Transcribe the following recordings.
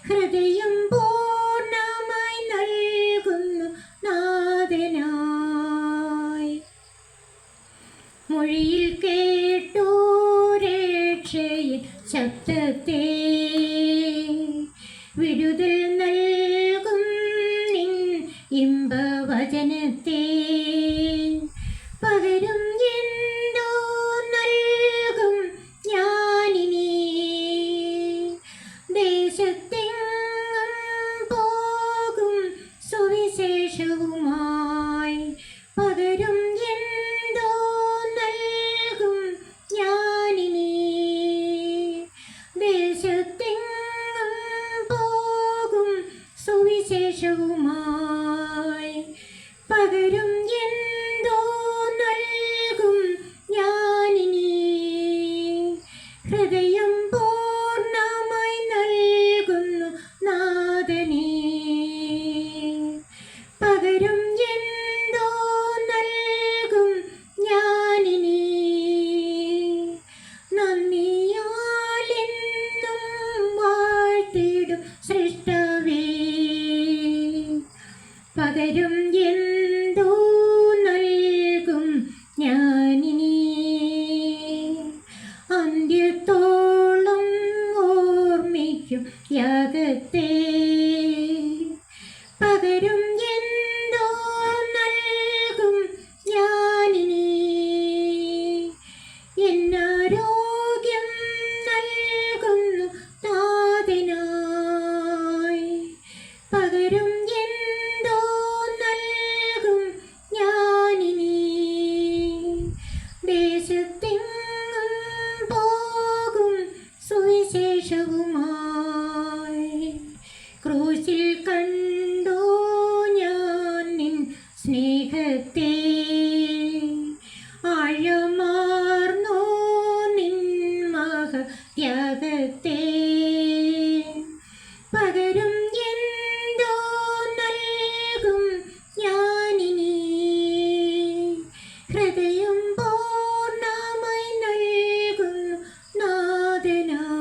ഹൃദയം പൂർണ്ണമായി നൽകുന്നു നാഥനായി. മൊഴിയിൽ കേട്ടു രക്ഷയിൽ ശബ്ദത്തെ, വിടുതൽ നൽകും നിൻ ഇമ്പവചനത്തെ. പകരും എന്തോ നൽകും ഞാനിനി, ദേശത്തെങ്ങും പോകും സുവിശേഷവുമായി. പകരും എന്തോ നൽകും ഞാനിനി, ദേശത്തെങ്ങും പോകും സുവിശേഷവുമായി. പകരും എന്തോ നൽകും ഞാനിനി, ഹൃദയം പൂർണ്ണമായി നൽകുന്നു നാഥനേ. പകരും എന്തോ നൽകും ഞാനിനി, നന്ദിയാലെന്നും വാഴ്ത്തിടും സൃഷ്ടാവേ. പകരും എന്തോ നൽകും ഞാനിനി, അന്ത്യത്തോളം ഓർമ്മിക്കും യാഗത്തെ. പകരും എന്തോ നൽകും ഞാനിനി, എന്നാരോഗ്യം നൽകുന്നു നാഥനായി. പകരും എന്തോ നൽകും ഞാനിനി, ദേശത്തെങ്ങും പോകും സുവിശേഷവുമായി. ക്രൂശിൽ കണ്ടു ഞാൻ നിൻ സ്നേഹത്തെ, ആഴമാർന്നോ നിൻ മഹത്യാഗത്തെ. പകരും എന്തോ നൽകും ഞാനിനി, ഹൃദയം പൂർണ്ണമായി നൽകുന്നു നാഥനായി.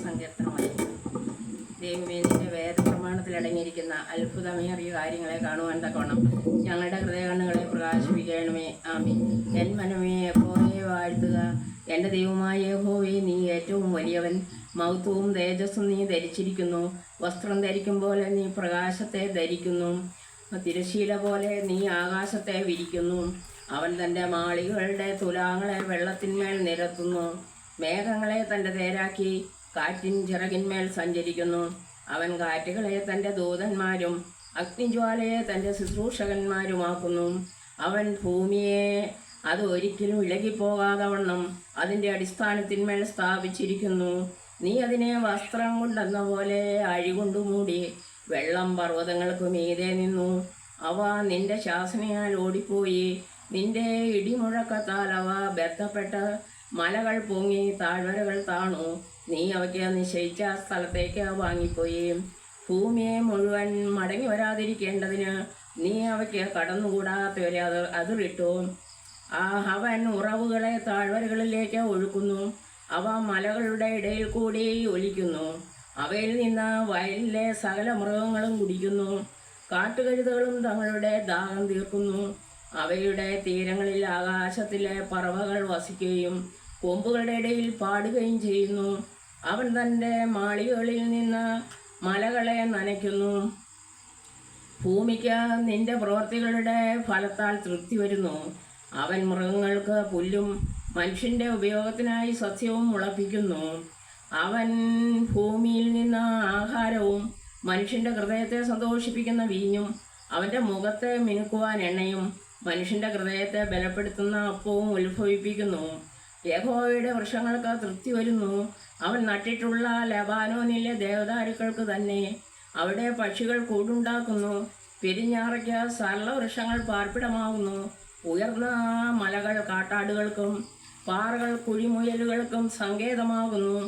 സങ്കീർത്തനമായി. ദൈവമേ, നിന്റെ വേദപ്രമാണത്തിൽ അടങ്ങിയിരിക്കുന്ന അത്ഭുതമേറിയ കാര്യങ്ങളെ കാണുവാൻ തക്കവണ്ണം ഞങ്ങളുടെ ഹൃദയകണ്ണുകളെ പ്രകാശിപ്പിക്കണമേ. ആമീൻ. എൻ മനമേ, യഹോവയെ വാഴ്ത്തുക. എൻ്റെ ദൈവമായ യഹോവേ, നീ ഏറ്റവും വലിയവൻ. മഹത്വവും തേജസ്സും നീ ധരിച്ചിരിക്കുന്നു. വസ്ത്രം ധരിക്കും പോലെ നീ പ്രകാശത്തെ ധരിക്കുന്നു. തിരശ്ശീല പോലെ നീ ആകാശത്തെ വിരിക്കുന്നു. അവൻ തൻ്റെ മാളികകളുടെ തുലാങ്ങളെ വെള്ളത്തിന്മേൽ നിരത്തുന്നു. മേഘങ്ങളെ തൻ്റെ തേരാക്കി കാറ്റിൻ ചിറകിന്മേൽ സഞ്ചരിക്കുന്നു. അവൻ കാറ്റുകളെ തൻ്റെ ദൂതന്മാരും അഗ്നിജ്വാലയെ തൻ്റെ ശുശ്രൂഷകന്മാരുമാക്കുന്നു. അവൻ ഭൂമിയെ അത് ഒരിക്കലും ഇളകിപ്പോകാതെ വണ്ണം അതിൻ്റെ അടിസ്ഥാനത്തിന്മേൽ സ്ഥാപിച്ചിരിക്കുന്നു. നീ അതിനെ വസ്ത്രം കൊണ്ടെന്ന പോലെ അഴികൊണ്ടു മൂടി. വെള്ളം പർവ്വതങ്ങൾക്ക് മീതെ നിന്നു. അവ നിന്റെ ശാസനയാൽ ഓടിപ്പോയി. നിന്റെ ഇടിമുഴക്കത്താൽ അവ ബന്ധപ്പെട്ട് മലകൾ പൊങ്ങി, താഴ്വരകൾ താണു. നീ അവയ്ക്ക് നിശ്ചയിച്ച സ്ഥലത്തേക്ക് വാങ്ങിപ്പോയി. ഭൂമിയെ മുഴുവൻ മടങ്ങി വരാതിരിക്കേണ്ടതിന് നീ അവയ്ക്ക് കടന്നുകൂടാത്തവരെ അതിറിട്ടു. അവൻ ഉറവുകളെ താഴ്വരകളിലേക്ക് ഒഴുക്കുന്നു. അവ മലകളുടെ ഇടയിൽ കൂടി ഒലിക്കുന്നു. അവയിൽ നിന്ന് വയലിലെ സകല മൃഗങ്ങളും കുടിക്കുന്നു. കാട്ടുകഴുതകളും തങ്ങളുടെ ദാഹം തീർക്കുന്നു. അവയുടെ തീരങ്ങളിൽ ആകാശത്തിലെ പറവകൾ വസിക്കുകയും കൊമ്പുകളുടെ ഇടയിൽ പാടുകയും ചെയ്യുന്നു. അവൻ തൻ്റെ മാളികകളിൽ നിന്ന് മലകളെ നനയ്ക്കുന്നു. ഭൂമിക്ക് നിന്റെ പ്രവൃത്തികളുടെ ഫലത്താൽ തൃപ്തി വരുന്നു. അവൻ മൃഗങ്ങൾക്ക് പുല്ലും മനുഷ്യൻ്റെ ഉപയോഗത്തിനായി സസ്യവും മുളപ്പിക്കുന്നു. അവൻ ഭൂമിയിൽ നിന്ന് ആഹാരവും മനുഷ്യൻ്റെ ഹൃദയത്തെ സന്തോഷിപ്പിക്കുന്ന വീഞ്ഞും അവൻ്റെ മുഖത്തെ മിനുക്കുവാൻ എണ്ണയും മനുഷ്യൻ്റെ ഹൃദയത്തെ ബലപ്പെടുത്തുന്ന അപ്പവും ഉത്ഭവിപ്പിക്കുന്നു. യഹോവയുടെ വൃക്ഷങ്ങൾക്ക് തൃപ്തി വരുന്നു. അവൻ നട്ടിട്ടുള്ള ലബാനോനിലെ ദേവദാരുക്കൾക്ക് തന്നെ. അവിടെ പക്ഷികൾ കൂടുണ്ടാക്കുന്നു. പെരിഞ്ഞാറയ്ക്ക് സരളവൃക്ഷങ്ങൾ പാർപ്പിടമാകുന്നു. ഉയർന്ന മലകൾ കാട്ടാടുകൾക്കും പാറകൾ കുഴിമുയലുകൾക്കും സങ്കേതമാകുന്നു.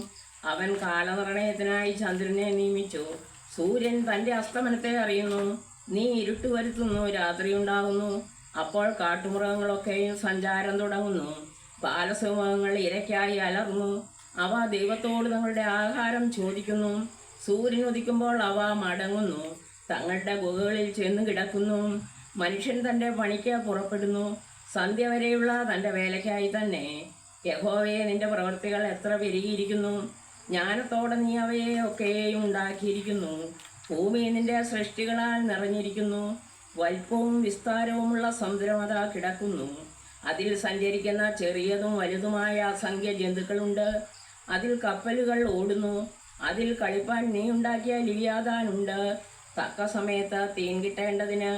അവൻ കാലനിർണയത്തിനായി ചന്ദ്രനെ നിയമിച്ചു. സൂര്യൻ തൻ്റെ അസ്തമനത്തെ അറിയുന്നു. നീ ഇരുട്ട് വരുത്തുന്നു, രാത്രിയുണ്ടാകുന്നു. അപ്പോൾ കാട്ടുമൃഗങ്ങളൊക്കെയും സഞ്ചാരം തുടങ്ങുന്നു. ബാലസിംഹങ്ങൾ ഇരയ്ക്കായി അലർന്നു. അവ ദൈവത്തോട് തങ്ങളുടെ ആഹാരം ചോദിക്കുന്നു. സൂര്യൻ ഉദിക്കുമ്പോൾ അവ മടങ്ങുന്നു, തങ്ങളുടെ ഗുഹകളിൽ ചെന്ന് കിടക്കുന്നു. മനുഷ്യൻ തൻ്റെ പണിക്ക് പുറപ്പെടുന്നു, സന്ധ്യ വരെയുള്ള തൻ്റെ വേലയ്ക്കായി തന്നെ. യഹോവേ, നിന്റെ പ്രവൃത്തികൾ എത്ര പെരുകിയിരിക്കുന്നു! ജ്ഞാനത്തോടെ നീ അവയെ ഒക്കെയും ഉണ്ടാക്കിയിരിക്കുന്നു. ഭൂമി നിന്റെ സൃഷ്ടികളാൽ നിറഞ്ഞിരിക്കുന്നു. വലിപ്പവും വിസ്താരവുമുള്ള സമുദ്രമത കിടക്കുന്നു. അതിൽ സഞ്ചരിക്കുന്ന ചെറിയതും വലുതുമായ അസംഖ്യ ജന്തുക്കളുണ്ട്. അതിൽ കപ്പലുകൾ ഓടുന്നു. അതിൽ കളിപ്പാൻ നീ ഉണ്ടാക്കിയ ലിവ്യാഥാനുണ്ട്. തക്ക സമയത്ത് തീൻ കിട്ടേണ്ടതിന്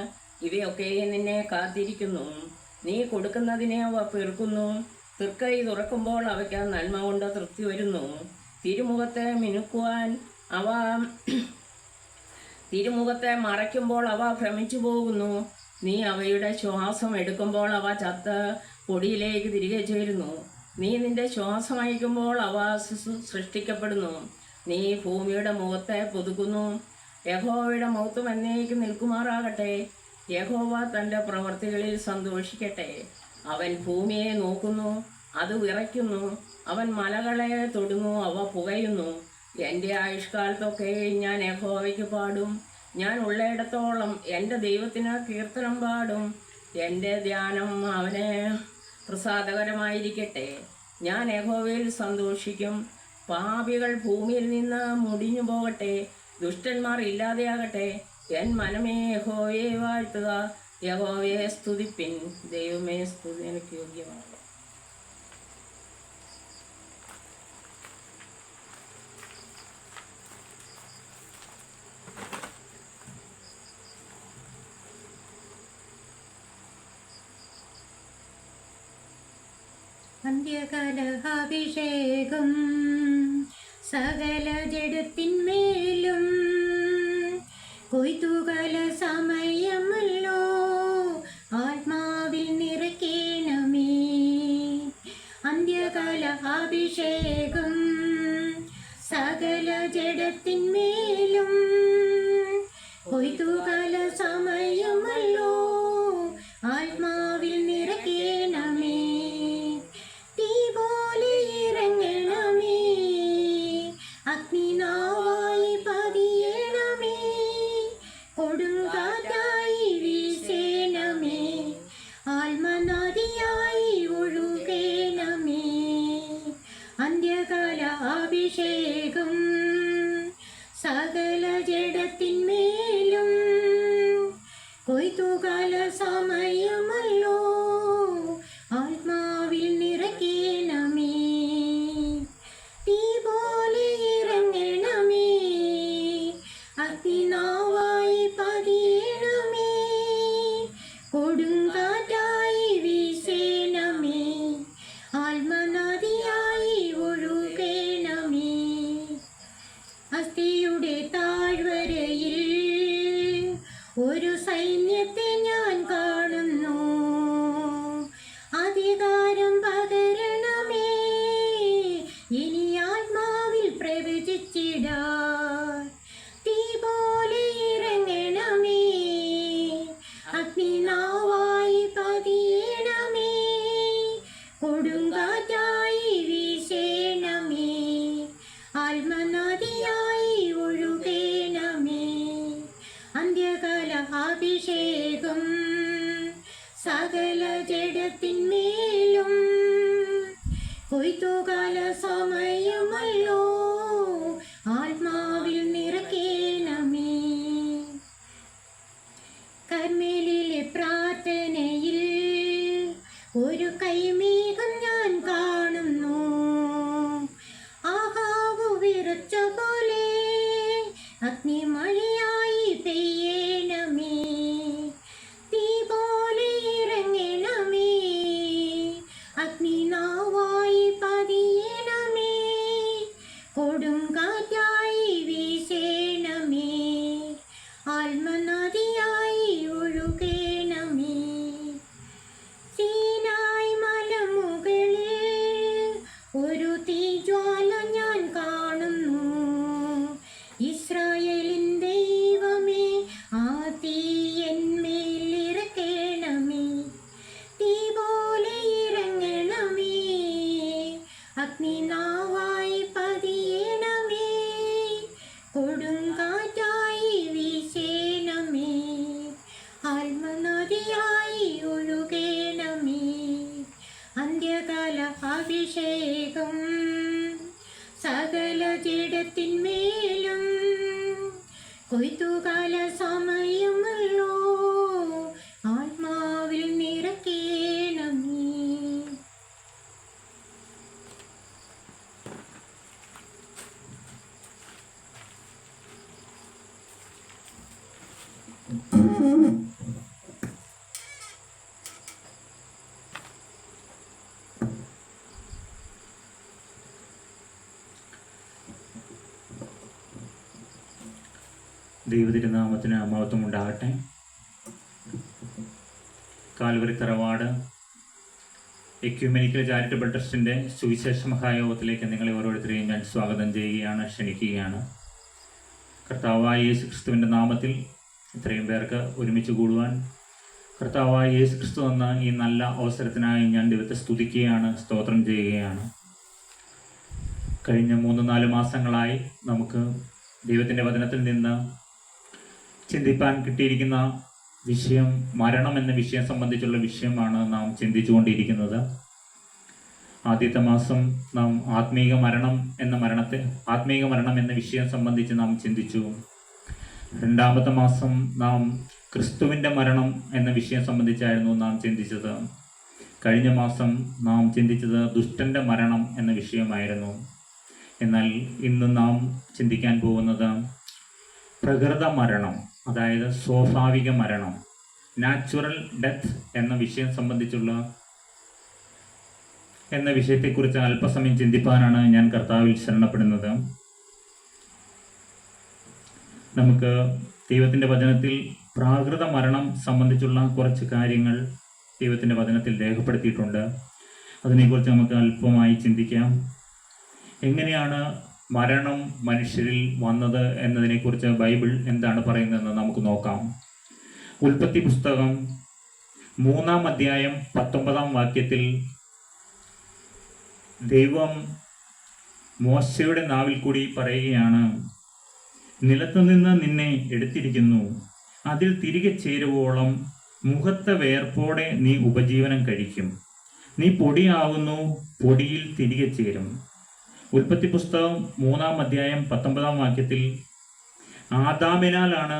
ഇവയൊക്കെ നിന്നെ കാത്തിരിക്കുന്നു. നീ കൊടുക്കുന്നതിനെ അവ പെറുക്കുന്നു. തൃക്കൈ തുറക്കുമ്പോൾ അവയ്ക്ക് നന്മ കൊണ്ട് തൃപ്തി വരുന്നു. തിരുമുഖത്തെ മിനുക്കുവാൻ അവ തിരുമുഖത്തെ മറയ്ക്കുമ്പോൾ അവ ഭ്രമിച്ചു പോകുന്നു. നീ അവയുടെ ശ്വാസം എടുക്കുമ്പോൾ അവ ചത്ത് പൊടിയിലേക്ക് തിരികെ ചേരുന്നു. നീ നിന്റെ ശ്വാസം അയക്കുമ്പോൾ അവ സൃഷ്ടിക്കപ്പെടുന്നു. നീ ഭൂമിയുടെ മുഖത്തെ പുതുക്കുന്നു. യഹോവയുടെ മൗത്വം എന്നേക്കും നിൽക്കുമാറാകട്ടെ. യഹോവ തൻ്റെ പ്രവൃത്തികളിൽ സന്തോഷിക്കട്ടെ. അവൻ ഭൂമിയെ നോക്കുന്നു, അത് വിറയ്ക്കുന്നു. അവൻ മലകളെ തൊടുന്നു, അവ പുകയുന്നു. എൻ്റെ ആയുഷ്കാലത്തൊക്കെ ഞാൻ യഹോവയ്ക്ക് പാടും. ഞാൻ ഉള്ളയിടത്തോളം എൻ്റെ ദൈവത്തിന് കീർത്തനം പാടും. എൻ്റെ ധ്യാനം അവന് പ്രസാദകരമായിരിക്കട്ടെ. ഞാൻ യഹോവയിൽ സന്തോഷിക്കും. പാപികൾ ഭൂമിയിൽ നിന്ന് മുടിഞ്ഞു പോകട്ടെ, ദുഷ്ടന്മാർ ഇല്ലാതെയാകട്ടെ. എൻ മനമേ, യഹോവയെ വാഴ്ത്തുക, യഹോവയെ സ്തുതിപ്പിൻ. ദൈവമേ, സ്തുതി എനിക്ക് യോഗ്യമാണ്. അന്ത്യകലഹാഭിഷേകം സകല ജഡത്തിന്മേലും കൊയ്ത്തുകല സമയമല്ലോ, ആത്മാവിൽ നിറയ്ക്കണമേ. അന്ത്യകലഹാഭിഷേകം സകല ജഡത്തിന്മേലും കൊയ്ത്തുകല സമയമല്ലോ, ആത്മാവിൽ നിറയ്ക്കണമേ. അഗ്നിനാവായി പതിയണമേ, കൊടുങ്കാറ്റായി വീശേണമേ, ആത്മനദിയായി ഒഴുകേണമേ. അന്ത്യകാല അഭിഷേകം സകല ജഡത്തിന്മേലും കൊയ്ത്തുകാല സമയമല്ലോ, ആത്മാവിൽ നിറയ്ക്കണമേ. അഗ്നിനാവായി പതിയണമേ, കൊടുങ്കാറ്റായി വീശേണമേ, ആത്മനദിയായി ഒഴുകേണമേ. അസ്ഥിയുടെ താഴ്വരയിൽ ഒരു സൈന്യത്തെ ഞാൻ കാണുന്നു. അധികാരം പകരണമേ, ഇനി ആത്മാവിൽ പ്രവചിച്ചിടാൻ. തീ പോലെ ഇറങ്ങണമേ, അഗ്നിനാവായി പതിയണമേ, കൊടുങ്കാറ്റായി വീശേണമേ, ആത്മനദിയായി ഒഴുകേണമേ. അന്ത്യകാല അഭിഷേകം സകല ജഡത്തിന്മേലും കൊയ്ത്തുകാല സമയമല്ലോ, ആത്മാവിൽ നിറയ്ക്കണമേ. കർമ്മേലിലെ പ്രാർത്ഥനയിൽ ഒരു കൈമേഘം ഞാൻ കാണുന്നു. ആഹാവ് വിറച്ച പോലെ അഗ്നിമഴയായി പെയ്യണമേ, തീ പോലെ ഇറങ്ങണമേ, അഗ്നിനാവായി അഗ്നിനാവായി പതിയണമേ, കൊടുങ്കാറ്റായി വീശേണമേ, ആത്മനദിയായി ഒഴുകേണമേ. അന്ത്യകാല അഭിഷേകം സകല ജഡത്തിന്മേലും, കൊയ്ത്തുകാല സമയമല്ലോ ആത്മാവിൽ നിറക്കേണമേ. ദൈവതിരുനാമത്തിന് മഹത്വം ഉണ്ടാകട്ടെ. കാൽവരി തറവാട് എക്യുമെനിക്കൽ ചാരിറ്റബിൾ ട്രസ്റ്റിൻ്റെ സുവിശേഷ മഹായോഗത്തിലേക്ക് നിങ്ങളെ ഓരോരുത്തരെയും ഞാൻ സ്വാഗതം ചെയ്യുകയാണ്, ക്ഷണിക്കുകയാണ്. കർത്താവായ യേശു ക്രിസ്തുവിൻ്റെ നാമത്തിൽ ഇത്രയും പേർക്ക് ഒരുമിച്ച് കൂടുവാൻ കർത്താവായ യേശു ക്രിസ്തു എന്ന ഈ നല്ല അവസരത്തിനായി ഞാൻ ദൈവത്തെ സ്തുതിക്കുകയാണ്, സ്തോത്രം ചെയ്യുകയാണ്. കഴിഞ്ഞ 3-4 മാസങ്ങളായി നമുക്ക് ദൈവത്തിൻ്റെ വചനത്തിൽ നിന്ന് ചിന്തിപ്പാൻ കിട്ടിയിരിക്കുന്ന വിഷയം മരണം എന്ന വിഷയം സംബന്ധിച്ചുള്ള വിഷയമാണ് നാം ചിന്തിച്ചുകൊണ്ടിരിക്കുന്നത്. ആദ്യത്തെ മാസം നാം ആത്മീക മരണം എന്ന വിഷയം സംബന്ധിച്ച് നാം ചിന്തിച്ചു. 2-ാമത്തെ മാസം നാം ക്രിസ്തുവിൻ്റെ മരണം എന്ന വിഷയം സംബന്ധിച്ചായിരുന്നു നാം ചിന്തിച്ചത്. കഴിഞ്ഞ മാസം നാം ചിന്തിച്ചത് ദുഷ്ടൻ്റെ മരണം എന്ന വിഷയമായിരുന്നു. എന്നാൽ ഇന്ന് നാം ചിന്തിക്കാൻ പോകുന്നത് പ്രകൃത മരണം, അതായത് സ്വാഭാവിക മരണം, നാച്ചുറൽ ഡെത്ത് എന്ന വിഷയം എന്ന വിഷയത്തെക്കുറിച്ച് അല്പസമയം ചിന്തിപ്പാനാണ് ഞാൻ കർത്താവിൽ ശരണപ്പെടുന്നത്. നമുക്ക് ദൈവത്തിൻ്റെ വചനത്തിൽ പ്രാകൃത മരണം സംബന്ധിച്ചുള്ള കുറച്ച് കാര്യങ്ങൾ ദൈവത്തിൻ്റെ വചനത്തിൽ രേഖപ്പെടുത്തിയിട്ടുണ്ട്. അതിനെക്കുറിച്ച് നമുക്ക് അല്പമായി ചിന്തിക്കാം. എങ്ങനെയാണ് മരണം മനുഷ്യരിൽ വന്നത് എന്നതിനെക്കുറിച്ച് ബൈബിൾ എന്താണ് പറയുന്നതെന്ന് നമുക്ക് നോക്കാം. ഉൽപ്പത്തി പുസ്തകം 3-ാം അധ്യായം 19-ാം വാക്യത്തിൽ ദൈവം മോശയുടെ നാവിൽ കൂടി പറയുകയാണ്, നിലത്തുനിന്ന് നിന്നെ എടുത്തിരിക്കുന്നു, അതിൽ തിരികെ ചേരുവോളം മുഖത്തെ വേർപ്പോടെ നീ ഉപജീവനം കഴിക്കും, നീ പൊടിയാവുന്നു, പൊടിയിൽ തിരികെ ചേരും. ഉൽപ്പത്തി പുസ്തകം 3-ാം അധ്യായം 19-ാം വാക്യത്തിൽ ആദാമിനാലാണ്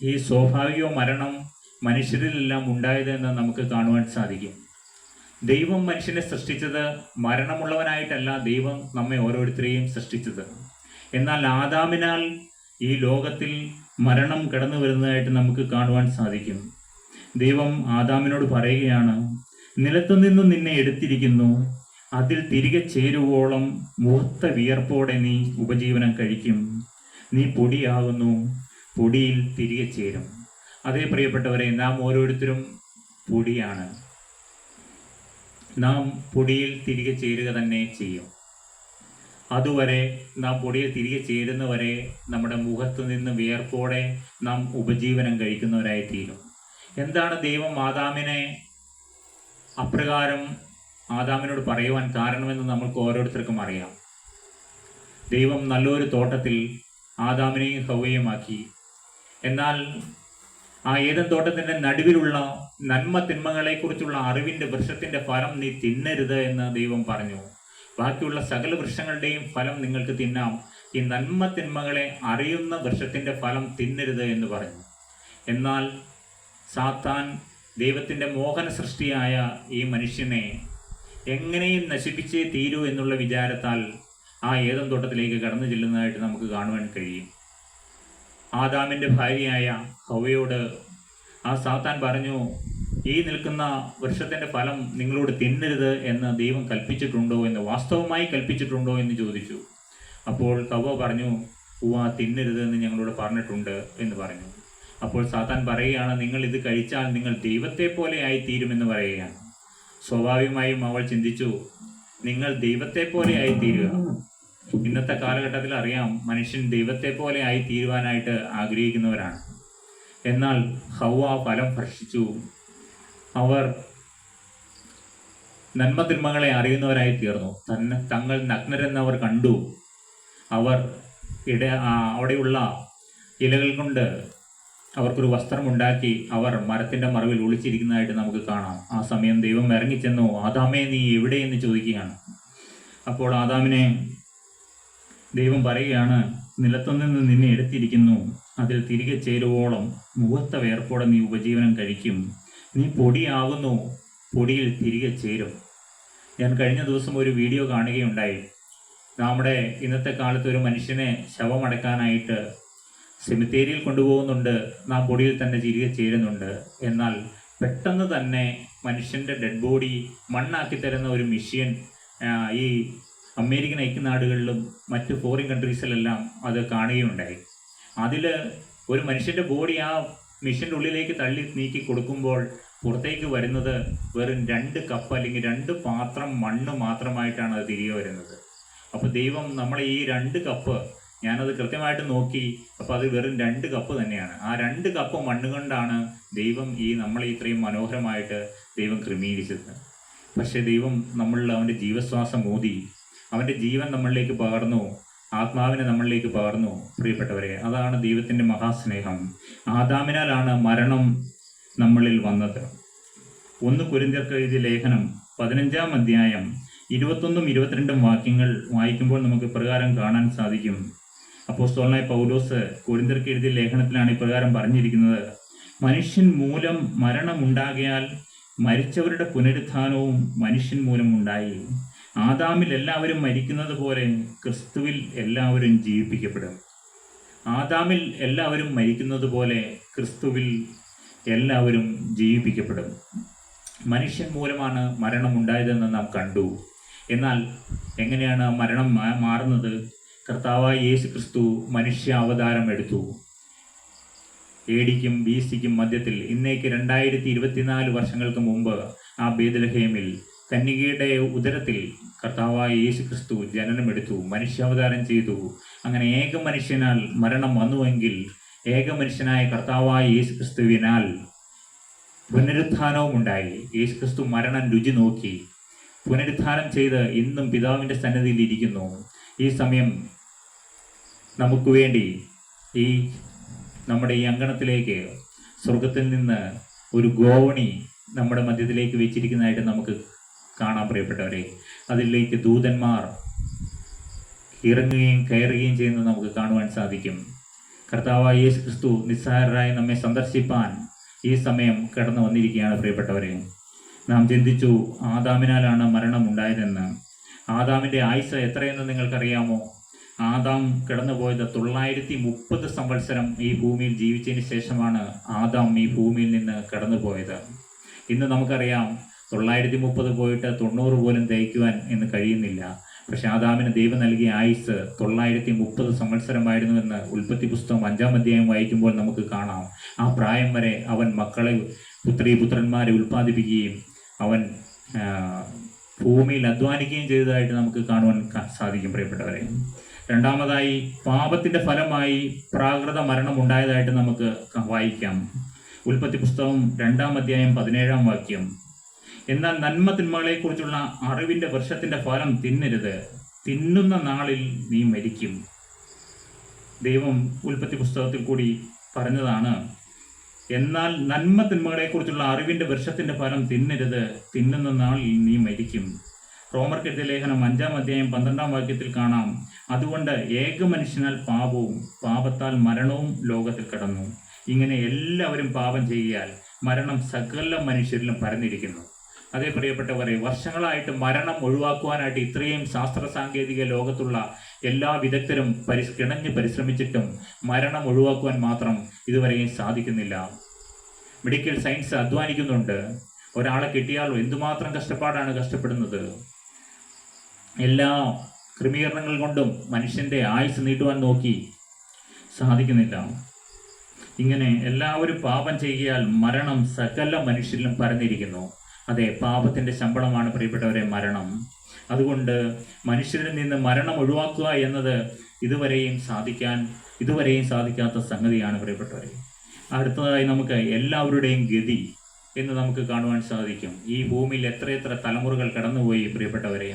ഈ സ്വാഭാവിക മരണം മനുഷ്യരിലെല്ലാം ഉണ്ടായതെന്ന് നമുക്ക് കാണുവാൻ സാധിക്കും. ദൈവം മനുഷ്യനെ സൃഷ്ടിച്ചത് മരണമുള്ളവനായിട്ടല്ല ദൈവം നമ്മെ ഓരോരുത്തരെയും സൃഷ്ടിച്ചത്. എന്നാൽ ആദാമിനാൽ ഈ ലോകത്തിൽ മരണം കടന്നു വരുന്നതായിട്ട് നമുക്ക് കാണുവാൻ സാധിക്കും. ദൈവം ആദാമിനോട് പറയുകയാണ്, നിലത്തുനിന്നും നിന്നെ എടുത്തിരിക്കുന്നു, അതിൽ തിരികെ ചേരുവോളം മുഖത്ത വിയർപ്പോടെ നീ ഉപജീവനം കഴിക്കും, നീ പൊടിയാകുന്നു, പൊടിയിൽ തിരികെ ചേരും. അതേ പ്രിയപ്പെട്ടവരെ, നാം ഓരോരുത്തരും പൊടിയാണ്. നാം പൊടിയിൽ തിരികെ ചേരുക തന്നെ ചെയ്യും. അതുവരെ നാം പൊടിയിൽ തിരികെ ചേരുന്നവരെ നമ്മുടെ മുഖത്ത് നിന്ന് വിയർപ്പോടെ നാം ഉപജീവനം കഴിക്കുന്നവരായി തീരും. എന്താണ് ദൈവം ആദാമിനോട് പറയുവാൻ കാരണമെന്ന് നമുക്ക് ഓരോരുത്തർക്കും അറിയാം. ദൈവം നല്ലൊരു തോട്ടത്തിൽ ആദാമിനെയും ഹവ്വയും ആക്കി. എന്നാൽ ആ ഏദൻ തോട്ടത്തിൻ്റെ നടുവിലുള്ള നന്മ തിന്മകളെക്കുറിച്ചുള്ള അറിവിൻ്റെ വൃക്ഷത്തിൻ്റെ ഫലം നീ തിന്നരുത് എന്ന് ദൈവം പറഞ്ഞു. ബാക്കിയുള്ള സകല വൃക്ഷങ്ങളുടെയും ഫലം നിങ്ങൾക്ക് തിന്നാം, ഈ നന്മ തിന്മകളെ അറിയുന്ന വൃക്ഷത്തിൻ്റെ ഫലം തിന്നരുത് എന്ന് പറഞ്ഞു. എന്നാൽ സാത്താൻ ദൈവത്തിൻ്റെ മോഹന സൃഷ്ടിയായ ഈ മനുഷ്യനെ എങ്ങനെയും നശിപ്പിച്ചേ തീരൂ എന്നുള്ള വിചാരത്താൽ ആ ഏദൻ തോട്ടത്തിലേക്ക് കടന്നു ചെല്ലുന്നതായിട്ട് നമുക്ക് കാണുവാൻ കഴിയും. ആദാമിൻ്റെ ഭാര്യയായ ഹവ്വയോട് ആ സാത്താൻ പറഞ്ഞു, ഈ നിൽക്കുന്ന വൃക്ഷത്തിൻ്റെ ഫലം നിങ്ങളോട് തിന്നരുത് എന്ന് ദൈവം കൽപ്പിച്ചിട്ടുണ്ടോ എന്ന്, വാസ്തവമായി കൽപ്പിച്ചിട്ടുണ്ടോ എന്ന് ചോദിച്ചു. അപ്പോൾ ഹവ്വ പറഞ്ഞു, തിന്നരുത് എന്ന് ഞങ്ങളോട് പറഞ്ഞിട്ടുണ്ട് എന്ന് പറഞ്ഞു. അപ്പോൾ സാത്താൻ പറയുകയാണ്, നിങ്ങൾ ഇത് കഴിച്ചാൽ നിങ്ങൾ ദൈവത്തെ പോലെ ആയിത്തീരുമെന്ന് പറയുകയാണ്. സ്വാഭാവികമായും അവൾ ചിന്തിച്ചു, നിങ്ങൾ ദൈവത്തെ പോലെ ആയിത്തീരുക. ഇന്നത്തെ കാലഘട്ടത്തിൽ അറിയാം, മനുഷ്യൻ ദൈവത്തെ പോലെ ആയിത്തീരുവാനായിട്ട് ആഗ്രഹിക്കുന്നവരാണ്. എന്നാൽ ഹവ്വ ഫലം ഭക്ഷിച്ചു. അവർ നന്മ തിന്മകളെ അറിയുന്നവരായി തീർന്നു. തങ്ങൾ നഗ്നരെന്നവർ കണ്ടു. അവർ അവിടെയുള്ള ഇലകൾ കൊണ്ട് അവർക്കൊരു വസ്ത്രമുണ്ടാക്കി അവർ മരത്തിൻ്റെ മറവിൽ ഒളിച്ചിരിക്കുന്നതായിട്ട് നമുക്ക് കാണാം. ആ സമയം ദൈവം ഇറങ്ങിച്ചെന്നു, ആദാമേ നീ എവിടെയെന്ന് ചോദിക്കുകയാണ്. അപ്പോൾ ആദാമിനെ ദൈവം പറയുകയാണ്, നിലത്തുനിന്ന് നിന്നെ എടുത്തിരിക്കുന്നു, അതിൽ തിരികെ ചേരുവോളം മുഖത്തെ വേർപ്പോടെ നീ ഉപജീവനം കഴിക്കും. നീ പൊടിയാകുന്നു, പൊടിയിൽ തിരികെ ചേരും. ഞാൻ കഴിഞ്ഞ ദിവസം ഒരു വീഡിയോ കാണുകയുണ്ടായി. നമ്മുടെ ഇന്നത്തെ കാലത്ത് ഒരു മനുഷ്യനെ ശവമടക്കാനായിട്ട് സെമിത്തേരിയിൽ കൊണ്ടുപോകുന്നുണ്ട്, നാം പൊടിയിൽ തന്നെ തിരികെ ചേരുന്നുണ്ട്. എന്നാൽ പെട്ടെന്ന് തന്നെ മനുഷ്യൻ്റെ ഡെഡ് ബോഡി മണ്ണാക്കി തരുന്ന ഒരു മെഷീൻ ഈ അമേരിക്കൻ ഐക്യനാടുകളിലും മറ്റ് ഫോറിൻ കൺട്രീസിലെല്ലാം അത് കാണുകയുണ്ടായി. അതിൽ ഒരു മനുഷ്യൻ്റെ ബോഡി ആ മെഷീൻ്റെ ഉള്ളിലേക്ക് തള്ളി നീക്കി കൊടുക്കുമ്പോൾ പുറത്തേക്ക് വരുന്നത് വെറും 2 കപ്പ് അല്ലെങ്കിൽ 2 പാത്രം മണ്ണ് മാത്രമായിട്ടാണ് അത് തിരികെ വരുന്നത്. അപ്പോൾ ദൈവം നമ്മളെ ഈ 2 കപ്പ്, ഞാനത് കൃത്യമായിട്ട് നോക്കി, അപ്പോൾ അത് വെറും 2 കപ്പ് തന്നെയാണ്. ആ 2 കപ്പ് മണ്ണ് കൊണ്ടാണ് ദൈവം നമ്മളെ ഇത്രയും മനോഹരമായിട്ട് ദൈവം ക്രമീകരിച്ചത്. പക്ഷേ ദൈവം നമ്മളിൽ അവൻ്റെ ജീവശ്വാസം ഊതി, അവൻ്റെ ജീവൻ നമ്മളിലേക്ക് പകർന്നു, ആത്മാവിനെ നമ്മളിലേക്ക് പകർന്നു. പ്രിയപ്പെട്ടവരെ, അതാണ് ദൈവത്തിൻ്റെ മഹാസ്നേഹം. ആദാമിനാലാണ് മരണം നമ്മളിൽ വന്നത്. 1 കൊരിന്ത്യർക്ക് എഴുതിയ ലേഖനം 15-ാം അധ്യായം 21-22 വാക്യങ്ങൾ വായിക്കുമ്പോൾ നമുക്ക് ഇപ്രകാരം കാണാൻ സാധിക്കും. അപ്പോസ്തലനായ പൗലോസ് കൊരിന്ത്യർക്ക് എഴുതിയ ലേഖനത്തിലാണ് ഇപ്രകാരം പറഞ്ഞിരിക്കുന്നത്: മനുഷ്യൻ മൂലം മരണമുണ്ടാകിയാൽ മരിച്ചവരുടെ പുനരുത്ഥാനവും മനുഷ്യൻ മൂലം ഉണ്ടായി. ആദാമിൽ എല്ലാവരും മരിക്കുന്നത് പോലെ ക്രിസ്തുവിൽ എല്ലാവരും ജീവിപ്പിക്കപ്പെടും. ആദാമിൽ എല്ലാവരും മരിക്കുന്നത് പോലെ ക്രിസ്തുവിൽ എല്ലാവരും ജീവിപ്പിക്കപ്പെടും. മനുഷ്യൻ മൂലമാണ് മരണമുണ്ടായതെന്ന് നാം കണ്ടു. എന്നാൽ എങ്ങനെയാണ് മരണം മാറുന്നത്? കർത്താവായ യേശു ക്രിസ്തു മനുഷ്യ അവതാരം എടുത്തു. AD-ക്കും BC-ക്കും മധ്യത്തിൽ, ഇന്നേക്ക് 2024 വർഷങ്ങൾക്ക് മുമ്പ് ആ ബേത്ലഹേമിൽ കന്യകയുടെ ഉദരത്തിൽ കർത്താവായ യേശു ക്രിസ്തു ജനനമെടുത്തു, മനുഷ്യാവതാരം ചെയ്തു. അങ്ങനെ ഏക മനുഷ്യനാൽ മരണം വന്നുവെങ്കിൽ ഏക മനുഷ്യനായ കർത്താവായ യേശു ക്രിസ്തുവിനാൽ പുനരുത്ഥാനവും ഉണ്ടായി. യേശു ക്രിസ്തു മരണം രുചി നോക്കി പുനരുത്ഥാനം ചെയ്ത് ഇന്നും പിതാവിൻ്റെ സന്നിധിയിൽ ഇരിക്കുന്നു. ഈ സമയം നമുക്ക് വേണ്ടി നമ്മുടെ ഈ അങ്കണത്തിലേക്ക് സ്വർഗത്തിൽ നിന്ന് ഒരു ഗോവണി നമ്മുടെ മധ്യത്തിലേക്ക് വെച്ചിരിക്കുന്നതായിട്ട് നമുക്ക് കാണാൻ. പ്രിയപ്പെട്ടവരെ, അതിലേക്ക് ദൂതന്മാർ ഇറങ്ങുകയും കയറുകയും ചെയ്യുന്നത് നമുക്ക് കാണുവാൻ സാധിക്കും. കർത്താവായ യേശു ക്രിസ്തു നിസ്സഹായരായി നമ്മെ സന്ദർശിപ്പാൻ ഈ സമയം കടന്നു വന്നിരിക്കുകയാണ്. പ്രിയപ്പെട്ടവരെ, നാം ചിന്തിച്ചു ആദാമിനാലാണ് മരണം ഉണ്ടായതെന്ന്. ആദാമിൻ്റെ ആയുസ് എത്രയെന്ന് നിങ്ങൾക്കറിയാമോ? ആദാം കടന്നുപോയത് 930 സംവത്സരം ഈ ഭൂമിയിൽ ജീവിച്ചതിന് ശേഷമാണ് ആദാം ഈ ഭൂമിയിൽ നിന്ന് കടന്നുപോയത്. ഇന്ന് നമുക്കറിയാം 930 പോയിട്ട് 90 പോലും തയ്ക്കുവാൻ ഇന്ന് കഴിയുന്നില്ല. പക്ഷെ ആദാമിന് ദൈവം നൽകിയ ആയുസ് 930 സംവത്സരമായിരുന്നുവെന്ന് ഉൽപ്പത്തി പുസ്തകം 5-ാം അധ്യായം വായിക്കുമ്പോൾ നമുക്ക് കാണാം. ആ പ്രായം വരെ അവൻ മക്കളെ, പുത്രിപുത്രന്മാരെ ഉൽപ്പാദിപ്പിക്കുകയും അവൻ ഭൂമിയിൽ അധ്വാനിക്കുകയും ചെയ്തതായിട്ട് നമുക്ക് കാണുവാൻ സാധിക്കും. പ്രിയപ്പെട്ടവരെ, രണ്ടാമതായി പാപത്തിൻ്റെ ഫലമായി പ്രാകൃത മരണം ഉണ്ടായതായിട്ട് നമുക്ക് വായിക്കാം. ഉൽപ്പത്തി പുസ്തകം 2-ാം അധ്യായം 17-ാം വാക്യം: എന്നാൽ നന്മ തിന്മകളെക്കുറിച്ചുള്ള അറിവിൻ്റെ വൃക്ഷത്തിൻ്റെ ഫലം തിന്നരുത്, തിന്നുന്ന നാളിൽ നീ മരിക്കും. ദൈവം ഉൽപ്പത്തി പുസ്തകത്തിൽ കൂടി പറഞ്ഞതാണ്, എന്നാൽ നന്മ തിന്മകളെക്കുറിച്ചുള്ള അറിവിൻ്റെ വൃക്ഷത്തിൻ്റെ ഫലം തിന്നരുത്, തിന്നുന്ന നാളിൽ നീ മരിക്കും. റോമർക്കെഴുതിയ ലേഖനം 5-ാം അധ്യായം 12-ാം വാക്യത്തിൽ കാണാം, അതുകൊണ്ട് ഏക മനുഷ്യനാൽ പാപവും പാപത്താൽ മരണവും ലോകത്തിൽ കടന്നു. ഇങ്ങനെ എല്ലാവരും പാപം ചെയ്യാൽ മരണം സകല മനുഷ്യരിലും പരന്നിരിക്കുന്നു. അതേ പ്രിയപ്പെട്ടവരെ, വർഷങ്ങളായിട്ട് മരണം ഒഴിവാക്കുവാനായിട്ട് ഇത്രയും ശാസ്ത്ര സാങ്കേതിക ലോകത്തുള്ള എല്ലാ വിദഗ്ധരും കിണഞ്ഞ് പരിശ്രമിച്ചിട്ടും മരണം ഒഴിവാക്കുവാൻ മാത്രം ഇതുവരെയും സാധിക്കുന്നില്ല. മെഡിക്കൽ സയൻസ് അധ്വാനിക്കുന്നുണ്ട്. ഒരാളെ കിട്ടിയാൽ എന്തുമാത്രം കഷ്ടപ്പെടുന്നത്. എല്ലാ ക്രമീകരണങ്ങൾ കൊണ്ടും മനുഷ്യൻ്റെ ആയുസ് നീട്ടുവാൻ നോക്കി, സാധിക്കുന്നില്ല. ഇങ്ങനെ എല്ലാവരും പാപം ചെയ്യാൽ മരണം സകല മനുഷ്യരിലും പരന്നിരിക്കുന്നു. അതെ, പാപത്തിൻ്റെ ശമ്പളമാണ് പ്രിയപ്പെട്ടവരെ മരണം. അതുകൊണ്ട് മനുഷ്യരിൽ നിന്ന് മരണം ഒഴിവാക്കുക എന്നത് ഇതുവരെയും സാധിക്കാത്ത സംഗതിയാണ് പ്രിയപ്പെട്ടവരെ. അടുത്തതായി നമുക്ക് എല്ലാവരുടെയും ഗതി എന്ന് നമുക്ക് കാണുവാൻ സാധിക്കും. ഈ ഭൂമിയിൽ എത്രയെത്ര തലമുറകൾ കടന്നുപോയി പ്രിയപ്പെട്ടവരെ.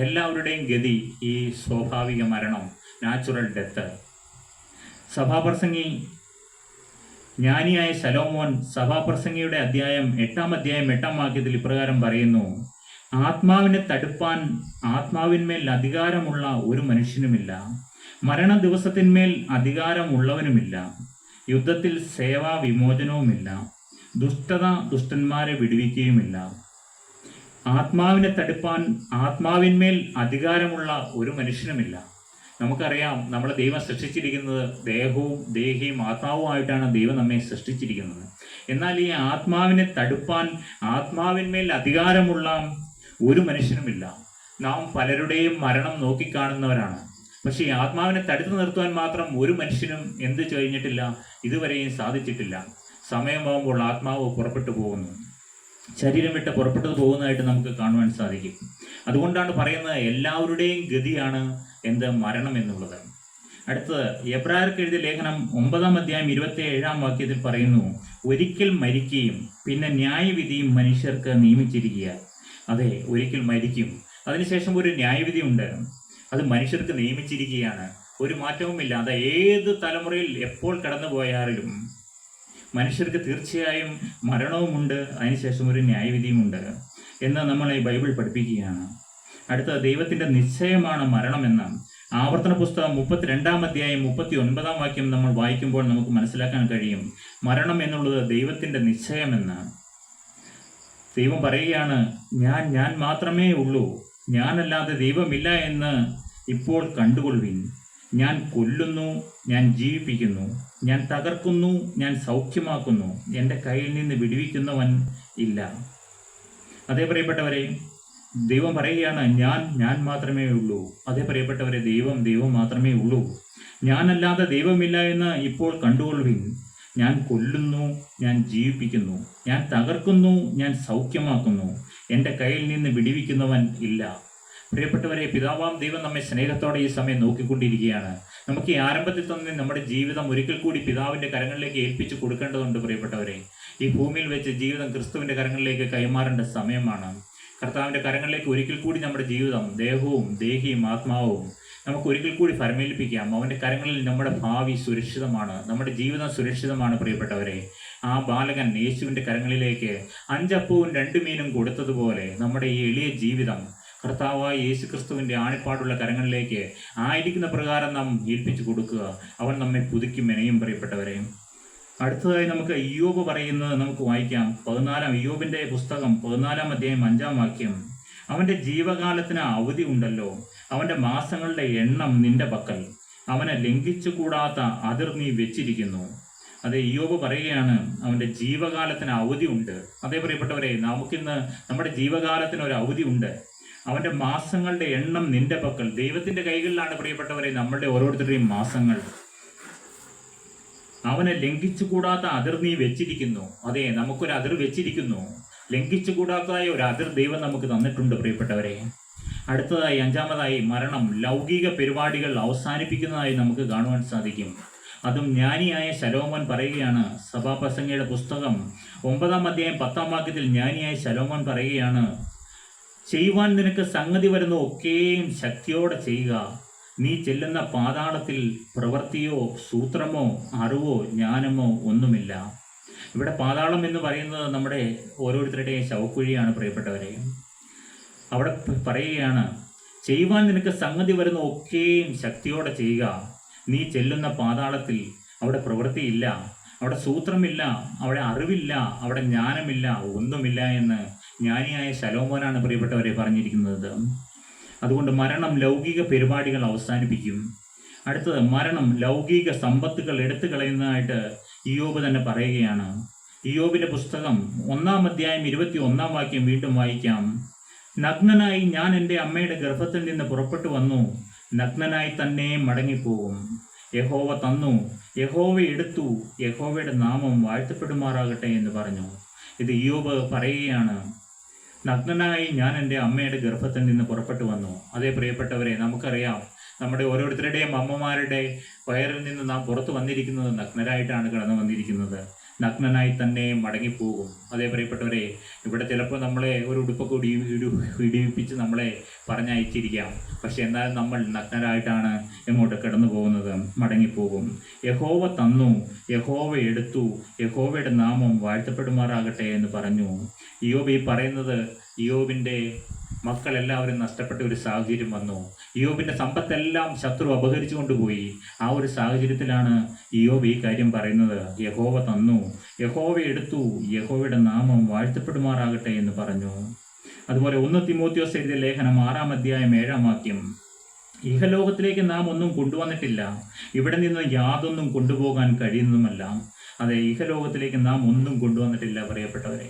എല്ലാവരുടെയും ഗതി ഈ സ്വാഭാവിക മരണം, നാച്ചുറൽ ഡെത്ത്. സഭാപ്രസംഗി ജ്ഞാനിയായ ശലോമോൻ സഭാപ്രസംഗിയുടെ 8-ാം വാക്യത്തിൽ ഇപ്രകാരം പറയുന്നു: ആത്മാവിനെ തടുപ്പാൻ ആത്മാവിന്മേൽ അധികാരമുള്ള ഒരു മനുഷ്യനുമില്ല, മരണ ദിവസത്തിന്മേൽ അധികാരമുള്ളവനുമില്ല, യുദ്ധത്തിൽ സേവാ വിമോചനവുമില്ല, ദുഷ്ടത ദുഷ്ടന്മാരെ വിടുവിക്കുകയുമില്ല. ആത്മാവിനെ തടുപ്പാൻ ആത്മാവിന്മേൽ അധികാരമുള്ള ഒരു മനുഷ്യനുമില്ല. നമുക്കറിയാം, നമ്മളെ ദൈവം സൃഷ്ടിച്ചിരിക്കുന്നത് ദേഹവും ദേഹിയും ആത്മാവുമായിട്ടാണ് ദൈവം നമ്മെ സൃഷ്ടിച്ചിരിക്കുന്നത്. എന്നാൽ ഈ ആത്മാവിനെ തടുപ്പാൻ ആത്മാവിന്മേൽ അധികാരമുള്ള ഒരു മനുഷ്യനുമില്ല. നാം പലരുടെയും മരണം നോക്കിക്കാണുന്നവരാണ്. പക്ഷേ ഈ ആത്മാവിനെ തടുത്തു നിർത്തുവാൻ മാത്രം ഒരു മനുഷ്യനും എന്ത് കഴിഞ്ഞിട്ടില്ല, ഇതുവരെയും സാധിച്ചിട്ടില്ല. സമയമാകുമ്പോൾ ആത്മാവ് പുറപ്പെട്ടു പോകുന്നു, ശരീരം വിട്ട് പുറപ്പെട്ടു പോകുന്നതായിട്ട് നമുക്ക് കാണുവാൻ സാധിക്കും. അതുകൊണ്ടാണ് പറയുന്നത് എല്ലാവരുടെയും ഗതിയാണ് മരണം എന്നുള്ളത്. അടുത്തത് എബ്രായർക്ക് എഴുതിയ ലേഖനം 9-ാം അധ്യായം 27-ാം വാക്യത്തിൽ പറയുന്നു: ഒരിക്കൽ മരിക്കുകയും പിന്നെ ന്യായവിധിയും മനുഷ്യർക്ക് നിയമിച്ചിരിക്കുക. അതെ, ഒരിക്കൽ മരിക്കും, അതിനുശേഷം ഒരു ന്യായവിധി ഉണ്ട്. അത് മനുഷ്യർക്ക് നിയമിച്ചിരിക്കുകയാണ്. ഒരു മാറ്റവുമില്ല. അത് ഏത് തലമുറയിൽ എപ്പോൾ കടന്നു പോയാലും മനുഷ്യർക്ക് തീർച്ചയായും മരണവുമുണ്ട്, അതിനുശേഷം ഒരു ന്യായവിധിയുമുണ്ട് എന്ന് നമ്മളെ ബൈബിൾ പഠിപ്പിക്കുകയാണ്. അടുത്ത ദൈവത്തിൻ്റെ നിശ്ചയമാണ് മരണമെന്ന് ആവർത്തന പുസ്തകം 32-ാം അധ്യായം 39-ാം വാക്യം നമ്മൾ വായിക്കുമ്പോൾ നമുക്ക് മനസ്സിലാക്കാൻ കഴിയും. മരണം എന്നുള്ളത് ദൈവത്തിൻ്റെ നിശ്ചയമെന്ന്. ദൈവം പറയുകയാണ്: ഞാൻ മാത്രമേ ഉള്ളൂ, ഞാനല്ലാതെ ദൈവമില്ല എന്ന് ഇപ്പോൾ കണ്ടുകൊള്ളുവിൻ. ഞാൻ കൊല്ലുന്നു, ഞാൻ ജീവിപ്പിക്കുന്നു, ഞാൻ തകർക്കുന്നു, ഞാൻ സൗഖ്യമാക്കുന്നു, എൻ്റെ കയ്യിൽ നിന്ന് വിടുവിക്കുന്നവൻ ഇല്ല. അതേ പ്രിയപ്പെട്ടവരെ, ദൈവം പറയുകയാണ് ഞാൻ മാത്രമേ ഉള്ളൂ. അതേ പ്രിയപ്പെട്ടവരെ, ദൈവം മാത്രമേ ഉള്ളൂ. ഞാനല്ലാതെ ദൈവമില്ല എന്ന് ഇപ്പോൾ കണ്ടുകൊള്ളുവിൻ. ഞാൻ കൊല്ലുന്നു, ഞാൻ ജീവിപ്പിക്കുന്നു, ഞാൻ തകർക്കുന്നു, ഞാൻ സൗഖ്യമാക്കുന്നു, എൻ്റെ കയ്യിൽ നിന്ന് വിടുവിക്കുന്നവൻ ഇല്ല. പ്രിയപ്പെട്ടവരെ, പിതാവാം ദൈവം നമ്മെ സ്നേഹത്തോടെ ഈ സമയം നോക്കിക്കൊണ്ടിരിക്കുകയാണ്. നമുക്ക് ഈ ആരംഭത്തിൽ തന്നെ നമ്മുടെ ജീവിതം ഒരിക്കൽ കൂടി പിതാവിൻ്റെ കരങ്ങളിലേക്ക് ഏൽപ്പിച്ചു കൊടുക്കേണ്ടതുണ്ട്. പ്രിയപ്പെട്ടവരെ, ഈ ഭൂമിയിൽ വെച്ച് ജീവിതം ക്രിസ്തുവിൻ്റെ കരങ്ങളിലേക്ക് കൈമാറേണ്ട സമയമാണ്. കർത്താവിൻ്റെ കരങ്ങളിലേക്ക് ഒരിക്കൽ കൂടി നമ്മുടെ ജീവിതം, ദേഹവും ദേഹിയും ആത്മാവും നമുക്ക് ഒരിക്കൽ കൂടി ഫരമേൽപ്പിക്കാം. അവൻ്റെ കരങ്ങളിൽ നമ്മുടെ ഭാവി സുരക്ഷിതമാണ്, നമ്മുടെ ജീവിതം സുരക്ഷിതമാണ്. പ്രിയപ്പെട്ടവരെ, ആ ബാലകൻ യേശുവിൻ്റെ കരങ്ങളിലേക്ക് 5 അപ്പവും 2 മീനും കൊടുത്തതുപോലെ നമ്മുടെ ഈ എളിയ ജീവിതം കർത്താവായ യേശു ക്രിസ്തുവിൻ്റെ ആണിപ്പാടുള്ള കരങ്ങളിലേക്ക് ആയിരിക്കുന്ന പ്രകാരം നാം ഏൽപ്പിച്ചു കൊടുക്കുക. അവൻ നമ്മെ പുതുക്കി മെനയും. പ്രിയപ്പെട്ടവരെ, അടുത്തതായി നമുക്ക് ഇയ്യോബ് പറയുന്നത് നമുക്ക് വായിക്കാം. ഇയ്യോബിൻ്റെ പുസ്തകം 14-ാം അധ്യായം 5-ാം വാക്യം: അവൻ്റെ ജീവകാലത്തിന് അവധി ഉണ്ടല്ലോ, അവൻ്റെ മാസങ്ങളുടെ എണ്ണം നിന്റെ പക്കൽ, അവനെ ലംഘിച്ചുകൂടാത്ത അതിർ നീ വെച്ചിരിക്കുന്നു. അതെ, ഇയ്യോബ് പറയുകയാണ് അവൻ്റെ ജീവകാലത്തിന് അവധി ഉണ്ട്. അതേ പ്രിയപ്പെട്ടവരെ, നമുക്കിന്ന് നമ്മുടെ ജീവകാലത്തിന് ഒരു അവധി ഉണ്ട്. അവൻ്റെ മാസങ്ങളുടെ എണ്ണം നിന്റെ പക്കൽ. ദൈവത്തിൻ്റെ കൈകളിലാണ് പ്രിയപ്പെട്ടവരെ നമ്മളുടെ ഓരോരുത്തരുടെയും മാസങ്ങൾ. അവനെ ലംഘിച്ചുകൂടാത്ത അതിർ നീ വെച്ചിരിക്കുന്നു. അതെ, നമുക്കൊരു അതിർ വെച്ചിരിക്കുന്നു. ലംഘിച്ചുകൂടാത്തതായ ഒരു അതിർ ദൈവം നമുക്ക് തന്നിട്ടുണ്ട്. പ്രിയപ്പെട്ടവരെ, അടുത്തതായി 5-ാമതായി മരണം ലൗകിക പരിപാടികൾ അവസാനിപ്പിക്കുന്നതായി നമുക്ക് കാണുവാൻ സാധിക്കും. അതും ജ്ഞാനിയായ ശലോമോൻ പറയുകയാണ്. സഭാപ്രസംഗിയുടെ പുസ്തകം 9-ാം അധ്യായം 10-ാം വാക്യത്തിൽ ജ്ഞാനിയായ ശലോമോൻ പറയുകയാണ്: ചെയ്യുവാൻ നിനക്ക് സംഗതി വരുന്ന ഒക്കെയും ശക്തിയോടെ ചെയ്യുക. നീ ചെല്ലുന്ന പാതാളത്തിൽ പ്രവൃത്തിയോ സൂത്രമോ അറിവോ ജ്ഞാനമോ ഒന്നുമില്ല. ഇവിടെ പാതാളം എന്ന് പറയുന്നത് നമ്മുടെ ഓരോരുത്തരുടെയും ശവക്കുഴിയാണ്. പ്രിയപ്പെട്ടവരെ, അവിടെ പറയുകയാണ് ചെയ്യുവാൻ നിനക്ക് സംഗതി വരുന്ന ഒക്കെയും ശക്തിയോടെ ചെയ്യുക. നീ ചെല്ലുന്ന പാതാളത്തിൽ അവിടെ പ്രവൃത്തിയില്ല, അവിടെ സൂത്രമില്ല, അവിടെ അറിവില്ല, അവിടെ ജ്ഞാനമില്ല, ഒന്നുമില്ല എന്ന് ജ്ഞാനിയായ ശലോമോനാണ് പ്രിയപ്പെട്ടവരെ പറഞ്ഞിരിക്കുന്നത്. അതുകൊണ്ട് മരണം ലൗകിക പരിപാടികൾ അവസാനിപ്പിക്കും. അടുത്തത് മരണം ലൗകിക സമ്പത്തുകൾ എടുത്തു കളയുന്നതായിട്ട് ഇയ്യോബ് തന്നെ പറയുകയാണ്. ഇയ്യോബിൻ്റെ പുസ്തകം 1-ാം അധ്യായം 21-ാം വാക്യം വീണ്ടും വായിക്കാം: നഗ്നനായി ഞാൻ എൻ്റെ അമ്മയുടെ ഗർഭത്തിൽ നിന്ന് പുറപ്പെട്ടു വന്നു, നഗ്നനായി തന്നെ മടങ്ങിപ്പോകും. യഹോവ തന്നു, യഹോവ എടുത്തു, യഹോവയുടെ നാമം വാഴ്ത്തപ്പെടുമാറാകട്ടെ എന്ന് പറഞ്ഞു. ഇത് ഇയ്യോബ് പറയുകയാണ്. നഗ്നനായി ഞാൻ എൻ്റെ അമ്മയുടെ ഗർഭത്തിൽ നിന്ന് പുറപ്പെട്ടു വന്നു. അതേ പ്രിയപ്പെട്ടവരെ, നമുക്കറിയാം നമ്മുടെ ഓരോരുത്തരുടെയും അമ്മമാരുടെ വയറിൽ നിന്ന് നാം പുറത്തു വന്നിരിക്കുന്നത് നഗ്നരായിട്ടാണ് കടന്നു വന്നിരിക്കുന്നത്. നഗ്നനായി തന്നെ മടങ്ങിപ്പോകും. അതേ പ്രിയപ്പെട്ടവരെ, ഇവിടെ ചിലപ്പോൾ നമ്മളെ ഒരു ഉടുപ്പൊക്കെ ഇടിവിപ്പിച്ച് നമ്മളെ പറഞ്ഞയച്ചിരിക്കാം. പക്ഷെ എന്നാലും നമ്മൾ നഗ്നരായിട്ടാണ് എങ്ങോട്ട് കടന്നു പോകുന്നത്, മടങ്ങിപ്പോകും. യഹോവ തന്നു, യഹോവ എടുത്തു, യഹോവയുടെ നാമം വാഴ്ത്തപ്പെടുമാറാകട്ടെ എന്ന് പറഞ്ഞു. ഇയ്യോബ് ഈ പറയുന്നത്, ഇയ്യോബിൻ്റെ മക്കളെല്ലാവരും നഷ്ടപ്പെട്ട ഒരു സാഹചര്യം വന്നു. ഇയ്യോബിൻ്റെ സമ്പത്തെല്ലാം ശത്രു അപഹരിച്ചു കൊണ്ടുപോയി. ആ ഒരു സാഹചര്യത്തിലാണ് ഇയ്യോബ് ഈ കാര്യം പറയുന്നത്. യഹോവ തന്നു, യഹോവ എടുത്തു, യഹോവയുടെ നാമം വാഴ്ത്തപ്പെടുമാറാകട്ടെ എന്ന് പറഞ്ഞു. അതുപോലെ 1 തിമോത്തിയോസ് എഴുതിയ ലേഖനം 6-ാം അധ്യായം 7-ാം വാക്യം, ഇഹലോകത്തിലേക്ക് നാം ഒന്നും കൊണ്ടുവന്നിട്ടില്ല, ഇവിടെ നിന്ന് യാതൊന്നും കൊണ്ടുപോകാൻ കഴിയുന്നതുമല്ല. അതെ, ഇഹലോകത്തിലേക്ക് നാം ഒന്നും കൊണ്ടുവന്നിട്ടില്ല പ്രിയപ്പെട്ടവരെ.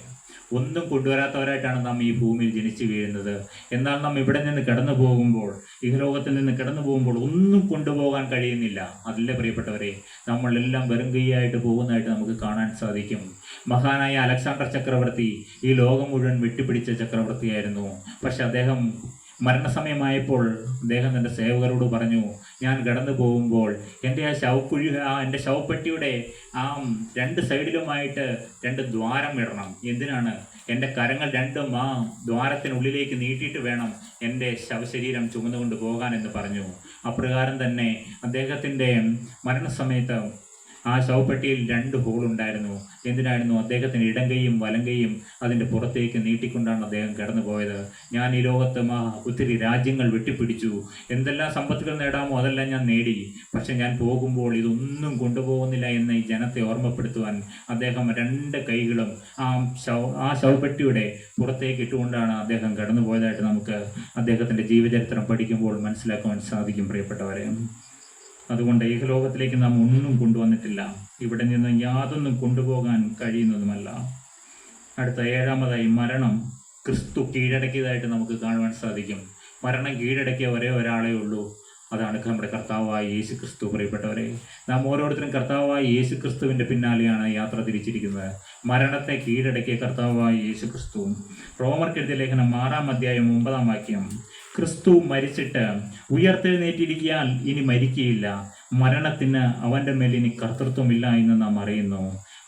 ഒന്നും കൊണ്ടുവരാത്തവരായിട്ടാണ് നാം ഈ ഭൂമിയിൽ ജനിച്ചു വീഴുന്നത്. എന്നാൽ നാം ഇവിടെ നിന്ന് കടന്നു പോകുമ്പോൾ, ഇഹലോകത്തിൽ നിന്ന് കടന്നു പോകുമ്പോൾ ഒന്നും കൊണ്ടുപോകാൻ കഴിയുന്നില്ല. അതല്ലേ പ്രിയപ്പെട്ടവരെ, നമ്മളെല്ലാം വെറും കൈയായിട്ട് പോകുന്നതായിട്ട് നമുക്ക് കാണാൻ സാധിക്കും. മഹാനായ അലക്സാണ്ടർ ചക്രവർത്തി ഈ ലോകം മുഴുവൻ വെട്ടിപ്പിടിച്ച ചക്രവർത്തിയായിരുന്നു. പക്ഷെ അദ്ദേഹം മരണസമയമായപ്പോൾ അദ്ദേഹം തൻ്റെ സേവകരോട് പറഞ്ഞു, ഞാൻ കടന്നു പോകുമ്പോൾ എൻ്റെ എൻ്റെ ശവപ്പെട്ടിയുടെ 2 സൈഡിലുമായിട്ട് 2 ദ്വാരം ഇടണം. എന്തിനാണ്? എൻ്റെ കരങ്ങൾ രണ്ടും ആ ദ്വാരത്തിനുള്ളിലേക്ക് നീട്ടിയിട്ട് വേണം എൻ്റെ ശവശരീരം ചുമന്നുകൊണ്ട് പോകാനെന്ന് പറഞ്ഞു. അപ്രകാരം തന്നെ അദ്ദേഹത്തിൻ്റെ മരണസമയത്ത് ആ ശവപ്പെട്ടിയിൽ 2 ഹോളുണ്ടായിരുന്നു. എന്തിനായിരുന്നു? അദ്ദേഹത്തിന് ഇടം കൈയും വലം കൈയും അതിൻ്റെ പുറത്തേക്ക് നീട്ടിക്കൊണ്ടാണ് അദ്ദേഹം കടന്നു പോയത്. ഞാൻ ഈ ലോകത്ത് ഒത്തിരി രാജ്യങ്ങൾ വെട്ടിപ്പിടിച്ചു, എന്തെല്ലാം സമ്പത്തുകൾ നേടാമോ അതെല്ലാം ഞാൻ നേടി, പക്ഷെ ഞാൻ പോകുമ്പോൾ ഇതൊന്നും കൊണ്ടുപോകുന്നില്ല എന്ന് ഈ ജനത്തെ ഓർമ്മപ്പെടുത്തുവാൻ അദ്ദേഹം 2 കൈകളും ആ ശവപ്പെട്ടിയുടെ പുറത്തേക്ക് ഇട്ടുകൊണ്ടാണ് അദ്ദേഹം കടന്നു പോയതായിട്ട് നമുക്ക് അദ്ദേഹത്തിൻ്റെ ജീവചരിത്രം പഠിക്കുമ്പോൾ മനസ്സിലാക്കുവാൻ സാധിക്കും പ്രിയപ്പെട്ടവരെ. അതുകൊണ്ട് ഈ ലോകത്തിലേക്ക് നാം ഒന്നും കൊണ്ടുവന്നിട്ടില്ല, ഇവിടെ നിന്ന് യാതൊന്നും കൊണ്ടുപോകാൻ കഴിയുന്നതുമല്ല. അടുത്ത 7-ാമതായി മരണം ക്രിസ്തു കീഴടക്കിയതായിട്ട് നമുക്ക് കാണുവാൻ സാധിക്കും. മരണം കീഴടക്കിയ ഒരേ ഒരാളേ ഉള്ളൂ, അതാണ് നമ്മുടെ കർത്താവായ യേശു ക്രിസ്തു. പ്രിയപ്പെട്ടവരെ, നാം ഓരോരുത്തരും കർത്താവായ യേശു ക്രിസ്തുവിൻ്റെ പിന്നാലെയാണ് യാത്ര തിരിച്ചിരിക്കുന്നത്. മരണത്തെ കീഴടക്കിയ കർത്താവായ യേശു ക്രിസ്തു. റോമർക്കെഴുതിയ ലേഖനം 6-ാം അധ്യായം 9-ാം വാക്യം, ക്രിസ്തു മരിച്ചിട്ട് ഉയർത്തെഴുന്നേറ്റിരിക്കാൻ ഇനി മരിക്കുകയില്ല, മരണത്തിന് അവൻ്റെ മേൽ ഇനി കർത്തൃത്വമില്ല എന്ന് നാം അറിയുന്നു.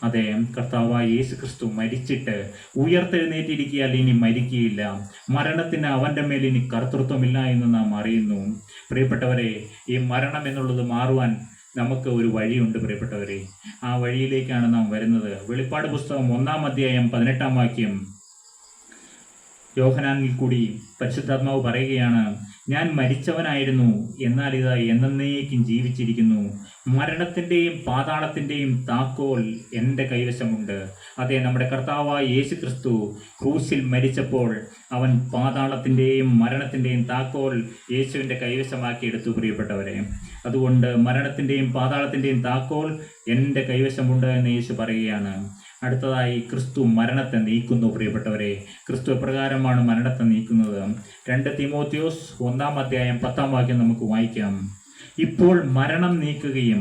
അതെ, കർത്താവായ യേശു ക്രിസ്തു മരിച്ചിട്ട് ഉയർത്തെഴുന്നേറ്റിരിക്കാൻ ഇനി മരിക്കുകയില്ല, മരണത്തിന് അവൻ്റെ മേൽ ഇനി കർത്തൃത്വമില്ല എന്ന് നാം അറിയുന്നു. പ്രിയപ്പെട്ടവരെ, ഈ മരണം എന്നുള്ളത് മാറുവാൻ നമുക്ക് ഒരു വഴിയുണ്ട് പ്രിയപ്പെട്ടവരെ. ആ വഴിയിലേക്കാണ് നാം വരുന്നത്. വെളിപ്പാട് പുസ്തകം 1-ാം അധ്യായം 18-ാം വാക്യം, യോഹന്നാനിൽ കൂടി പരിശുദ്ധാത്മാവ് പറയുകയാണ്, ഞാൻ മരിച്ചവനായിരുന്നു, എന്നാൽ ഇതാ എന്നേക്കും ജീവിച്ചിരിക്കുന്നു, മരണത്തിൻ്റെയും പാതാളത്തിൻ്റെയും താക്കോൽ എൻ്റെ കൈവശമുണ്ട്. അതെ, നമ്മുടെ കർത്താവായ യേശു ക്രിസ്തു ക്രൂശിൽ മരിച്ചപ്പോൾ അവൻ പാതാളത്തിൻ്റെയും മരണത്തിൻ്റെയും താക്കോൽ യേശുവിൻ്റെ കൈവശമാക്കി എടുത്തു പ്രിയപ്പെട്ടവരെ. അതുകൊണ്ട് മരണത്തിൻ്റെയും പാതാളത്തിൻ്റെയും താക്കോൽ എൻ്റെ കൈവശമുണ്ട് എന്ന് യേശു പറയുകയാണ്. അടുത്തതായി ക്രിസ്തു മരണത്തെ നീക്കുന്നു പ്രിയപ്പെട്ടവരെ. ക്രിസ്തു എപ്രകാരമാണ് മരണത്തെ നീക്കുന്നത്? 2 തിമോത്തിയോസ് 1-ാം അധ്യായം 10-ാം വാക്യം നമുക്ക് വായിക്കാം. ഇപ്പോൾ മരണം നീക്കുകയും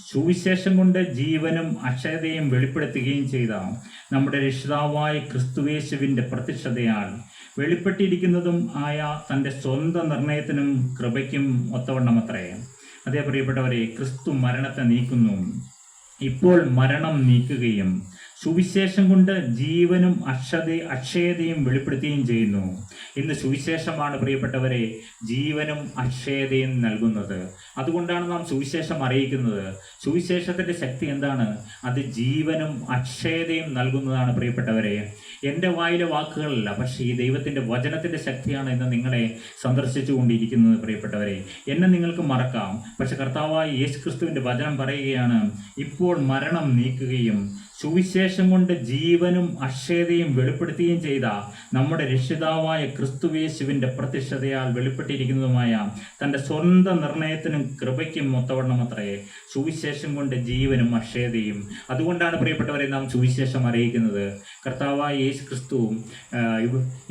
സുവിശേഷം കൊണ്ട് ജീവനും അക്ഷയതയും വെളിപ്പെടുത്തുകയും ചെയ്ത നമ്മുടെ രക്ഷിതാവായ ക്രിസ്തുയേശുവിൻ്റെ പ്രത്യക്ഷതയാൽ വെളിപ്പെട്ടിരിക്കുന്നതും ആയ തൻ്റെ സ്വന്തം നിർണയത്തിനും കൃപയ്ക്കും ഒത്തവണ്ണമത്രേ. അതേ പ്രിയപ്പെട്ടവരെ, ക്രിസ്തു മരണത്തെ നീക്കുന്നു. ഇപ്പോൾ മരണം നീക്കുകയും സുവിശേഷം കൊണ്ട് ജീവനും അക്ഷയതയും വെളിപ്പെടുത്തുകയും ചെയ്യുന്നു. ഇന്ന് സുവിശേഷമാണ് പ്രിയപ്പെട്ടവരെ ജീവനും അക്ഷയതയും നൽകുന്നത്. അതുകൊണ്ടാണ് നാം സുവിശേഷം അറിയിക്കുന്നത്. സുവിശേഷത്തിൻ്റെ ശക്തി എന്താണ്? അത് ജീവനും അക്ഷയതയും നൽകുന്നതാണ് പ്രിയപ്പെട്ടവരെ. എൻ്റെ വായിലെ വാക്കുകളല്ല, പക്ഷേ ഈ ദൈവത്തിൻ്റെ വചനത്തിൻ്റെ ശക്തിയാണ് ഇന്ന് നിങ്ങളെ സന്ദർശിച്ചു കൊണ്ടിരിക്കുന്നത് പ്രിയപ്പെട്ടവരെ. എന്നെ നിങ്ങൾക്ക് മറക്കാം, പക്ഷെ കർത്താവായ യേശു ക്രിസ്തുവിൻ്റെ വചനം പറയുകയാണ്, ഇപ്പോൾ മരണം നീക്കുകയും സുവിശേഷം കൊണ്ട് ജീവനും അക്ഷയതയും വെളിപ്പെടുത്തുകയും ചെയ്ത നമ്മുടെ രക്ഷിതാവായ ക്രിസ്തുയേശുവിൻ്റെ പ്രത്യക്ഷതയാൽ വെളിപ്പെട്ടിരിക്കുന്നതുമായ തൻ്റെ സ്വന്തം നിർണയത്തിനും കൃപയ്ക്കും ഒത്തവണ്ണമത്രേ സുവിശേഷം കൊണ്ട് ജീവനും അക്ഷയതയും. അതുകൊണ്ടാണ് പ്രിയപ്പെട്ടവരെ നാം സുവിശേഷം അറിയിക്കുന്നത്. കർത്താവായ യേശു ക്രിസ്തു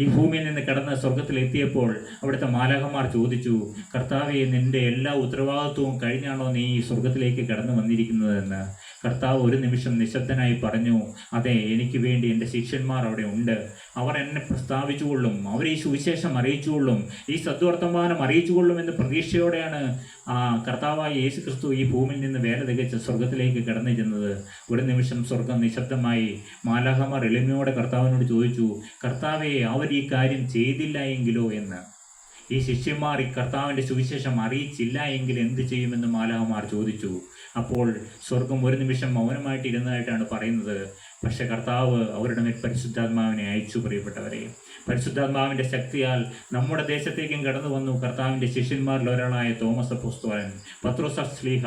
ഈ ഭൂമിയിൽ നിന്ന് കടന്ന് സ്വർഗത്തിലെത്തിയപ്പോൾ അവിടുത്തെ മാലാഖമാർ ചോദിച്ചു, കർത്താവേ, നിൻ്റെ എല്ലാ ഉത്തരവാദിത്വവും കഴിഞ്ഞാണോ നീ ഈ സ്വർഗത്തിലേക്ക് കടന്നു വന്നിരിക്കുന്നതെന്ന്. കർത്താവ് ഒരു നിമിഷം നിശബ്ദനായി പറഞ്ഞു, അതെ, എനിക്ക് വേണ്ടി എൻ്റെ ശിഷ്യന്മാർ അവിടെ ഉണ്ട്, അവർ എന്നെ പ്രസ്താവിച്ചുകൊള്ളും, അവർ ഈ സുവിശേഷം അറിയിച്ചുകൊള്ളും, ഈ സദ്വർത്തമാനം അറിയിച്ചുകൊള്ളും എന്ന പ്രതീക്ഷയോടെയാണ് കർത്താവായ യേശു ക്രിസ്തു ഈ ഭൂമിയിൽ നിന്ന് വേല തികച്ച് സ്വർഗത്തിലേക്ക് കടന്നു ചെന്നത്. ഒരു നിമിഷം സ്വർഗം നിശബ്ദമായി. മാലാഖമാർ എളിമയോടെ കർത്താവിനോട് ചോദിച്ചു, കർത്താവേ, അവർ ഈ കാര്യം ചെയ്തില്ല എങ്കിലോ എന്ന്. ഈ ശിഷ്യന്മാർ ഈ കർത്താവിൻ്റെ സുവിശേഷം അറിയിച്ചില്ല എങ്കിൽ എന്ത് ചെയ്യുമെന്ന് മാലാഖമാർ ചോദിച്ചു. അപ്പോൾ സ്വർഗം ഒരു നിമിഷം മൗനമായിട്ട് ഇരുന്നതായിട്ടാണ് പറയുന്നത്. പക്ഷെ കർത്താവ് അവരുടെ മേൽ പരിശുദ്ധാത്മാവിനെ അയച്ചു. പ്രിയപ്പെട്ടവരെ, പരിശുദ്ധാത്മാവിൻ്റെ ശക്തിയാൽ നമ്മുടെ ദേശത്തേക്കും കടന്നു വന്നു കർത്താവിൻ്റെ ശിഷ്യന്മാരിൽ ഒരാളായ തോമസ് അപ്പോസ്തലൻ, പത്രോസ് ശ്ലീഹ.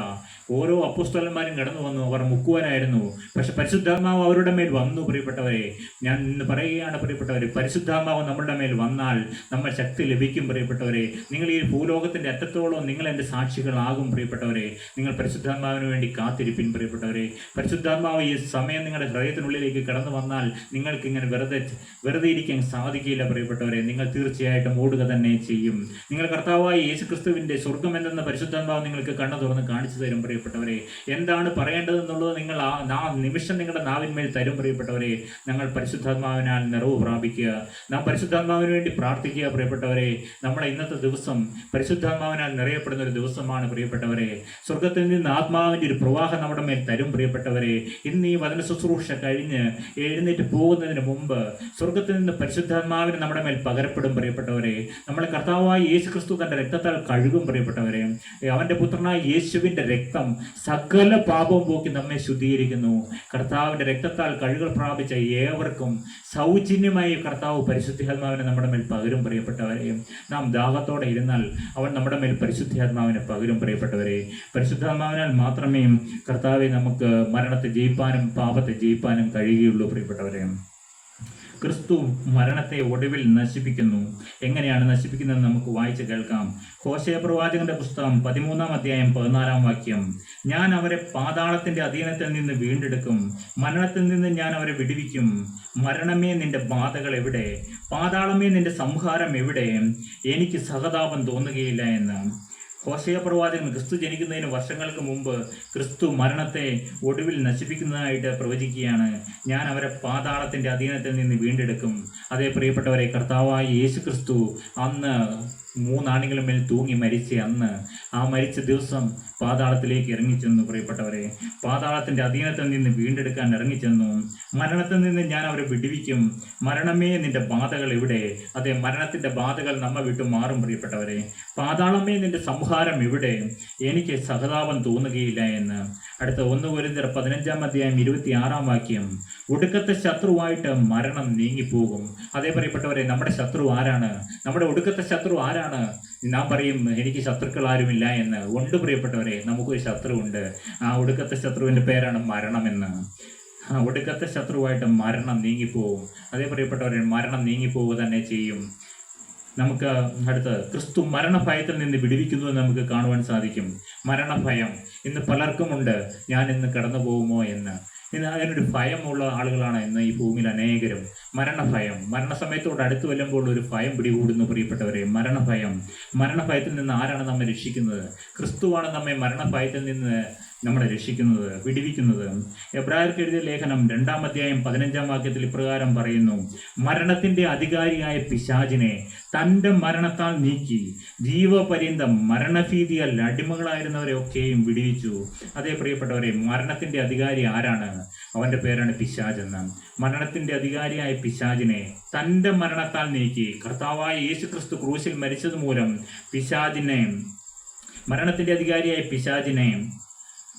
ഓരോ അപ്പോസ്തലന്മാരും കടന്നു വന്നു. അവർ മുക്കുവനായിരുന്നു. പക്ഷെ പരിശുദ്ധാത്മാവ് അവരുടെ മേൽ വന്നു. പ്രിയപ്പെട്ടവരെ, ഞാൻ ഇന്ന് പറയുകയാണ് പ്രിയപ്പെട്ടവരെ, പരിശുദ്ധാത്മാവ് നമ്മളുടെ മേൽ വന്നാൽ നമ്മൾ ശക്തി ലഭിക്കും. പ്രിയപ്പെട്ടവരെ, നിങ്ങൾ ഈ ഭൂലോകത്തിൻ്റെ അറ്റത്തോളം നിങ്ങൾ എൻ്റെ സാക്ഷികളാകും. പ്രിയപ്പെട്ടവരെ, നിങ്ങൾ പരിശുദ്ധാത്മാവിന് വേണ്ടി കാത്തിരിപ്പിൻ. പ്രിയപ്പെട്ടവരെ, പരിശുദ്ധാത്മാവ് ഈ സമയം നിങ്ങളുടെ ഹൃദയത്തിനുള്ളിലേക്ക് കടന്നു വന്നാൽ നിങ്ങൾക്ക് ഇങ്ങനെ വെറുതെ ഇരിക്കാൻ സാധിക്കില്ല. പ്രിയപ്പെട്ടവരെ, നിങ്ങൾ തീർച്ചയായിട്ടും ഓടുക തന്നെ ചെയ്യും. നിങ്ങൾ കർത്താവായ യേശു ക്രിസ്തുവിൻ്റെ സ്വർഗം എന്തെന്ന പരിശുദ്ധാത്മാവ് നിങ്ങൾക്ക് കണ്ണു തുറന്ന് കാണിച്ചു തരും. പ്രിയപ്പെട്ടവരെ, എന്താണ് പറയേണ്ടതെന്നുള്ളത് നിങ്ങൾ ആ നിമിഷം നിങ്ങളുടെ നാവിന്മേൽ തരും. പ്രിയപ്പെട്ടവരെ, ഞങ്ങൾ പരിശുദ്ധാത്മാവിനാൽ നിറവ് പ്രാപിക്കുക, നാം പരിശുദ്ധാത്മാവിന് വേണ്ടി പ്രാർത്ഥിക്കുക. പ്രിയപ്പെട്ടവരെ, നമ്മുടെ ഇന്നത്തെ ദിവസം പരിശുദ്ധാത്മാവിനാൽ നിറയപ്പെടുന്ന ഒരു ദിവസമാണ്. പ്രിയപ്പെട്ടവരെ, സ്വർഗത്തിൽ നിന്ന് ആത്മാവിൻ്റെ ഒരു പ്രവാഹം നമ്മുടെ മേൽ തരും. പ്രിയപ്പെട്ടവരെ, ഇന്ന് ഈ വചന ശുശ്രൂഷ കഴിഞ്ഞ് എഴുന്നേറ്റ് പോകുന്നതിന് മുമ്പ് സ്വർഗത്തിൽ നിന്ന് പരിശുദ്ധാത്മാവിന് നമ്മുടെ മേൽ പകരപ്പെടും. പ്രിയപ്പെട്ടവരെ, നമ്മളെ കർത്താവായ യേശു ക്രിസ്തു തൻ്റെ രക്തത്താൽ കഴുകും. പ്രിയപ്പെട്ടവരെ, അവൻ്റെ പുത്രനായ യേശുവിൻ്റെ രക്തം സകല പാപവും പോക്കി നമ്മെ ശുദ്ധീകരിക്കുന്നു. കർത്താവിൻ്റെ രക്തത്താൽ കഴുകൽ പ്രാപിച്ച ഏവർക്കും സൗജന്യമായി കർത്താവ് പരിശുദ്ധാത്മാവിനെ നമ്മുടെ മേൽ പകരും. പ്രിയപ്പെട്ടവരെ, നാം ദാഹത്തോടെ ഇരുന്നാൽ അവൻ നമ്മുടെ മേൽ പരിശുദ്ധാത്മാവിനെ പകരും. പ്രിയപ്പെട്ടവരെ, പരിശുദ്ധാത്മാവിനാൽ മാത്രമേ കർത്താവെ നമുക്ക് മരണത്തെ ജയിപ്പാനും പാപത്തെ ജയിപ്പാനും കഴിയുകയുള്ളൂ. പ്രിയപ്പെട്ടവരെ, ക്രിസ്തു മരണത്തെ ഒടുവിൽ നശിപ്പിക്കുന്നു. എങ്ങനെയാണ് നശിപ്പിക്കുന്നത് നമുക്ക് വായിച്ച് കേൾക്കാം. ഹോശേയ പ്രവാചകന്റെ പുസ്തകം 13-ാം അധ്യായം 14-ാം വാക്യം. ഞാൻ അവരെ പാതാളത്തിന്റെ അധീനത്തിൽ നിന്ന് വീണ്ടെടുക്കും, മരണത്തിൽ നിന്ന് ഞാൻ അവരെ വിടുവിക്കും. മരണമേ, നിന്റെ ബാധകൾ എവിടെ? പാതാളമേ, നിന്റെ സംഹാരം എവിടെ? എനിക്ക് സഹതാപം തോന്നുകയില്ല എന്ന്. ഹോശേയ പ്രവാചകൻ ക്രിസ്തു ജനിക്കുന്നതിന് വർഷങ്ങൾക്ക് മുമ്പ് ക്രിസ്തു മരണത്തെ ഒടുവിൽ നശിപ്പിക്കുന്നതായിട്ട് പ്രവചിക്കുകയാണ്. ഞാൻ അവരെ പാതാളത്തിൻ്റെ അധീനത്തിൽ നിന്ന് വീണ്ടെടുക്കും. അതേ പ്രിയപ്പെട്ടവരെ, കർത്താവായ യേശു ക്രിസ്തു അന്ന് 3 ആണികളുടെ മേൽ തൂങ്ങി മരിച്ച അന്ന്, ആ മരിച്ച ദിവസം പാതാളത്തിലേക്ക് ഇറങ്ങിച്ചെന്നു. പ്രിയപ്പെട്ടവരെ, പാതാളത്തിൻ്റെ അധീനത്തിൽ നിന്ന് വീണ്ടെടുക്കാൻ ഇറങ്ങിച്ചെന്നു. മരണത്തിൽ നിന്ന് ഞാൻ അവരെ വിടുവിക്കും. മരണമേ, നിന്റെ ബാധകൾ എവിടെ? അതെ, മരണത്തിൻ്റെ ബാധകൾ നമ്മെ വിട്ടു മാറും. പ്രിയപ്പെട്ടവരെ, പാതാളമേ, നിന്റെ സംഹാരം എവിടെ? എനിക്ക് സഹതാപം തോന്നുകയില്ല എന്ന്. അടുത്ത 1 കൊരിന്ത്യർ 15-ാം അധ്യായം 26-ാം വാക്യം. ഒടുക്കത്തെ ശത്രുവായിട്ട് മരണം നീങ്ങിപ്പോകും. അതേ പ്രിയപ്പെട്ടവരെ, നമ്മുടെ ശത്രു ആരാണ്? നമ്മുടെ ഒടുക്കത്തെ ശത്രു ആരാണ്? നാം പറയും എനിക്ക് ശത്രുക്കൾ ആരുമില്ല എന്ന്. ഉണ്ട് പ്രിയപ്പെട്ടവരെ, നമുക്കൊരു ശത്രു ഉണ്ട്. ആ ഒടുക്കത്തെ ശത്രുവിൻ്റെ പേരാണ് മരണമെന്ന്. ഒടുക്കത്തെ ശത്രുവായിട്ട് മരണം നീങ്ങിപ്പോവും. അതേ പ്രിയപ്പെട്ടവരെ, മരണം നീങ്ങിപ്പോവുക തന്നെ ചെയ്യും. നമുക്ക് അടുത്ത് ക്രിസ്തു മരണഭയത്തിൽ നിന്ന് വിടുവിക്കുന്നു എന്ന് നമുക്ക് കാണുവാൻ സാധിക്കും. മരണഭയം ഇന്ന് പലർക്കുമുണ്ട്. ഞാൻ ഇന്ന് കടന്നു പോകുമോ എന്ന്. ഇന്ന് അതിനൊരു ഭയമുള്ള ആളുകളാണ് ഇന്ന് ഈ ഭൂമിയിൽ അനേകരും. മരണഭയം, മരണസമയത്തോട് അടുത്ത് വരുമ്പോൾ ഒരു ഭയം പിടികൂടുന്നു. പ്രിയപ്പെട്ടവരെ, മരണഭയത്തിൽ നിന്ന് ആരാണ് നമ്മെ രക്ഷിക്കുന്നത്? ക്രിസ്തുവാണ് നമ്മെ മരണഭയത്തിൽ നിന്ന് നമ്മളെ രക്ഷിക്കുന്നത്, വിടുവിക്കുന്നത്. എബ്രായർക്ക് എഴുതിയ ലേഖനം 2-ാം അധ്യായം 15-ാം വാക്യത്തിൽ ഇപ്രകാരം പറയുന്നു: മരണത്തിൻ്റെ അധികാരിയായ പിശാചിനെ തൻ്റെ മരണത്താൽ നീക്കി ജീവപര്യന്തം മരണഭീതിയാൽ അടിമകളായിരുന്നവരെ ഒക്കെയും വിടുവിച്ചു. അതേ പ്രിയപ്പെട്ടവരെ, മരണത്തിൻ്റെ അധികാരി ആരാണ്? അവൻ്റെ പേരാണ് പിശാചെന്ന്. മരണത്തിൻ്റെ അധികാരിയായ പിശാചിനെ തൻ്റെ മരണത്താൽ നീക്കി. കർത്താവായ യേശു ക്രിസ്തു ക്രൂശിൽ മരിച്ചത് മൂലം മരണത്തിൻ്റെ അധികാരിയായ പിശാചിനെ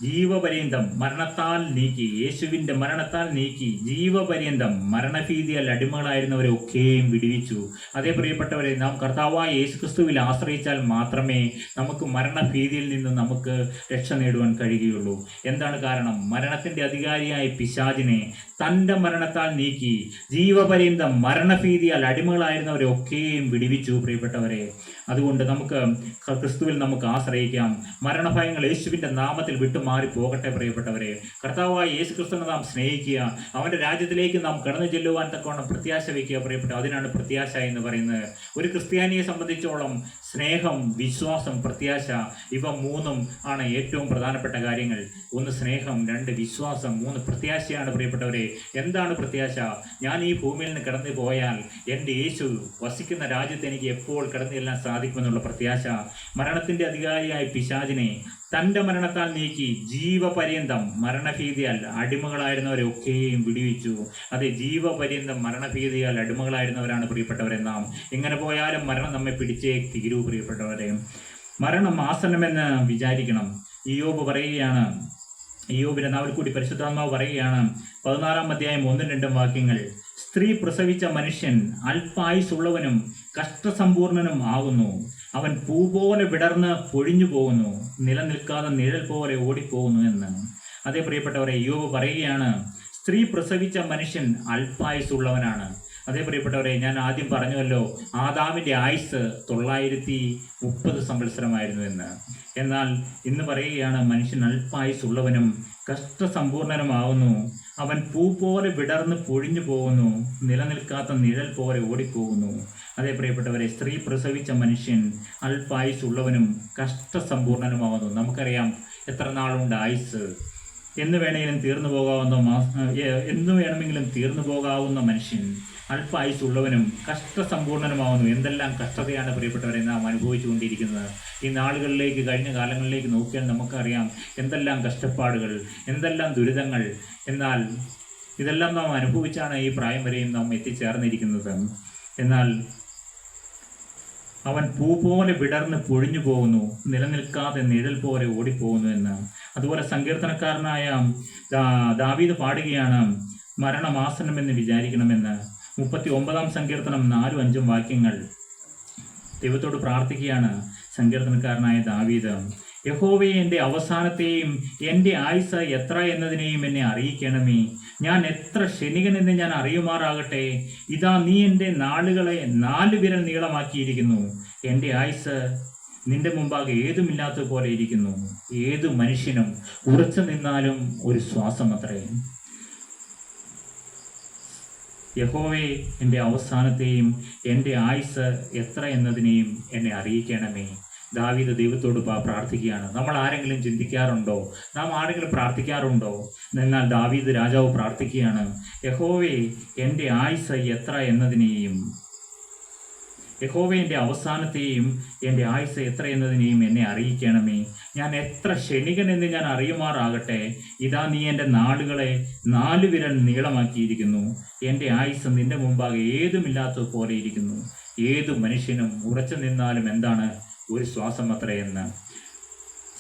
ജീവപര്യന്തം മരണത്താൽ നീക്കി, യേശുവിൻ്റെ മരണത്താൽ നീക്കി ജീവപര്യന്തം മരണഭീതിയാൽ അടിമകളായിരുന്നവരെ ഒക്കെയും വിടുവിച്ചു. അതേ പ്രിയപ്പെട്ടവരെ, നാം കർത്താവായ യേശു ക്രിസ്തുവിൽ ആശ്രയിച്ചാൽ മാത്രമേ നമുക്ക് മരണഭീതിയിൽ നിന്ന് നമുക്ക് രക്ഷ നേടുവാൻ കഴിയുകയുള്ളൂ. എന്താണ് കാരണം? മരണത്തിൻ്റെ അധികാരിയായ പിശാചിനെ തൻ്റെ മരണത്താൽ നീക്കി ജീവപര്യന്തം മരണഭീതിയാൽ അടിമകളായിരുന്നവരെ ഒക്കെയും വിടുവിച്ചു. പ്രിയപ്പെട്ടവരെ, അതുകൊണ്ട് നമുക്ക് ക്രിസ്തുവിൽ നമുക്ക് ആശ്രയിക്കാം. മരണഭയങ്ങൾ യേശുവിൻ്റെ നാമത്തിൽ വിട്ടുമാറി പോകട്ടെ. പ്രിയപ്പെട്ടവരെ, കർത്താവായ യേശു ക്രിസ്തുവിനെ നാം സ്നേഹിക്കുക, അവൻ്റെ രാജ്യത്തിലേക്ക് നാം കടന്നു ചെല്ലുവാൻ തക്കവണ്ണം പ്രത്യാശ വയ്ക്കുക. പ്രിയപ്പെട്ട, അതിനാണ് പ്രത്യാശ എന്ന് പറയുന്നത്. ഒരു ക്രിസ്ത്യാനിയെ സംബന്ധിച്ചോളം സ്നേഹം, വിശ്വാസം, പ്രത്യാശ, ഇവ മൂന്നും ആണ് ഏറ്റവും പ്രധാനപ്പെട്ട കാര്യങ്ങൾ. ഒന്ന് സ്നേഹം, രണ്ട് വിശ്വാസം, മൂന്ന് പ്രത്യാശയാണ് പ്രിയപ്പെട്ടവരെ. എന്താണ് പ്രത്യാശ? ഞാൻ ഈ ഭൂമിയിൽ നിന്ന് കടന്നു പോയാൽ എൻ്റെ യേശു വസിക്കുന്ന രാജ്യത്ത് എനിക്ക് എപ്പോൾ കടന്നു ചെല്ലാൻ സാധിക്കുമെന്നുള്ള പ്രത്യാശ. മരണത്തിൻ്റെ അധികാരിയായ പിശാചിനെ തൻ്റെ മരണത്താൽ നീക്കി ജീവപര്യന്തം മരണഭീതിയാൽ അടിമകളായിരുന്നവരെ ഒക്കെയും വിടുവിച്ചു. അതെ, ജീവപര്യന്തം മരണഭീതിയാൽ അടിമകളായിരുന്നവരാണ് പ്രിയപ്പെട്ടവരെ നാം. എങ്ങനെ പോയാലും മരണം നമ്മെ പിടിച്ചേ തീരൂ പ്രിയപ്പെട്ടവരെ. മരണം ആസന്നമെന്ന് വിചാരിക്കണം. ഇയ്യോബ് പറയുകയാണ്, ഇയ്യോബിന്റെ നാവിൽ കൂടി പരിശുദ്ധാത്മാവ് പറയുകയാണ്, 14-ാം അധ്യായം 1-2 വാക്യങ്ങൾ: സ്ത്രീ പ്രസവിച്ച മനുഷ്യൻ അല്പായുസുള്ളവനും കഷ്ടസമ്പൂർണനും ആകുന്നു. അവൻ പൂ പോലെ വിടർന്ന് പൊഴിഞ്ഞു പോകുന്നു, നിലനിൽക്കാതെ നിഴൽ പോലെ ഓടിപ്പോകുന്നു എന്ന്. അതേ പ്രിയപ്പെട്ടവരെ, ഇയ്യോബ് പറയുകയാണ്, സ്ത്രീ പ്രസവിച്ച മനുഷ്യൻ അല്പായുസുള്ളവനാണ്. അതേ പ്രിയപ്പെട്ടവരെ, ഞാൻ ആദ്യം പറഞ്ഞുവല്ലോ, ആദാമിൻ്റെ ആയുസ് 930 സംവത്സരമായിരുന്നു എന്ന്. എന്നാൽ ഇന്ന് പറയുകയാണ്, മനുഷ്യൻ അല്പായുസുള്ളവനും കഷ്ടസമ്പൂർണനുമാവുന്നു. അവൻ പൂ പോലെ വിടർന്ന് പൊഴിഞ്ഞു പോകുന്നു, നിലനിൽക്കാത്ത നിഴൽ പോലെ ഓടിപ്പോകുന്നു. അതേ പ്രിയപ്പെട്ടവരെ, സ്ത്രീ പ്രസവിച്ച മനുഷ്യൻ അല്പായുസുള്ളവനും കഷ്ടസമ്പൂർണനുമാവുന്നു. നമുക്കറിയാം എത്ര നാളുണ്ട് ആയുസ്. എന്ന് വേണമെങ്കിലും തീർന്നു പോകാവുന്ന മനുഷ്യൻ അല്പായുസുള്ളവനും കഷ്ടസമ്പൂർണനുമാവുന്നു. എന്തെല്ലാം കഷ്ടതയാണ് പ്രിയപ്പെട്ടവരെ നാം അനുഭവിച്ചുകൊണ്ടിരിക്കുന്നത്. ഈ നാളുകളിലേക്ക്, കഴിഞ്ഞ കാലങ്ങളിലേക്ക് നോക്കിയാൽ നമുക്കറിയാം എന്തെല്ലാം കഷ്ടപ്പാടുകൾ, എന്തെല്ലാം ദുരിതങ്ങൾ. എന്നാൽ ഇതെല്ലാം നാം അനുഭവിച്ചാണ് ഈ പ്രായം വരെയും നാം എത്തിച്ചേർന്നിരിക്കുന്നത്. എന്നാൽ അവൻ പൂ പോലെ വിടർന്ന് പൊഴിഞ്ഞു പോകുന്നു, നിലനിൽക്കാതെ നിഴൽ പോലെ ഓടിപ്പോകുന്നു എന്ന്. അതുപോലെ സങ്കീർത്തനക്കാരനായ ദാവീദ് പാടുകയാണ്, മരണമാസന്നമെന്ന് വിചാരിക്കണമെന്ന്. 39-ാം സങ്കീർത്തനം 4-5 വാക്യങ്ങൾ ദൈവത്തോട് പ്രാർത്ഥിക്കുകയാണ് സങ്കീർത്തനക്കാരനായ ദാവീദ്. യഹോവേ, എൻ്റെ അവസാനത്തെയും എൻ്റെ ആയുസ് എത്ര എന്നതിനെയും എന്നെ അറിയിക്കണമേ. ഞാൻ എത്ര ക്ഷണികനെന്ന് ഞാൻ അറിയുമാറാകട്ടെ. ഇതാ, നീ എൻ്റെ നാളുകളെ 4 വിരൽ നീളമാക്കിയിരിക്കുന്നു. എൻ്റെ ആയുസ് നിന്റെ മുമ്പാകെ ഏതുമില്ലാത്തതുപോലെ ഇരിക്കുന്നു. ഏതു മനുഷ്യനും ഉറച്ചു നിന്നാലും ഒരു ശ്വാസം അത്രേ. യഹോവേ, എൻ്റെ അവസാനത്തെയും എൻ്റെ ആയുസ് എത്ര എന്നതിനെയും എന്നെ അറിയിക്കണമേ. ദാവീദ് ദൈവത്തോട് പ്രാർത്ഥിക്കുകയാണ്. നമ്മൾ ആരെങ്കിലും ചിന്തിക്കാറുണ്ടോ? നാം ആരെങ്കിലും പ്രാർത്ഥിക്കാറുണ്ടോ? എന്നാൽ ദാവീദ് രാജാവ് പ്രാർത്ഥിക്കുകയാണ്, യഹോവേ, എൻ്റെ ആയുസ് എത്ര എന്നതിനെയും, യഹോവേ, എൻ്റെ അവസാനത്തെയും എൻ്റെ ആയുസ് എത്ര എന്നതിനെയും എന്നെ അറിയിക്കണമേ. ഞാൻ എത്ര ക്ഷണികനെന്ന് ഞാൻ അറിയുമാറാകട്ടെ. ഇതാ, നീ എൻ്റെ നാളുകളെ 4 വിരൽ നീളമാക്കിയിരിക്കുന്നു. എൻ്റെ ആയുസ് നിന്റെ മുമ്പാകെ ഏതുമില്ലാത്തതുപോലെ ഇരിക്കുന്നു. ഏതു മനുഷ്യനും ഉറച്ചു നിന്നാലും എന്താണ്, ഒരു ശ്വാസം അത്രയെന്ന്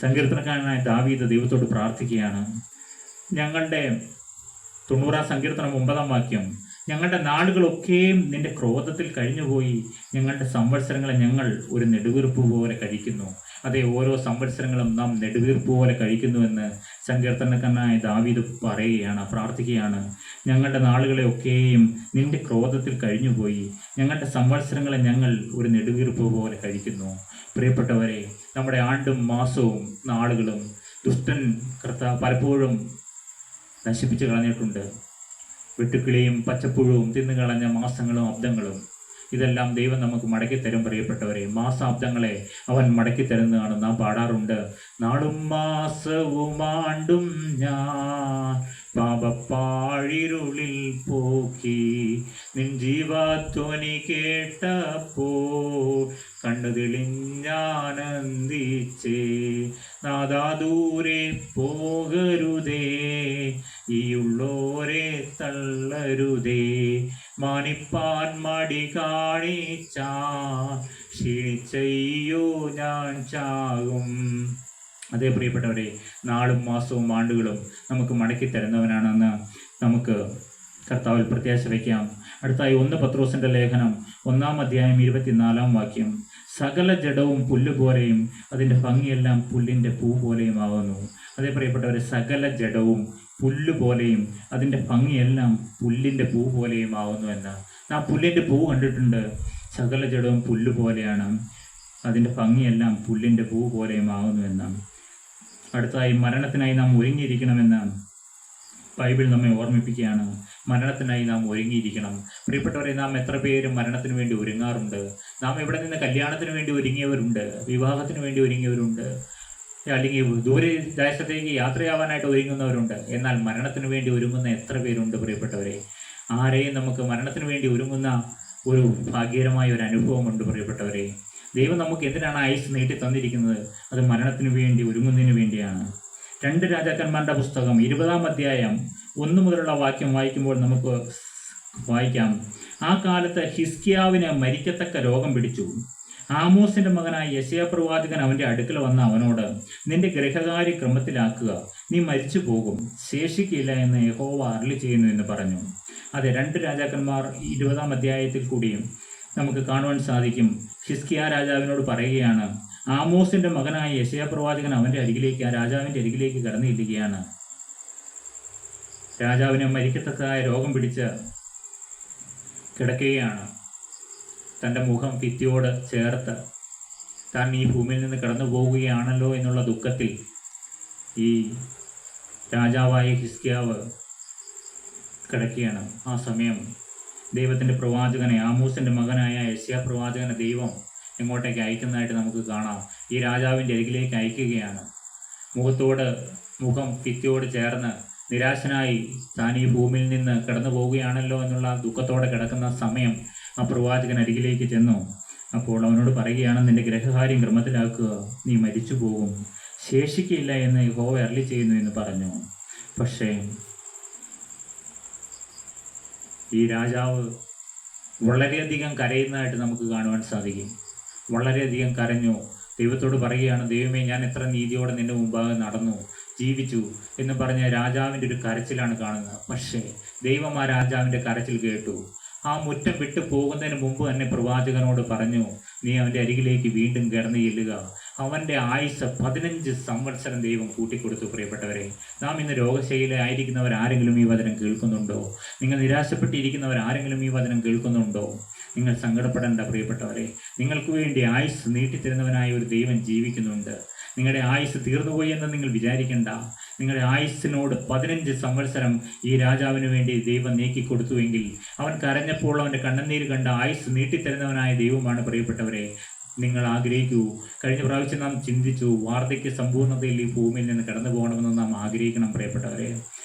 സങ്കീർത്തനക്കാരനായ ദാവീദ് ദൈവത്തോട് പ്രാർത്ഥിക്കുകയാണ്. ഞങ്ങളുടെ 90-ാം സങ്കീർത്തനം 9-ാം വാക്യം: ഞങ്ങളുടെ നാളുകളൊക്കെയും നിന്റെ ക്രോധത്തിൽ കഴിഞ്ഞുപോയി, ഞങ്ങളുടെ സംവത്സരങ്ങളെ ഞങ്ങൾ ഒരു നെടുവീർപ്പ് പോലെ കഴിക്കുന്നു. അതെ, ഓരോ സംവത്സരങ്ങളും നാം നെടുവീർപ്പ് പോലെ കഴിക്കുന്നുവെന്ന് സങ്കീർത്തനക്കാരനായ ദാവീദ് പറയുകയാണ്, പ്രാർത്ഥിക്കുകയാണ്. ഞങ്ങളുടെ നാളുകളെ ഒക്കെയും നിന്റെ ക്രോധത്തിൽ കഴിഞ്ഞുപോയി, ഞങ്ങളുടെ സംവത്സരങ്ങളെ ഞങ്ങൾ ഒരു നെടുവീർപ്പ് പോലെ കഴിക്കുന്നു. പ്രിയപ്പെട്ടവരെ, നമ്മുടെ ആണ്ടും മാസവും നാളുകളും ദുഷ്ടൻ പലപ്പോഴും നശിപ്പിച്ചു കളഞ്ഞിട്ടുണ്ട്. വെട്ടുക്കിളിയും പച്ചപ്പുഴവും തിന്നുകളഞ്ഞ മാസങ്ങളും അബ്ദങ്ങളും ഇതെല്ലാം ദൈവം നമുക്ക് മടക്കിത്തരും പ്രിയപ്പെട്ടവരെ. മാസാബ്ദങ്ങളെ അവൻ മടക്കിത്തരുന്നതാണ് നാം പാടാറുണ്ട്. നാളും മാസവും ആണ്ടും ഞാൻ പാപപ്പാഴിരുളിൽ പോക്കി, നിൻ ജീവധ്വനി കേട്ടപ്പോൾ കണ്ണു തെളിഞ്ഞാനന്ദിച്ചേ. നാദാ, ദൂരെ പോകരുതേ, ഈയുള്ളോരെ തള്ളരുതേ. മാനിപ്പാൻ മടി കാണിച്ചാൻ ക്ഷീണിച്ചയ്യോ ഞാൻ ചാകും. അതേ പ്രിയപ്പെട്ടവരെ, നാളും മാസവും ആണ്ടുകളും നമുക്ക് മടക്കി തരുന്നവനാണെന്ന് നമുക്ക് കർത്താവിൽ പ്രത്യാശ വയ്ക്കാം. അടുത്തായി 1 പത്രോസിൻ്റെ ലേഖനം 1-ാം അധ്യായം 24-ാം വാക്യം: സകല ജഡവും പുല്ലുപോലെയും അതിൻ്റെ ഭംഗിയെല്ലാം പുല്ലിൻ്റെ പൂ പോലെയും ആകുന്നു. അതേ പ്രിയപ്പെട്ടവരെ, സകല ജഡവും പുല്ലുപോലെയും അതിൻ്റെ ഭംഗിയെല്ലാം പുല്ലിൻ്റെ പൂ പോലെയും ആകുന്നു എന്ന്. നാം പുല്ലിൻ്റെ പൂ കണ്ടിട്ടുണ്ട്. സകല ജഡവും പുല്ലുപോലെയാണ്, അതിൻ്റെ ഭംഗിയെല്ലാം പുല്ലിൻ്റെ പൂ പോലെയും ആകുന്നു എന്ന്. അടുത്തായി മരണത്തിനായി നാം ഒരുങ്ങിയിരിക്കണമെന്ന് ബൈബിൾ നമ്മെ ഓർമ്മിപ്പിക്കുകയാണ്, മരണത്തിനായി നാം ഒരുങ്ങിയിരിക്കണം. പ്രിയപ്പെട്ടവരെ, നാം എത്ര പേര് മരണത്തിന് വേണ്ടി ഒരുങ്ങാറുണ്ട്? നാം ഇവിടെ നിന്ന് കല്യാണത്തിന് വേണ്ടി ഒരുങ്ങിയവരുണ്ട്, വിവാഹത്തിന് വേണ്ടി ഒരുങ്ങിയവരുണ്ട്, അല്ലെങ്കിൽ ദൂരെ ദേശത്തേക്ക് യാത്രയാവാനായിട്ട് ഒരുങ്ങുന്നവരുണ്ട്. എന്നാൽ മരണത്തിന് വേണ്ടി ഒരുങ്ങുന്ന എത്ര പേരുണ്ട് പ്രിയപ്പെട്ടവരെ? ആരെയും നമുക്ക് മരണത്തിന് വേണ്ടി ഒരുങ്ങുന്ന ഒരു ഭാഗ്യകരമായ ഒരു അനുഭവമുണ്ട് പ്രിയപ്പെട്ടവരെ. ദൈവം നമുക്ക് എന്തിനാണ് ആയുസ് നീട്ടി തന്നിരിക്കുന്നത്? അത് മരണത്തിന് വേണ്ടി ഒരുങ്ങുന്നതിന് വേണ്ടിയാണ്. 2 രാജാക്കന്മാരുടെ പുസ്തകം 20-ാം അധ്യായം 1 മുതലുള്ള വാക്യം വായിക്കുമ്പോൾ നമുക്ക് വായിക്കാം. ആ കാലത്ത് ഹിസ്കിയാവിന് മരിക്കത്തക്ക രോഗം പിടിച്ചു. ആമോസിന്റെ മകനായ യെശയ്യാ പ്രവാചകൻ അവന്റെ അടുക്കൽ വന്ന അവനോട്, നിന്റെ ഗൃഹകാര്യ ക്രമത്തിലാക്കുക, നീ മരിച്ചു പോകും, ശേഷിക്കില്ല എന്ന് യഹോവ അരുളി ചെയ്യുന്നു എന്ന് പറഞ്ഞു. അതെ, 2 രാജാക്കന്മാർ 20-ാം അധ്യായത്തിൽ കൂടിയും നമുക്ക് കാണുവാൻ സാധിക്കും. ഹിസ്കിയാ രാജാവിനോട് പറയുകയാണ്, ആമോസിന്റെ മകനായ യെശയ്യാ പ്രവാചകൻ അവന്റെ അരികിലേക്ക്, ആ രാജാവിന്റെ അരികിലേക്ക് കടന്നു ചെല്ലുകയാണ്. രാജാവിന് മരിക്കത്തക്കതായ രോഗം പിടിച്ച് കിടക്കുകയാണ്. തൻ്റെ മുഖം ഭിത്തിയോട് ചേർത്ത് താൻ ഈ ഭൂമിയിൽ നിന്ന് കടന്നു പോവുകയാണല്ലോ എന്നുള്ള ദുഃഖത്തിൽ ഈ രാജാവായ ഹിസ്കിയാവ് കിടക്കുകയാണ്. ആ സമയം ദൈവത്തിൻ്റെ പ്രവാചകനെ, ആമോസിൻ്റെ മകനായ യെശയ്യാ പ്രവാചകനെ ദൈവം എങ്ങോട്ടേക്ക് അയക്കുന്നതായിട്ട് നമുക്ക് കാണാം. ഈ രാജാവിൻ്റെ അരികിലേക്ക് അയക്കുകയാണ്. മുഖം ഭിത്തിയോട് ചേർന്ന് നിരാശനായി താൻ ഈ ഭൂമിയിൽ നിന്ന് കടന്നു പോവുകയാണല്ലോ എന്നുള്ള ദുഃഖത്തോടെ കിടക്കുന്ന സമയം ആ പ്രവാചകൻ അരികിലേക്ക് ചെന്നു. അപ്പോൾ അവനോട് പറയുകയാണ്, നിന്റെ ഗൃഹകാര്യം ക്രമത്തിലാക്കുക, നീ മരിച്ചു പോകും, ശേഷിക്കില്ല എന്ന് യഹോവ അരുളി ചെയ്യുന്നു എന്ന് പറഞ്ഞു. പക്ഷേ ഈ രാജാവ് വളരെയധികം കരയുന്നതായിട്ട് നമുക്ക് കാണുവാൻ സാധിക്കും. വളരെയധികം കരഞ്ഞു. ദൈവത്തോട് പറയുകയാണ്, ദൈവമേ, ഞാൻ എത്ര നീതിയോടെ നിന്റെ മുമ്പാകെ നടന്നു ജീവിച്ചു എന്ന് പറഞ്ഞ രാജാവിൻ്റെ ഒരു കരച്ചിലാണ് കാണുന്നത്. പക്ഷേ ദൈവം ആ രാജാവിൻ്റെ കരച്ചിൽ കേട്ടു. ആ മുറ്റം വിട്ടു പോകുന്നതിന് മുമ്പ് തന്നെ പ്രവാചകനോട് പറഞ്ഞു, നീ അവൻ്റെ അരികിലേക്ക് വീണ്ടും കടന്നു ചെല്ലുക. അവൻ്റെ ആയുസ് 15 സംവത്സരം ദൈവം കൂട്ടിക്കൊടുത്തു. പ്രിയപ്പെട്ടവരെ, നാം ഇന്ന് രോഗശൈലിയായിരിക്കുന്നവരാരെങ്കിലും ഈ വചനം കേൾക്കുന്നുണ്ടോ? നിങ്ങൾ നിരാശപ്പെട്ടിരിക്കുന്നവരാരെങ്കിലും ഈ വചനം കേൾക്കുന്നുണ്ടോ? നിങ്ങൾ സങ്കടപ്പെടേണ്ട പ്രിയപ്പെട്ടവരെ. നിങ്ങൾക്ക് വേണ്ടി ആയുസ് നീട്ടിത്തരുന്നവനായ ഒരു ദൈവം ജീവിക്കുന്നുണ്ട്. നിങ്ങളുടെ ആയുസ് തീർന്നുപോയി എന്ന് നിങ്ങൾ വിചാരിക്കേണ്ട. നിങ്ങളുടെ ആയുസ്സിനോട് 15 സംവത്സരം ഈ രാജാവിന് വേണ്ടി ദൈവം നീക്കിക്കൊടുത്തുവെങ്കിൽ, അവൻ കരഞ്ഞപ്പോൾ അവൻ്റെ കണ്ണുനീര് കണ്ട ആയുസ് നീട്ടിത്തരുന്നവനായ ദൈവമാണ് പ്രിയപ്പെട്ടവരെ. നിങ്ങൾ ആഗ്രഹിക്കൂ. കഴിഞ്ഞ പ്രാവശ്യം നാം ചിന്തിച്ചു, വാർദ്ധക്യ സമ്പൂർണ്ണതയിൽ ഈ ഭൂമിയിൽ നിന്ന് കടന്നു പോകണമെന്ന് നാം ആഗ്രഹിക്കണം പ്രിയപ്പെട്ടവരെ.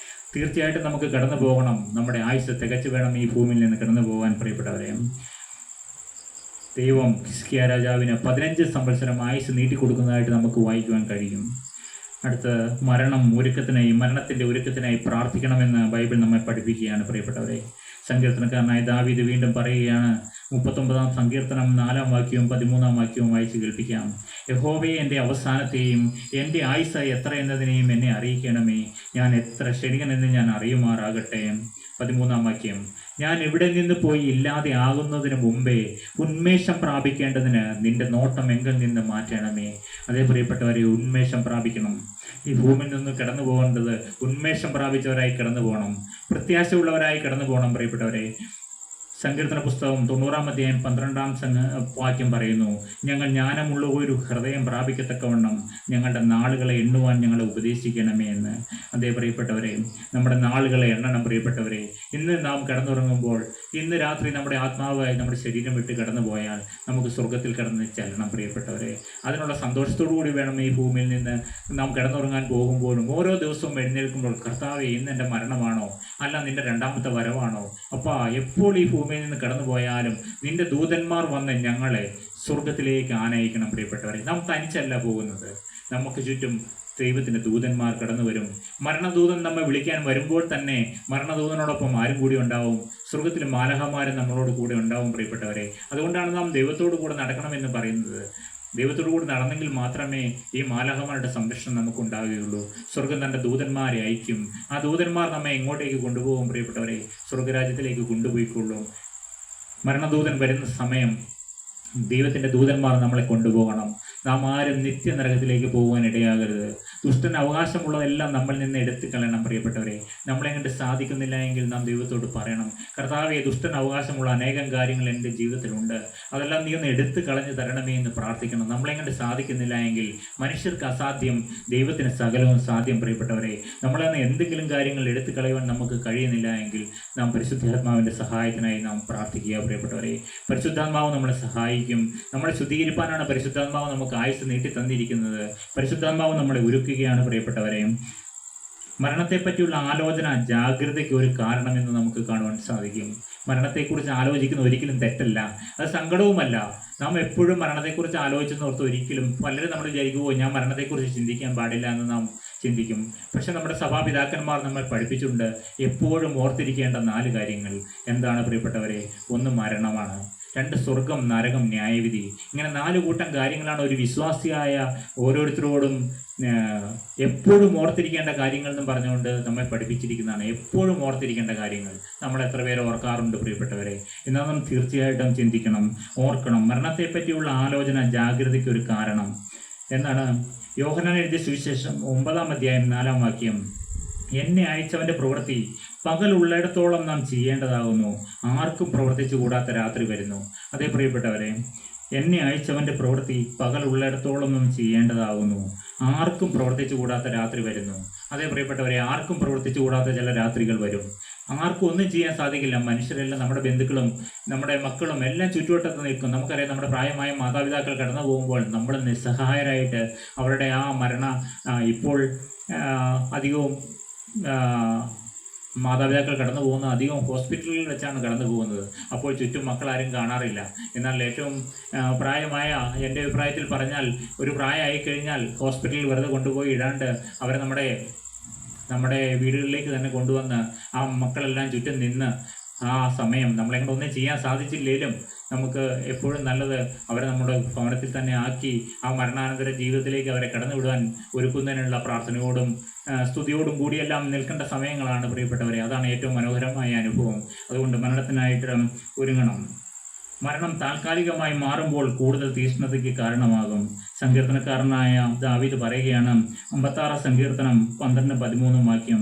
തീർച്ചയായിട്ടും നമുക്ക് കടന്നു പോകണം. നമ്മുടെ ആയുസ് തികച്ചു വേണം ഈ ഭൂമിയിൽ നിന്ന് കടന്നു പോകാൻ പ്രിയപ്പെട്ടവരെ. ദൈവം ഹിസ്കിയാ രാജാവിന് 15 സംവത്സരം ആയുസ് നീട്ടിക്കൊടുക്കുന്നതായിട്ട് നമുക്ക് വായിക്കുവാൻ കഴിയും. അടുത്ത് മരണത്തിൻ്റെ ഒരുക്കത്തിനായി പ്രാർത്ഥിക്കണമെന്ന് ബൈബിൾ നമ്മെ പഠിപ്പിക്കുകയാണ് പ്രിയപ്പെട്ടവരെ. സങ്കീർത്തനക്കാരനായ ദാവീദ് വീണ്ടും പറയുകയാണ്. 39-ാം സങ്കീർത്തനം 4-ാം വാക്യവും 13-ാം വാക്യവും വായിച്ച് കേൾപ്പിക്കാം. യഹോവയെ, എൻ്റെ അവസാനത്തെയും എൻ്റെ ആയുസ് എത്ര എന്നതിനെയും എന്നെ അറിയിക്കണമേ. ഞാൻ എത്ര ക്ഷണികനെന്ന് ഞാൻ അറിയുമാറാകട്ടെ. 13-ാം വാക്യം, ഞാൻ ഇവിടെ നിന്ന് പോയി ഇല്ലാതെ ആകുന്നതിന് മുമ്പേ ഉന്മേഷം പ്രാപിക്കേണ്ടതിന് നിന്റെ നോട്ടം എങ്കിൽ നിന്ന് മാറ്റണമേ. അതേ പ്രിയപ്പെട്ടവരെ, ഉന്മേഷം പ്രാപിക്കണം. ഈ ഭൂമിയിൽ നിന്ന് കടന്നു പോകേണ്ടത് ഉന്മേഷം പ്രാപിച്ചവരായി കടന്നു പോകണം, പ്രത്യാശയുള്ളവരായി കടന്നു പോകണം പ്രിയപ്പെട്ടവരെ. സങ്കീർത്തന പുസ്തകം 90-ാം അധ്യായം 12-ാം വാക്യം പറയുന്നു, ഞങ്ങൾ ജ്ഞാനമുള്ള ഒരു ഹൃദയം പ്രാപിക്കത്തക്കവണ്ണം ഞങ്ങളുടെ നാളുകളെ എണ്ണുവാൻ ഞങ്ങളെ ഉപദേശിക്കണമേ എന്ന്. അതേ പ്രിയപ്പെട്ടവരെ, നമ്മുടെ നാളുകളെ എണ്ണണം പ്രിയപ്പെട്ടവരെ. ഇന്ന് നാം കിടന്നുറങ്ങുമ്പോൾ, ഇന്ന് രാത്രി നമ്മുടെ ആത്മാവായി നമ്മുടെ ശരീരം വിട്ട് കടന്നു പോയാൽ നമുക്ക് സ്വർഗത്തിൽ കടന്ന് ചെല്ലണം പ്രിയപ്പെട്ടവരെ. അതിനുള്ള സന്തോഷത്തോടു കൂടി വേണം ഈ ഭൂമിയിൽ നിന്ന് നാം കിടന്നുറങ്ങാൻ പോകുമ്പോഴും ഓരോ ദിവസവും എഴുന്നേൽക്കുമ്പോൾ, കർത്താവേ, ഇന്ന് എൻ്റെ മരണമാണോ, അല്ല നിൻ്റെ രണ്ടാമത്തെ വരവാണോ, അപ്പാ എപ്പോൾ ഈ ഭൂമിയിൽ നിന്ന് കടന്നു പോയാലും നിന്റെ ദൂതന്മാർ വന്ന് ഞങ്ങളെ സ്വർഗത്തിലേക്ക് ആനയിക്കണം പ്രിയപ്പെട്ടവരെ. നാം തനിച്ചല്ല പോകുന്നത്, നമുക്ക് ചുറ്റും ദൈവത്തിൻ്റെ ദൂതന്മാർ കടന്നു വരും. മരണദൂതൻ നമ്മെ വിളിക്കാൻ വരുമ്പോൾ തന്നെ മരണദൂതനോടൊപ്പം ആരും കൂടി ഉണ്ടാവും. സ്വർഗത്തിലെ മാലാഖമാരും നമ്മളോട് കൂടെ ഉണ്ടാവും പ്രിയപ്പെട്ടവരെ. അതുകൊണ്ടാണ് നാം ദൈവത്തോടു കൂടെ നടക്കണമെന്ന് പറയുന്നത്. ദൈവത്തോടു കൂടി നടന്നെങ്കിൽ മാത്രമേ ഈ മാലാഖമാരുടെ സംരക്ഷണം നമുക്ക് ഉണ്ടാവുകയുള്ളൂ. സ്വർഗം തൻ്റെ ദൂതന്മാരെ അയക്കും. ആ ദൂതന്മാർ നമ്മെ എങ്ങോട്ടേക്ക് കൊണ്ടുപോകും പ്രിയപ്പെട്ടവരെ? സ്വർഗരാജ്യത്തിലേക്ക് കൊണ്ടുപോയിക്കൊള്ളും. മരണദൂതൻ വരുന്ന സമയം ദൈവത്തിൻ്റെ ദൂതന്മാർ നമ്മളെ കൊണ്ടുപോകണം. നാം ആരും നിത്യനരകത്തിലേക്ക് പോകാൻ ഇടയാകരുത്. ദുഷ്ടന് അവകാശമുള്ളതെല്ലാം നമ്മളിൽ നിന്ന് എടുത്തു കളയണം പ്രിയപ്പെട്ടവരെ. നമ്മളെ കൊണ്ട് സാധിക്കുന്നില്ല എങ്കിൽ നാം ദൈവത്തോട് പറയണം, കർത്താവേ, ദുഷ്ടന് അവകാശമുള്ള അനേകം കാര്യങ്ങൾ എൻ്റെ ജീവിതത്തിലുണ്ട്, അതെല്ലാം നീ ഒന്ന് എടുത്തു കളഞ്ഞു തരണമേ എന്ന് പ്രാർത്ഥിക്കണം. നമ്മളെ കൊണ്ട് സാധിക്കുന്നില്ല എങ്കിൽ മനുഷ്യർക്ക് അസാധ്യം, ദൈവത്തിന് സകലവും സാധ്യം പ്രിയപ്പെട്ടവരെ. നമ്മളെ എന്തെങ്കിലും കാര്യങ്ങൾ എടുത്തു കളയുവാൻ നമുക്ക് കഴിയുന്നില്ല എങ്കിൽ നാം പരിശുദ്ധാത്മാവിൻ്റെ സഹായത്തിനായി നാം പ്രാർത്ഥിക്കുക പ്രിയപ്പെട്ടവരെ. പരിശുദ്ധാത്മാവ് നമ്മളെ സഹായിക്കും. നമ്മളെ ശുദ്ധീകരിപ്പാനാണ് പരിശുദ്ധാത്മാവ് നമുക്ക് ആയുസ് നീട്ടി തന്നിരിക്കുന്നത്. പരിശുദ്ധാത്മാവ് നമ്മളെ ഒരുക്കുകയാണ് പ്രിയപ്പെട്ടവരെ. മരണത്തെപ്പറ്റിയുള്ള ആലോചന ജാഗ്രതയ്ക്ക് ഒരു കാരണമെന്ന് നമുക്ക് കാണുവാൻ സാധിക്കും. മരണത്തെക്കുറിച്ച് ആലോചിക്കുന്ന ഒരിക്കലും തെറ്റല്ല, അത് സങ്കടവുമല്ല. നാം എപ്പോഴും മരണത്തെക്കുറിച്ച് ആലോചിച്ചെന്നോർത്ത് ഒരിക്കലും പലരും നമ്മൾ വിചാരിക്കുമോ ഞാൻ മരണത്തെക്കുറിച്ച് ചിന്തിക്കാൻ പാടില്ല എന്ന് നാം ചിന്തിക്കും. പക്ഷെ നമ്മുടെ സഭാപിതാക്കന്മാർ നമ്മൾ പഠിപ്പിച്ചിട്ടുണ്ട് എപ്പോഴും ഓർത്തിരിക്കേണ്ട 4 കാര്യങ്ങൾ. എന്താണ് പ്രിയപ്പെട്ടവരെ? 1 മരണമാണ്, 2 സ്വർഗം, നരകം, ന്യായവിധി. ഇങ്ങനെ 4 കൂട്ടം കാര്യങ്ങളാണ് ഒരു വിശ്വാസിയായ ഓരോരുത്തരോടും എപ്പോഴും ഓർത്തിരിക്കേണ്ട കാര്യങ്ങൾ എന്നും പറഞ്ഞുകൊണ്ട് നമ്മെ പഠിപ്പിച്ചിരിക്കുന്നതാണ്. എപ്പോഴും ഓർത്തിരിക്കേണ്ട കാര്യങ്ങൾ നമ്മൾ എത്ര പേരെ ഓർക്കാറുണ്ട് പ്രിയപ്പെട്ടവരെ? എന്നാൽ നാം തീർച്ചയായിട്ടും ചിന്തിക്കണം, ഓർക്കണം. മരണത്തെപ്പറ്റിയുള്ള ആലോചന ജാഗ്രതയ്ക്ക് ഒരു കാരണം. എന്താണ്? യോഹന്നാൻ എഴുതിയ സുവിശേഷം 9-ാം അധ്യായം 4-ാം വാക്യം, എന്നെ അയച്ചവൻ്റെ പ്രവൃത്തി പകലുള്ളിടത്തോളം നാം ചെയ്യേണ്ടതാകുന്നു, ആർക്കും പ്രവർത്തിച്ചു കൂടാത്ത രാത്രി വരുന്നു. അതേ പ്രിയപ്പെട്ടവരെ, എന്നെ അയച്ചവൻ്റെ പ്രവൃത്തി പകലുള്ളിടത്തോളം നാം ചെയ്യേണ്ടതാകുന്നു, ആർക്കും പ്രവർത്തിച്ചു കൂടാത്ത രാത്രി വരുന്നു. അതേ പ്രിയപ്പെട്ടവരെ, ആർക്കും പ്രവർത്തിച്ചു കൂടാത്ത ചില രാത്രികൾ വരും. ആർക്കും ഒന്നും ചെയ്യാൻ സാധിക്കില്ല. മനുഷ്യരെല്ലാം, നമ്മുടെ ബന്ധുക്കളും നമ്മുടെ മക്കളും എല്ലാം ചുറ്റുവട്ടത്ത് നിൽക്കും. നമുക്കറിയാം, നമ്മുടെ പ്രായമായ മാതാപിതാക്കൾ കടന്നു പോകുമ്പോൾ നമ്മൾ നിസ്സഹായരായിട്ട് അവരുടെ ആ ഇപ്പോൾ അധികവും മാതാപിതാക്കൾ കടന്നു പോകുന്ന അധികം ഹോസ്പിറ്റലുകളിൽ വെച്ചാണ് കടന്നു പോകുന്നത്. അപ്പോൾ ചുറ്റും മക്കളാരും കാണാറില്ല. എന്നാൽ ഏറ്റവും പ്രായമായ, എൻ്റെ അഭിപ്രായത്തിൽ പറഞ്ഞാൽ, ഒരു പ്രായമായി കഴിഞ്ഞാൽ ഹോസ്പിറ്റലിൽ വെറുതെ കൊണ്ടുപോയി ഇടാണ്ട് അവരെ നമ്മുടെ വീടുകളിലേക്ക് തന്നെ കൊണ്ടുവന്ന് ആ മക്കളെല്ലാം ചുറ്റും നിന്ന് ആ സമയം നമ്മളെങ്ങനെ ഒന്നും ചെയ്യാൻ സാധിച്ചില്ലെങ്കിലും നമുക്ക് എപ്പോഴും നല്ലത് അവരെ നമ്മുടെ ഭവനത്തിൽ തന്നെ ആക്കി ആ മരണാനന്തര ജീവിതത്തിലേക്ക് അവരെ കടന്നുവിടുവാൻ ഒരുക്കുന്നതിനുള്ള പ്രാർത്ഥനയോടും സ്തുതിയോടും കൂടിയെല്ലാം നിൽക്കേണ്ട സമയങ്ങളാണ് പ്രിയപ്പെട്ടവരെ. അതാണ് ഏറ്റവും മനോഹരമായ അനുഭവം. അതുകൊണ്ട് മരണത്തിനായിട്ട് ഒരുങ്ങണം. മരണം താൽക്കാലികമായി മാറുമ്പോൾ കൂടുതൽ തീഷ്ണതയ്ക്ക് കാരണമാകും. സങ്കീർത്തനക്കാരനായ ദാവീദ് പറയുകയാണ്, 56 സങ്കീർത്തനം 12-13 വാക്യം,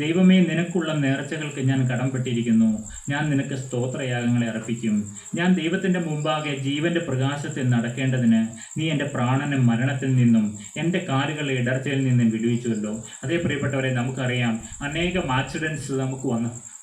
ദൈവമേ, നിനക്കുള്ള നേർച്ചകൾക്ക് ഞാൻ കടംപെട്ടിരിക്കുന്നു, ഞാൻ നിനക്ക് സ്തോത്രയാഗങ്ങളെ അർപ്പിക്കും. ഞാൻ ദൈവത്തിൻ്റെ മുമ്പാകെ ജീവന്റെ പ്രകാശത്തിൽ നടക്കേണ്ടതിന് നീ എൻ്റെ പ്രാണനെ മരണത്തിൽ നിന്നും എൻ്റെ കാലുകളെ ഇടർച്ചയിൽ നിന്നും വിടുവിച്ചുവല്ലോ. അതേ പ്രിയപ്പെട്ടവരെ, നമുക്കറിയാം അനേകം ആക്സിഡൻസ് നമുക്ക്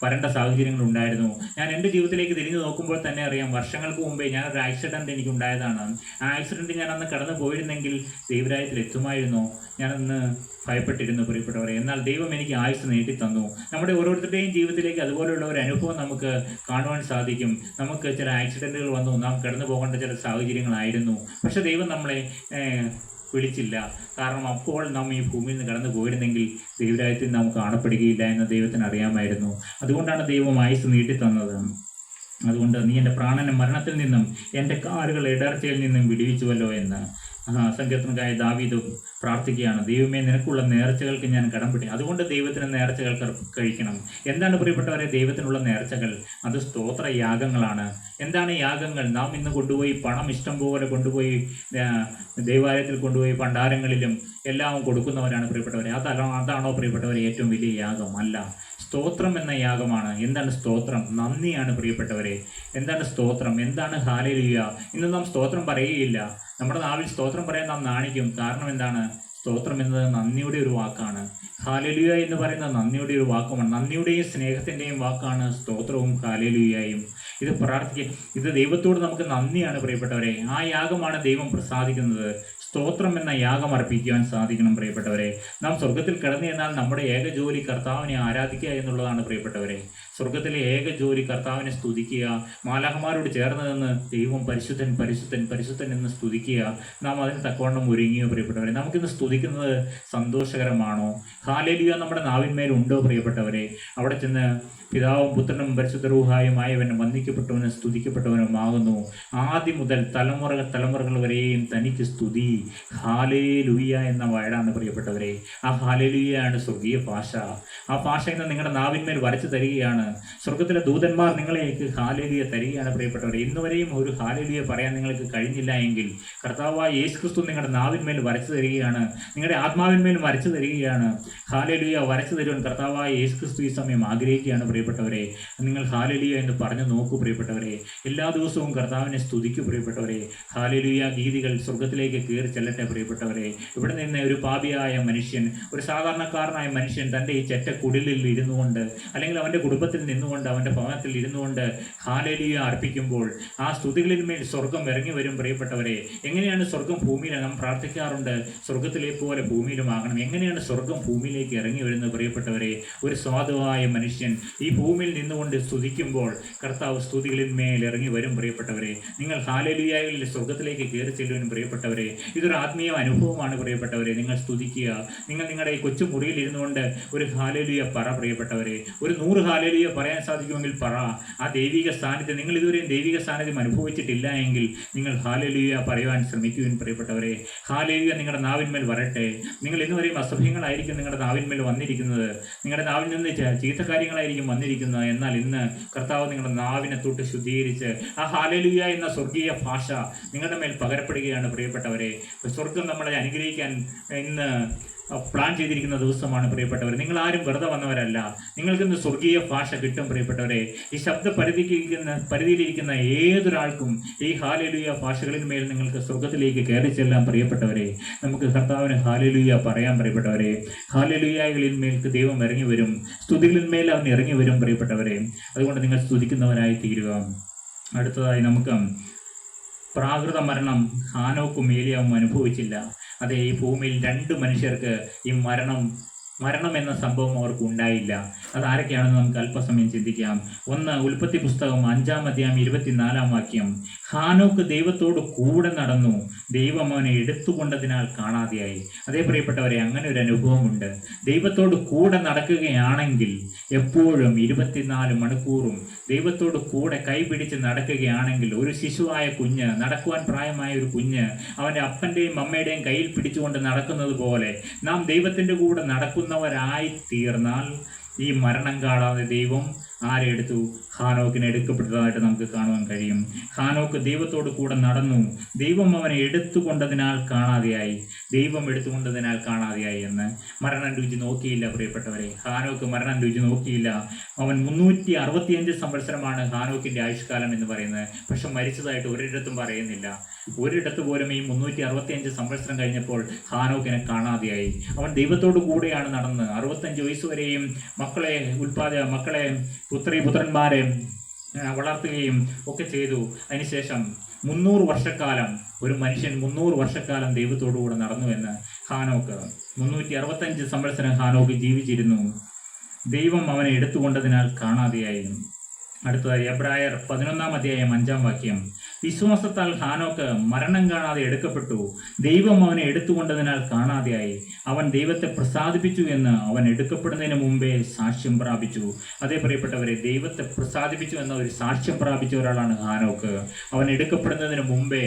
വരേണ്ട സാഹചര്യങ്ങൾ ഉണ്ടായിരുന്നു. ഞാൻ എൻ്റെ ജീവിതത്തിലേക്ക് തിരിഞ്ഞു നോക്കുമ്പോൾ തന്നെ അറിയാം, വർഷങ്ങൾക്ക് മുമ്പേ ഞാനൊരു ആക്സിഡൻറ്റ് എനിക്കുണ്ടായതാണ്. ആ ആക്സിഡൻറ്റ് ഞാൻ അന്ന് കടന്നു പോയിരുന്നെങ്കിൽ ദൈവരാജ്യത്തിൽ എത്തുമായിരുന്നോ? ഞാനന്ന് ഭയപ്പെട്ടിരുന്നു പ്രിയപ്പെട്ടവരെ. എന്നാൽ ദൈവം എനിക്ക് ആയുസ് നീട്ടി തന്നു. നമ്മുടെ ഓരോരുത്തരുടെയും ജീവിതത്തിലേക്ക് അതുപോലെയുള്ള ഒരു അനുഭവം നമുക്ക് കാണുവാൻ സാധിക്കും. നമുക്ക് ചില ആക്സിഡൻറ്റുകൾ വന്നു, നാം കടന്നു പോകേണ്ട ചില സാഹചര്യങ്ങളായിരുന്നു. പക്ഷെ ദൈവം നമ്മളെ വിളിച്ചില്ല. കാരണം അപ്പോൾ നാം ഈ ഭൂമിയിൽ നിന്ന് കടന്നു പോയിരുന്നെങ്കിൽ ദൈവരാജ്യത്തിൽ നാം കാണപ്പെടുകയില്ല എന്ന് ദൈവത്തിന് അറിയാമായിരുന്നു. അതുകൊണ്ടാണ് ദൈവം ആയുസ് നീട്ടി തന്നത്. അതുകൊണ്ട് നീ എൻ്റെ പ്രാണനെ മരണത്തിൽ നിന്നും എൻ്റെ കാലുകൾ ഇടർച്ചയിൽ നിന്നും വിടുവിച്ചുവല്ലോ എന്ന് സങ്കീർത്തനക്കാരനായ ദാവീദ് പ്രാർത്ഥിക്കുകയാണ്. ദൈവമേ, നിനക്കുള്ള നേർച്ചകൾക്ക് ഞാൻ കടംപെട്ടി. അതുകൊണ്ട് ദൈവത്തിന് നേർച്ചകൾ കഴിക്കണം. എന്താണ് പ്രിയപ്പെട്ടവരെ ദൈവത്തിനുള്ള നേർച്ചകൾ? അത് സ്തോത്രയാഗങ്ങളാണ്. എന്താണ് യാഗങ്ങൾ? നാം ഇന്ന് കൊണ്ടുപോയി പണം ഇഷ്ടം പോലെ കൊണ്ടുപോയി ദൈവാലയത്തിൽ കൊണ്ടുപോയി ഭണ്ഡാരങ്ങളിലും എല്ലാം കൊടുക്കുന്നവരാണ് പ്രിയപ്പെട്ടവരെ. അതാണോ പ്രിയപ്പെട്ടവരെ ഏറ്റവും വലിയ യാഗം? അല്ല. സ്തോത്രം എന്ന യാഗമാണ്. എന്താണ് സ്തോത്രം? നന്ദിയാണ് പ്രിയപ്പെട്ടവരെ. എന്താണ് സ്തോത്രം? എന്താണ് ഹല്ലേലൂയ? ഇന്ന് നാം സ്തോത്രം പറയുകയില്ല. നമ്മുടെ നാവിൽ സ്തോത്രം പറയാൻ നാം നാണിക്കും. കാരണം എന്താണ്? സ്തോത്രം എന്നത് നന്ദിയുടെ ഒരു വാക്കാണ്. ഹല്ലേലൂയ എന്ന് പറയുന്നത് നന്ദിയുടെ ഒരു വാക്കുമാണ്. നന്ദിയുടെയും സ്നേഹത്തിൻ്റെയും വാക്കാണ് സ്തോത്രവും ഹല്ലേലൂയയും. ഇത് ദൈവത്തോട് നമുക്ക് നന്ദിയാണ് പ്രിയപ്പെട്ടവരെ. ആ യാഗമാണ് ദൈവം പ്രസാദിക്കുന്നത്. സ്തോത്രം എന്ന യാഗം അർപ്പിക്കുവാൻ സാധിക്കണം പ്രിയപ്പെട്ടവരെ. നാം സ്വർഗത്തിൽ കിടന്നു എന്നാൽ നമ്മുടെ ഏക ജോലി കർത്താവിനെ ആരാധിക്കുക എന്നുള്ളതാണ് പ്രിയപ്പെട്ടവരെ. സ്വർഗത്തിലെ ഏക ജോലി കർത്താവിനെ സ്തുതിക്കുക, മാലാഖമാരോട് ചേർന്ന് നിന്ന് ദൈവം പരിശുദ്ധൻ പരിശുദ്ധൻ പരിശുദ്ധൻ എന്ന് സ്തുതിക്കുക. നാം അതിന് തക്കവണ്ണം ഒരുങ്ങിയോ പ്രിയപ്പെട്ടവരെ? നമുക്കിന്ന് സ്തുതിക്കുന്നത് സന്തോഷകരമാണോ? ഹല്ലേലൂയ നമ്മുടെ നാവിന്മേലുണ്ടോ പ്രിയപ്പെട്ടവരെ? അവിടെ ചെന്ന് പിതാവും പുത്രനും പരിശുദ്ധ റൂഹായുമായവൻ വന്ദിക്കപ്പെട്ടവനും സ്തുതിക്കപ്പെട്ടവനുമാകുന്നു. ആദ്യം മുതൽ തലമുറകൾ വരെയും തനിക്ക് സ്തുതി ഹാലേലുയ എന്ന വേർഡാണ് പ്രിയപ്പെട്ടവരെ. ആ ഹാലേലുയാണ് സ്വർഗീയ ഭാഷ. ആ ഭാഷ ഇന്ന് നിങ്ങളുടെ നാവിന്മേൽ വരച്ചു തരികയാണ്. സ്വർഗത്തിലെ ദൂതന്മാർ നിങ്ങളേക്ക് ഹാലേലുയ തരികയാണ് പ്രിയപ്പെട്ടവരെ. ഇന്നുവരെയും ഒരു ഹാലേലുയ പറയാൻ നിങ്ങൾക്ക് കഴിഞ്ഞില്ല എങ്കിൽ കർത്താവായ യേശു ക്രിസ്തു നിങ്ങളുടെ നാവിന്മേൽ വരച്ചു തരികയാണ്, നിങ്ങളുടെ ആത്മാവിന്മേൽ വരച്ചു തരികയാണ്. ഹാലേലുയ വരച്ചു തരുവാൻ കർത്താവായ യേശു ക്രിസ്തു ഈ സമയം ആഗ്രഹിക്കുകയാണ് പ്രിയപ്പെട്ടവരെ. നിങ്ങൾ ഹാലേലുയ എന്ന് പറഞ്ഞു നോക്കൂ പ്രിയപ്പെട്ടവരെ. എല്ലാ ദിവസവും കർത്താവിനെ സ്തുതിക്കൂ പ്രിയപ്പെട്ടവരെ. ഹാലേലുയ ഗീതികൾ സ്വർഗത്തിലേക്ക് കയറി ചെല്ലട്ടെ പ്രിയപ്പെട്ടവരെ. ഇവിടെ നിന്ന് ഒരു പാപിയായ മനുഷ്യൻ, ഒരു സാധാരണക്കാരനായ മനുഷ്യൻ തൻ്റെ ഈ ചെറ്റക്കുടിലിൽ ഇരുന്നു കൊണ്ട്, അല്ലെങ്കിൽ അവൻ്റെ കുടുംബത്തിൽ നിന്നുകൊണ്ട്, അവൻ്റെ ഭവനത്തിൽ ഇരുന്നു കൊണ്ട് ഹാലേലുയ അർപ്പിക്കുമ്പോൾ ആ സ്തുതികളിന്മേൽ സ്വർഗം ഇറങ്ങി വരും പ്രിയപ്പെട്ടവരെ. എങ്ങനെയാണ് സ്വർഗം ഭൂമിയിൽ, നാം പ്രാർത്ഥിക്കാറുണ്ട് സ്വർഗത്തിലെ പോലെ ഭൂമിയിലുമാകണം. എങ്ങനെയാണ് സ്വർഗം ഭൂമിയിലേക്ക് ഇറങ്ങി വരുന്നത് പ്രിയപ്പെട്ടവരെ? ഒരു സ്വാധുവായ മനുഷ്യൻ ഈ ഭൂമിയിൽ നിന്നുകൊണ്ട് സ്തുതിക്കുമ്പോൾ കർത്താവ് സ്തുതികളിന്മേൽ ഇറങ്ങി വരും പ്രിയപ്പെട്ടവരെ. നിങ്ങൾ ഹാലേലുയായിൽ സ്വർഗത്തിലേക്ക് കയറി ചെല്ലുവാൻ പ്രിയപ്പെട്ടവരെ. ഇതൊരു ആത്മീയ അനുഭവമാണ് പ്രിയപ്പെട്ടവരെ. നിങ്ങൾ സ്തുതിക്കുക. നിങ്ങൾ നിങ്ങളുടെ ഈ കൊച്ചു മുറിയിൽ ഇരുന്നുകൊണ്ട് ഒരു ഹാലേലുയ പറ പ്രിയപ്പെട്ടവരെ. ഒരു 100 ഹാലേലുയ പറയാൻ സാധിക്കുമെങ്കിൽ പറ. ആ ദൈവിക സാന്നിധ്യം, നിങ്ങൾ ഇതുവരെയും ദൈവിക സാന്നിധ്യം അനുഭവിച്ചിട്ടില്ല എങ്കിൽ നിങ്ങൾ ഹാലേലുയ പറയുവാൻ ശ്രമിക്കുവാൻ പ്രിയപ്പെട്ടവരെ. ഹാലേലുയ നിങ്ങളുടെ നാവിന്മേൽ വരട്ടെ. നിങ്ങൾ ഇന്നുവരെയും അസഭ്യങ്ങളായിരിക്കും നിങ്ങളുടെ നാവിന്മേൽ വന്നിരിക്കുന്നത്, നിങ്ങളുടെ നാവിൽ നിന്ന് ചീത്ത കാര്യങ്ങളായിരിക്കും വന്നിരിക്കുന്നത്. എന്നാൽ ഇന്ന് കർത്താവ് നിങ്ങളുടെ നാവിനെ തൊട്ട് ശുദ്ധീകരിച്ച് ആ ഹാലേലുയ എന്ന സ്വർഗീയ ഭാഷ നിങ്ങളുടെ മേൽ പകരപ്പെടുകയാണ് പ്രിയപ്പെട്ടവരെ. സ്വർഗം നമ്മളെ അനുഗ്രഹിക്കാൻ ഇന്ന് പ്ലാൻ ചെയ്തിരിക്കുന്ന ദിവസമാണ് പ്രിയപ്പെട്ടവരെ. നിങ്ങൾ ആരും വെറുതെ വന്നവരല്ല. നിങ്ങൾക്കിന്ന് സ്വർഗീയ ഭാഷ കിട്ടും പ്രിയപ്പെട്ടവരെ. ഈ ശബ്ദ പരിധിയിലിരിക്കുന്ന ഏതൊരാൾക്കും ഈ ഹാലേലുയ ഭാഷകളിൽ മേൽ നിങ്ങൾക്ക് സ്വർഗത്തിലേക്ക് കയറി ചെല്ലാൻ പ്രിയപ്പെട്ടവരെ. നമുക്ക് കർത്താവിന് ഹാലേലുയ പറയാൻ പ്രിയപ്പെട്ടവരെ. ഹാലേലുയകളിൽ മേൽക്ക് ദൈവം ഇറങ്ങി വരും, സ്തുതികളിന്മേൽ അവൻ ഇറങ്ങി വരും പ്രിയപ്പെട്ടവരെ. അതുകൊണ്ട് നിങ്ങൾ സ്തുതിക്കുന്നവരായി തീരുക. അടുത്തതായി നമുക്ക് പ്രാകൃത മരണം ഹാനോക്കും ഏലിയാവും അനുഭവിച്ചില്ല. അതെ, ഈ ഭൂമിയിൽ 2 മനുഷ്യർക്ക് ഈ മരണം എന്ന സംഭവം അവർക്ക് ഉണ്ടായില്ല. അതാരൊക്കെയാണെന്ന് നമുക്ക് അല്പസമയം ചിന്തിക്കാം. ഒന്ന്, ഉൽപ്പത്തി പുസ്തകം 5-ാം അധ്യായം 24-ാം വാക്യം. ഹാനോക്ക് ദൈവത്തോട് കൂടെ നടന്നു, ദൈവം അവനെ എടുത്തുകൊണ്ടതിനാൽ കാണാതെയായി. അതേ പ്രിയപ്പെട്ടവരെ, അങ്ങനെ ഒരു അനുഭവമുണ്ട്. ദൈവത്തോട് കൂടെ നടക്കുകയാണെങ്കിൽ എപ്പോഴും 24 മണിക്കൂറും ദൈവത്തോട് കൂടെ കൈപിടിച്ച് നടക്കുകയാണെങ്കിൽ, ഒരു ശിശുവായ കുഞ്ഞ്, നടക്കുവാൻ പ്രായമായ ഒരു കുഞ്ഞ് അവൻ്റെ അപ്പൻ്റെയും അമ്മയുടെയും കയ്യിൽ പിടിച്ചുകൊണ്ട് നടക്കുന്നത് പോലെ നാം ദൈവത്തിൻ്റെ കൂടെ നടക്കുന്നവരായി തീർന്നാൽ ഈ മരണം കാണാതെ ദൈവം ആരെ എടുത്തു? ഹാനോക്കിനെ എടുക്കപ്പെട്ടതായിട്ട് നമുക്ക് കാണുവാൻ കഴിയും. ഹാനോക്ക് ദൈവത്തോട് കൂടെ നടന്നു, ദൈവം അവനെ എടുത്തുകൊണ്ടതിനാൽ കാണാതെയായി. ദൈവം എടുത്തുകൊണ്ടതിനാൽ കാണാതെയായി എന്ന് മരണം രുചി നോക്കിയില്ല പ്രിയപ്പെട്ടവരെ. ഹാനോക്ക് മരണം രുചി നോക്കിയില്ല. അവൻ 365 സംവത്സരമാണ് ഹാനോക്കിൻ്റെ ആയുഷ്കാലം എന്ന് പറയുന്നത്. പക്ഷെ മരിച്ചതായിട്ട് ഒരിടത്തും പറയുന്നില്ല. ഒരിടത്ത് പോലും ഈ 365 സംവത്സരം കഴിഞ്ഞപ്പോൾ ഹാനോക്കിനെ കാണാതെയായി. അവൻ ദൈവത്തോടു കൂടെയാണ് നടന്ന് 65 വയസ്സ് വരെയും മക്കളെ പുത്രന്മാരെ വളർത്തുകയും ഒക്കെ ചെയ്തു. അതിനുശേഷം 300 വർഷക്കാലം ഒരു മനുഷ്യൻ 300 വർഷക്കാലം ദൈവത്തോടു കൂടെ നടന്നുവെന്ന് ഹാനോക്ക്. 365 സംവത്സരം ഹാനോക്ക് ജീവിച്ചിരുന്നു. ദൈവം അവനെ എടുത്തുകൊണ്ടതിനാൽ കാണാതെയായി. അടുത്തതായി എബ്രായർ 11-ാം അധ്യായം 5-ാം വാക്യം. വിശ്വാസത്താൽ ഹാനോക്ക് മരണം കാണാതെ എടുക്കപ്പെട്ടു, ദൈവം അവനെ എടുത്തുകൊണ്ടതിനാൽ കാണാതെയായി. അവൻ ദൈവത്തെ പ്രസാദിപ്പിച്ചു എന്ന് അവൻ എടുക്കപ്പെടുന്നതിന് മുമ്പേ സാക്ഷ്യം പ്രാപിച്ചു. അതേ പ്രിയപ്പെട്ടവരെ, ദൈവത്തെ പ്രസാദിപ്പിച്ചു എന്ന ഒരു സാക്ഷ്യം പ്രാപിച്ച ഒരാളാണ് ഹാനോക്ക്. അവൻ എടുക്കപ്പെടുന്നതിന് മുമ്പേ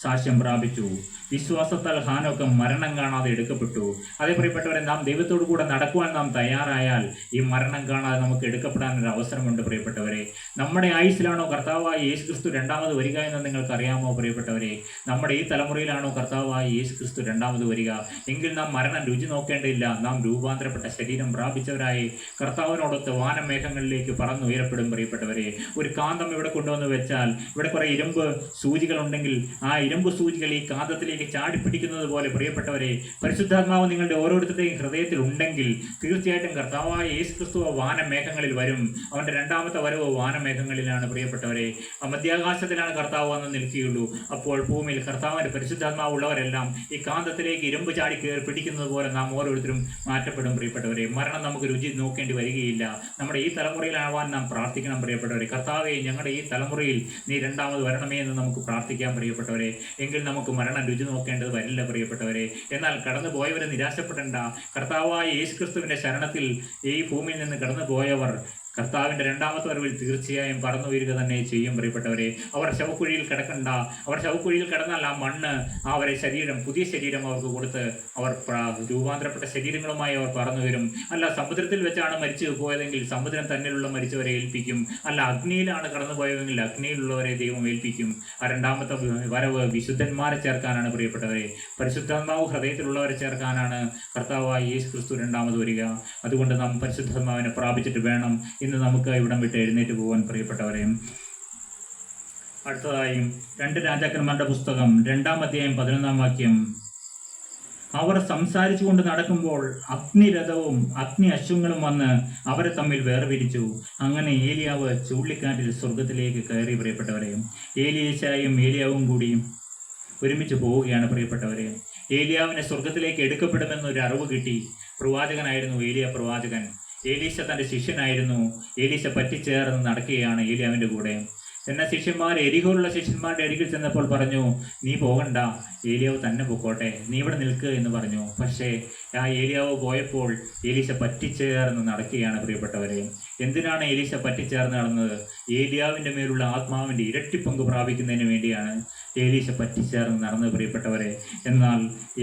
സാക്ഷ്യം പ്രാപിച്ചു. വിശ്വാസത്താൽ ഹാനോക്ക് മരണം കാണാതെ എടുക്കപ്പെട്ടു. അതേ പ്രിയപ്പെട്ടവരെ, നാം ദൈവത്തോടു കൂടെ നടക്കുവാൻ നാം തയ്യാറായാൽ ഈ മരണം കാണാതെ നമുക്ക് എടുക്കപ്പെടാനൊരു അവസരമുണ്ട് പ്രിയപ്പെട്ടവരെ. നമ്മുടെ ആയുസ്സിലാണോ കർത്താവായ യേശു ക്രിസ്തു രണ്ടാമത് വരിക എന്ന് നിങ്ങൾക്ക് അറിയാമോ പ്രിയപ്പെട്ടവരെ? നമ്മുടെ ഈ തലമുറയിലാണോ കർത്താവായ യേശു ക്രിസ്തു രണ്ടാമത് വരിക? എങ്കിൽ നാം മരണം രുചി നോക്കേണ്ടതില്ല. നാം രൂപാന്തരപ്പെട്ട ശരീരം പ്രാപിച്ചവരായി കർത്താവിനോടൊത്ത് വാനമേഘങ്ങളിലേക്ക് പറന്നുയരപ്പെടും പ്രിയപ്പെട്ടവരെ. ഒരു കാന്തം ഇവിടെ കൊണ്ടുവന്ന് വെച്ചാൽ ഇവിടെ കുറെ ഇരുമ്പ് സൂചികളുണ്ടെങ്കിൽ ആ ഇരുമ്പ് സൂചികൾ ഈ കാന്തത്തിലേക്ക് ചാടിപ്പിടിക്കുന്നത് പോലെ പ്രിയപ്പെട്ടവരെ, പരിശുദ്ധാത്മാവ് നിങ്ങളുടെ ഓരോരുത്തരുടെയും ഹൃദയത്തിൽ ഉണ്ടെങ്കിൽ തീർച്ചയായിട്ടും കർത്താവായ യേശു ക്രിസ്തു വാനമേഘങ്ങളിൽ വരും. അവൻ്റെ രണ്ടാമത്തെ വരവ് വാനമേഘങ്ങളിലാണ് പ്രിയപ്പെട്ടവരെ. മധ്യാകാശത്തിലാണ് കർത്താവ് വന്ന് നിൽക്കുകയുള്ളൂ. അപ്പോൾ ഭൂമിയിൽ കർത്താവിൻ്റെ പരിശുദ്ധാത്മാവ് ഉള്ളവരെല്ലാം ഈ കാന്തത്തിലേക്ക് ഇരുമ്പ് ചാടി കയറി പിടിക്കുന്നത് പോലെ നാം ഓരോരുത്തരും മാറ്റപ്പെടും പ്രിയപ്പെട്ടവരെ. മരണം നമുക്ക് രുചി നോക്കേണ്ടി വരികയില്ല. നമ്മുടെ ഈ തലമുറയിലാവാൻ നാം പ്രാർത്ഥിക്കണം പ്രിയപ്പെട്ടവരെ. കർത്താവെ, ഞങ്ങളുടെ ഈ തലമുറയിൽ നീ രണ്ടാമത് വരണമേ എന്ന് നമുക്ക് പ്രാർത്ഥിക്കാം പ്രിയപ്പെട്ടവരെ. എങ്കിൽ നമുക്ക് മരണം രുചി നോക്കേണ്ടത് വരില്ല പ്രിയപ്പെട്ടവരെ. എന്നാൽ കടന്നു പോയവരെ നിരാശപ്പെടേണ്ട. കർത്താവായ യേശു ക്രിസ്തുവിൻ്റെ ശരണത്തിൽ ഈ ഭൂമിയിൽ നിന്ന് കടന്നു പോയവർ കർത്താവിൻ്റെ രണ്ടാമത്തെ വരവിൽ തീർച്ചയായും പറന്നു വരിക തന്നെ ചെയ്യും പ്രിയപ്പെട്ടവരെ. അവർ ശവക്കുഴിയിൽ കിടക്കണ്ട. അവർ ശവക്കുഴിയിൽ കിടന്നാൽ ആ മണ്ണ് അവരെ പുതിയ ശരീരം അവർക്ക് കൊടുത്ത് അവർ രൂപാന്തരപ്പെട്ട ശരീരങ്ങളുമായി അവർ പറന്നു വരും. അല്ല സമുദ്രത്തിൽ വെച്ചാണ് മരിച്ചു പോയതെങ്കിൽ സമുദ്രം തന്നിലുള്ള മരിച്ചവരെ ഏൽപ്പിക്കും. അല്ല അഗ്നിയിലാണ് കടന്നു പോയതെങ്കിൽ അഗ്നിയിലുള്ളവരെ ദൈവം ഏൽപ്പിക്കും. ആ രണ്ടാമത്തെ വരവ് വിശുദ്ധന്മാരെ ചേർക്കാനാണ് പ്രിയപ്പെട്ടവരെ. പരിശുദ്ധാത്മാവ് ഹൃദയത്തിലുള്ളവരെ ചേർക്കാനാണ് കർത്താവായ യേശു ക്രിസ്തു രണ്ടാമത് വരിക. അതുകൊണ്ട് നാം പരിശുദ്ധാത്മാവിനെ പ്രാപിച്ചിട്ട് വേണം ഇന്ന് നമുക്ക് ഇവിടം വിട്ട് എഴുന്നേറ്റ് പോകാൻ പ്രിയപ്പെട്ടവരെ. അടുത്തതായും 2 രാജാക്കന്മാരുടെ പുസ്തകം 2-ാം അധ്യായം 11-ാം വാക്യം. അവർ സംസാരിച്ചു കൊണ്ട് നടക്കുമ്പോൾ അഗ്നിരഥവും അഗ്നി അശ്വങ്ങളും വന്ന് അവരെ തമ്മിൽ വേർപിരിച്ചു. അങ്ങനെ ഏലിയാവ് ചുഴലിക്കാറ്റിൽ സ്വർഗത്തിലേക്ക് കയറി പ്രിയപ്പെട്ടവരെ. ഏലീശായും ഏലിയാവും കൂടി ഒരുമിച്ച് പോവുകയാണ് പ്രിയപ്പെട്ടവരെ. ഏലിയാവിനെ സ്വർഗത്തിലേക്ക് എടുക്കപ്പെടുമെന്നൊരു അറിവ് കിട്ടി. പ്രവാചകനായിരുന്നു ഏലിയ പ്രവാചകൻ. ഏലീശ തൻ്റെ ശിഷ്യനായിരുന്നു. ഏലീശ പറ്റിച്ചേർന്ന് നടക്കുകയാണ് ഏലിയാവിൻ്റെ കൂടെ. എന്നാൽ എരികോലുള്ള ശിഷ്യന്മാരുടെ അരികിൽ ചെന്നപ്പോൾ പറഞ്ഞു, നീ പോകണ്ട, ഏലിയാവ് തന്നെ പൊക്കോട്ടെ, നീ ഇവിടെ നിൽക്കുക എന്ന് പറഞ്ഞു. പക്ഷേ ആ ഏലിയാവ് പോയപ്പോൾ ഏലീശ പറ്റിച്ചേർന്ന് നടക്കുകയാണ് പ്രിയപ്പെട്ടവരെ. എന്തിനാണ് ഏലീശ പറ്റിച്ചേർന്ന് നടന്നത്? ഏലിയാവിൻ്റെ മേലുള്ള ആത്മാവിൻ്റെ ഇരട്ടിപ്പങ്ക് പ്രാപിക്കുന്നതിന് വേണ്ടിയാണ് ഏലീശ പറ്റിച്ചേർന്ന് നടന്നത് പ്രിയപ്പെട്ടവരെ. എന്നാൽ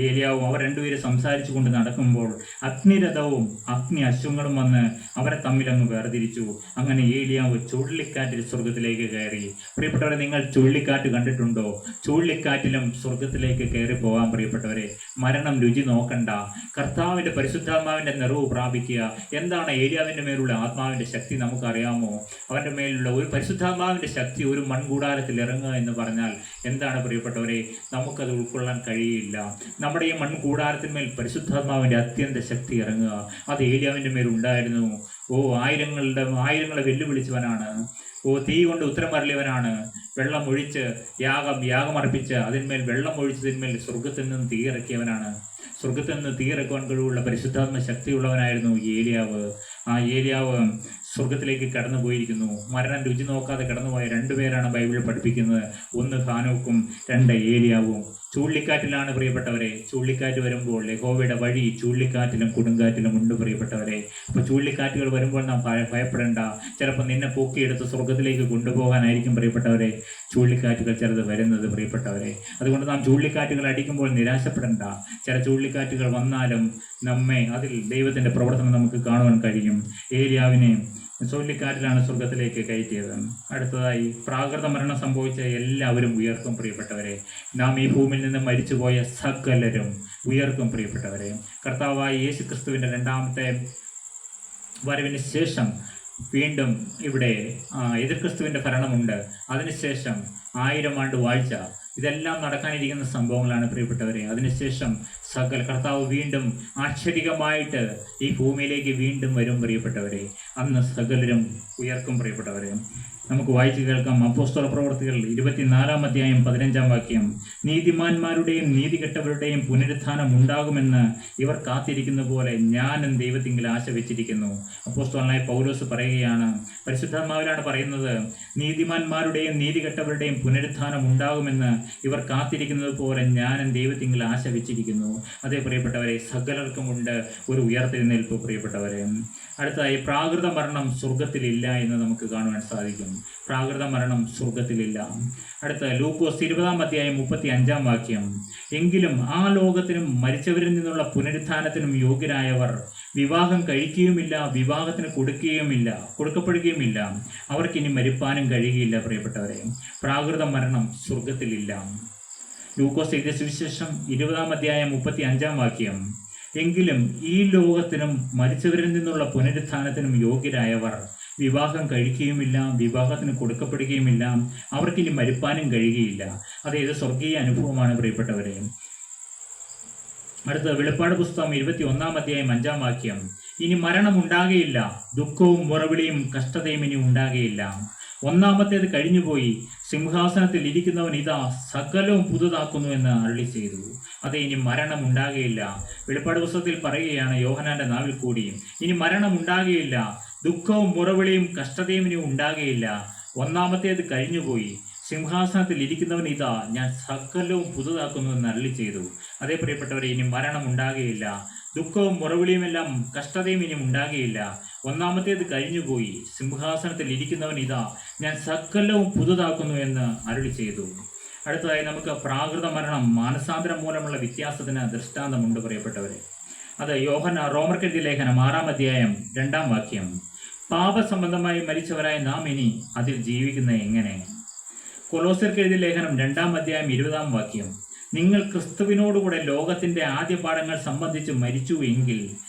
ഏലിയാവും അവർ രണ്ടുപേരും സംസാരിച്ചു കൊണ്ട് നടക്കുമ്പോൾ അഗ്നിരഥവും അഗ്നി അശ്വങ്ങളും വന്ന് അവരെ തമ്മിലങ്ങ് വേർതിരിച്ചു. അങ്ങനെ ഏലിയാവ് ചുഴലിക്കാറ്റിൽ സ്വർഗത്തിലേക്ക് കയറി. പ്രിയപ്പെട്ടവരെ, നിങ്ങൾ ചുഴലിക്കാറ്റ് കണ്ടിട്ടുണ്ടോ? ചുഴലിക്കാറ്റിലും സ്വർഗത്തിലേക്ക് കയറി പോകാൻ പ്രിയപ്പെട്ടവരെ. മരണം രുചി നോക്കണ്ട, കർത്താവിൻ്റെ പരിശുദ്ധാത്മാവിൻ്റെ നിറവ് പ്രാപിക്കുക. എന്താണ് ഏലിയാവിൻ്റെ മേലുള്ള ആത്മാവിൻ്റെ ശക്തി നമുക്കറിയാമോ? അവൻ്റെ മേലുള്ള ഒരു പരിശുദ്ധാത്മാവിൻ്റെ ശക്തി ഒരു മൺകൂടാരത്തിൽ ഇറങ്ങുക എന്ന് പറഞ്ഞാൽ എന്താണ് പ്രിയപ്പെട്ടവരെ? നമുക്കത് ഉൾക്കൊള്ളാൻ കഴിയില്ല. നമ്മുടെ ഈ മൺകൂടാരത്തിന്മേൽ പരിശുദ്ധാത്മാവിൻ്റെ അത്യന്ത ശക്തി ഇറങ്ങുക, അത് ഏലിയാവിൻ്റെ മേലുണ്ടായിരുന്നു. ആയിരങ്ങളെ വെല്ലുവിളിച്ചവനാണ്. തീ കൊണ്ട് ഉത്തരം അറിയവനാണ്. വെള്ളം ഒഴിച്ച് യാഗമർപ്പിച്ച് അതിന്മേൽ വെള്ളം ഒഴിച്ചതിന്മേൽ സ്വർഗത്തിൽ നിന്ന് തീ ഇറക്കിയവനാണ്. സ്വർഗത്തിൽ നിന്ന് തീ ഇറക്കുവാൻ കഴിവുള്ള പരിശുദ്ധാത്മ ശക്തിയുള്ളവനായിരുന്നു ഏലിയാവ്. ആ ഏലിയാവ് സ്വർഗത്തിലേക്ക് കടന്നു പോയിരിക്കുന്നു. മരണം രുചി നോക്കാതെ കടന്നുപോയ 2 പേരാണ് ബൈബിളിൽ പഠിപ്പിക്കുന്നത്. 1 ഹാനോക്കും 2 ഏലിയാവും. ചുഴലിക്കാറ്റിലാണ് പ്രിയപ്പെട്ടവരെ. ചുഴലിക്കാറ്റ് വരുമ്പോൾ യഹോവയുടെ വഴി ചുഴലിക്കാറ്റിലും കൊടുങ്കാറ്റിലും ഉണ്ട് പ്രിയപ്പെട്ടവരെ. അപ്പോൾ ചുഴലിക്കാറ്റുകൾ വരുമ്പോൾ നാം ഭയപ്പെടേണ്ട. ചിലപ്പോൾ നിന്നെ പൊക്കിയെടുത്ത് സ്വർഗത്തിലേക്ക് കൊണ്ടുപോകാനായിരിക്കും പ്രിയപ്പെട്ടവരെ ചുഴലിക്കാറ്റുകൾ ചിലത് വരുന്നത് പ്രിയപ്പെട്ടവരെ. അതുകൊണ്ട് നാം ചുഴലിക്കാറ്റുകൾ അടിക്കുമ്പോൾ നിരാശപ്പെടേണ്ട. ചില ചുഴലിക്കാറ്റുകൾ വന്നാലും നമ്മെ അതിൽ ദൈവത്തിൻ്റെ പ്രവർത്തനം നമുക്ക് കാണുവാൻ കഴിയും. ഏലിയാവിനെ ചുഴലിക്കാറ്റിലാണ് സ്വർഗത്തിലേക്ക് കയറ്റിയത്. അടുത്തതായി പ്രാകൃത മരണം സംഭവിച്ച എല്ലാവരും ഉയർക്കും പ്രിയപ്പെട്ടവരെ. നാം ഈ ഭൂമിയിൽ നിന്ന് മരിച്ചുപോയ സകലരും ഉയർക്കും പ്രിയപ്പെട്ടവരെ. കർത്താവായ യേശു ക്രിസ്തുവിൻ്റെ രണ്ടാമത്തെ വരവിന് ശേഷം വീണ്ടും ഇവിടെ എതിർ ക്രിസ്തുവിൻ്റെ ഭരണമുണ്ട്. അതിനുശേഷം 1000 ആണ്ട് വാഴ്ച, ഇതെല്ലാം നടക്കാനിരിക്കുന്ന സംഭവങ്ങളാണ് പ്രിയപ്പെട്ടവരെ. അതിനുശേഷം കർത്താവ് വീണ്ടും ആശ്ചര്യമായിട്ട് ഈ ഭൂമിയിലേക്ക് വീണ്ടും വരും പ്രിയപ്പെട്ടവരെ. അന്ന് സകലരും ഉയർക്കും പ്രിയപ്പെട്ടവരെ. നമുക്ക് വായിച്ചു കേൾക്കാം. അപ്പോസ്തല പ്രവർത്തികൾ 24-ാം അധ്യായം 15-ാം വാക്യം. നീതിമാന്മാരുടെയും നീതികെട്ടവരുടെയും പുനരുത്ഥാനം ഉണ്ടാകുമെന്ന് ഇവർ കാത്തിരിക്കുന്ന പോലെ ഞാനും ദൈവത്തിങ്കിൽ ആശ വെച്ചിരിക്കുന്നു. അപ്പോസ്തലനായ പൗലോസ് പറയുകയാണ്, പരിശുദ്ധാത്മാവിലാണ് പറയുന്നത്, നീതിമാന്മാരുടെയും നീതികെട്ടവരുടെയും പുനരുത്ഥാനം ഉണ്ടാകുമെന്ന് ഇവർ കാത്തിരിക്കുന്നത് പോലെ ഞാനും ദൈവത്തിങ്കിൽ ആശ വെച്ചിരിക്കുന്നു. അതേ പ്രിയപ്പെട്ടവരെ, സകലർക്കുമുണ്ട് ഒരു ഉയർത്തെഴുന്നേൽപ്പ് പ്രിയപ്പെട്ടവരെ. അടുത്തതായി പ്രാകൃത മരണം സ്വർഗത്തിലില്ല എന്ന് നമുക്ക് കാണുവാൻ സാധിക്കും. പ്രാകൃത മരണം സ്വർഗത്തിലില്ല. അടുത്ത ലൂക്കോസ് 20-ാം അധ്യായം 35-ാം വാക്യം. എങ്കിലും ആ ലോകത്തിനും മരിച്ചവരിൽ നിന്നുള്ള പുനരുത്ഥാനത്തിനും യോഗ്യരായവർ വിവാഹം കഴിക്കുകയുമില്ല, വിവാഹത്തിന് കൊടുക്കപ്പെടുകയുമില്ല. അവർക്കിനി മരിപ്പാനും കഴിയുകയില്ല പ്രിയപ്പെട്ടവരെ. പ്രാകൃത മരണം സ്വർഗത്തിലില്ല. ലൂക്കോസ് എഴുതിയ സുവിശേഷം 20-ാം അധ്യായം 35-ാം വാക്യം. എങ്കിലും ഈ ലോകത്തിനും മരിച്ചവരിൽ നിന്നുള്ള പുനരുത്ഥാനത്തിനും യോഗ്യരായവർ വിവാഹം കഴിക്കുകയുമില്ല, വിവാഹത്തിന് കൊടുക്കപ്പെടുകയുമില്ല, അവർക്കിനി മരിപ്പാനും കഴിയുകയില്ല. അതായത് സ്വർഗീയ അനുഭവമാണ് പ്രിയപ്പെട്ടവരെ. അടുത്ത വെളിപ്പാട് പുസ്തകം 21-ാം അധ്യായം 5-ാം വാക്യം. ഇനി മരണം ഉണ്ടാകുകയില്ല, ദുഃഖവും മുറവിളിയും കഷ്ടതയും ഇനി ഉണ്ടാകുകയില്ല. ഒന്നാമത്തേത് കഴിഞ്ഞുപോയി, സിംഹാസനത്തിൽ ഇരിക്കുന്നവൻ ഇതാ സകലവും പുതുതാക്കുന്നു എന്ന് അരുളി ചെയ്തു. അതെ, ഇനി മരണം ഉണ്ടാകുകയില്ല. വെളിപ്പാട് പുസ്തകത്തിൽ പറയുകയാണ് യോഹന്നാന്റെ നാവിൽ കൂടി, ഇനി മരണം ഉണ്ടാകുകയില്ല, ദുഃഖവും മുറവിളിയും കഷ്ടതയും ഇനി ഉണ്ടാകുകയില്ല. ഒന്നാമത്തേത് കഴിഞ്ഞുപോയി, സിംഹാസനത്തിൽ ഇരിക്കുന്നവൻ ഇതാ, ഞാൻ സകലവും പുതുതാക്കുന്നു എന്ന് അരുളി ചെയ്തു. അതേ പ്രിയപ്പെട്ടവരെ, ഇനി മരണം ഉണ്ടാകുകയില്ല, ദുഃഖവും മുറവിളിയുമെല്ലാം കഷ്ടതയും ഇനിയും ഉണ്ടാകുകയില്ല. ഒന്നാമത്തേത് കഴിഞ്ഞുപോയി. സിംഹാസനത്തിൽ ഇരിക്കുന്നവൻ ഇതാ, ഞാൻ സകലവും പുതുതാക്കുന്നു എന്ന് അരുളി ചെയ്തു. അടുത്തതായി നമുക്ക് പ്രാകൃത മരണം, മാനസാന്തരം മൂലമുള്ള വ്യത്യാസത്തിന് ദൃഷ്ടാന്തമുണ്ട് പ്രിയപ്പെട്ടവരെ. അത് റോമർക്കെഴുതിയ ലേഖനം 6-ാം അധ്യായം 2-ാം വാക്യം. പാപസംബന്ധമായി മരിച്ചവരായ നാം ഇനി അതിൽ ജീവിക്കുന്നത് എങ്ങനെ? കൊലോസ്യർക്കെഴുതിയ ലേഖനം 2-ാം അധ്യായം 20-ാം വാക്യം. നിങ്ങൾ ക്രിസ്തുവിനോടുകൂടെ ലോകത്തിന്റെ ആദ്യ പാഠങ്ങൾ സംബന്ധിച്ച് മരിച്ചു എങ്കിൽ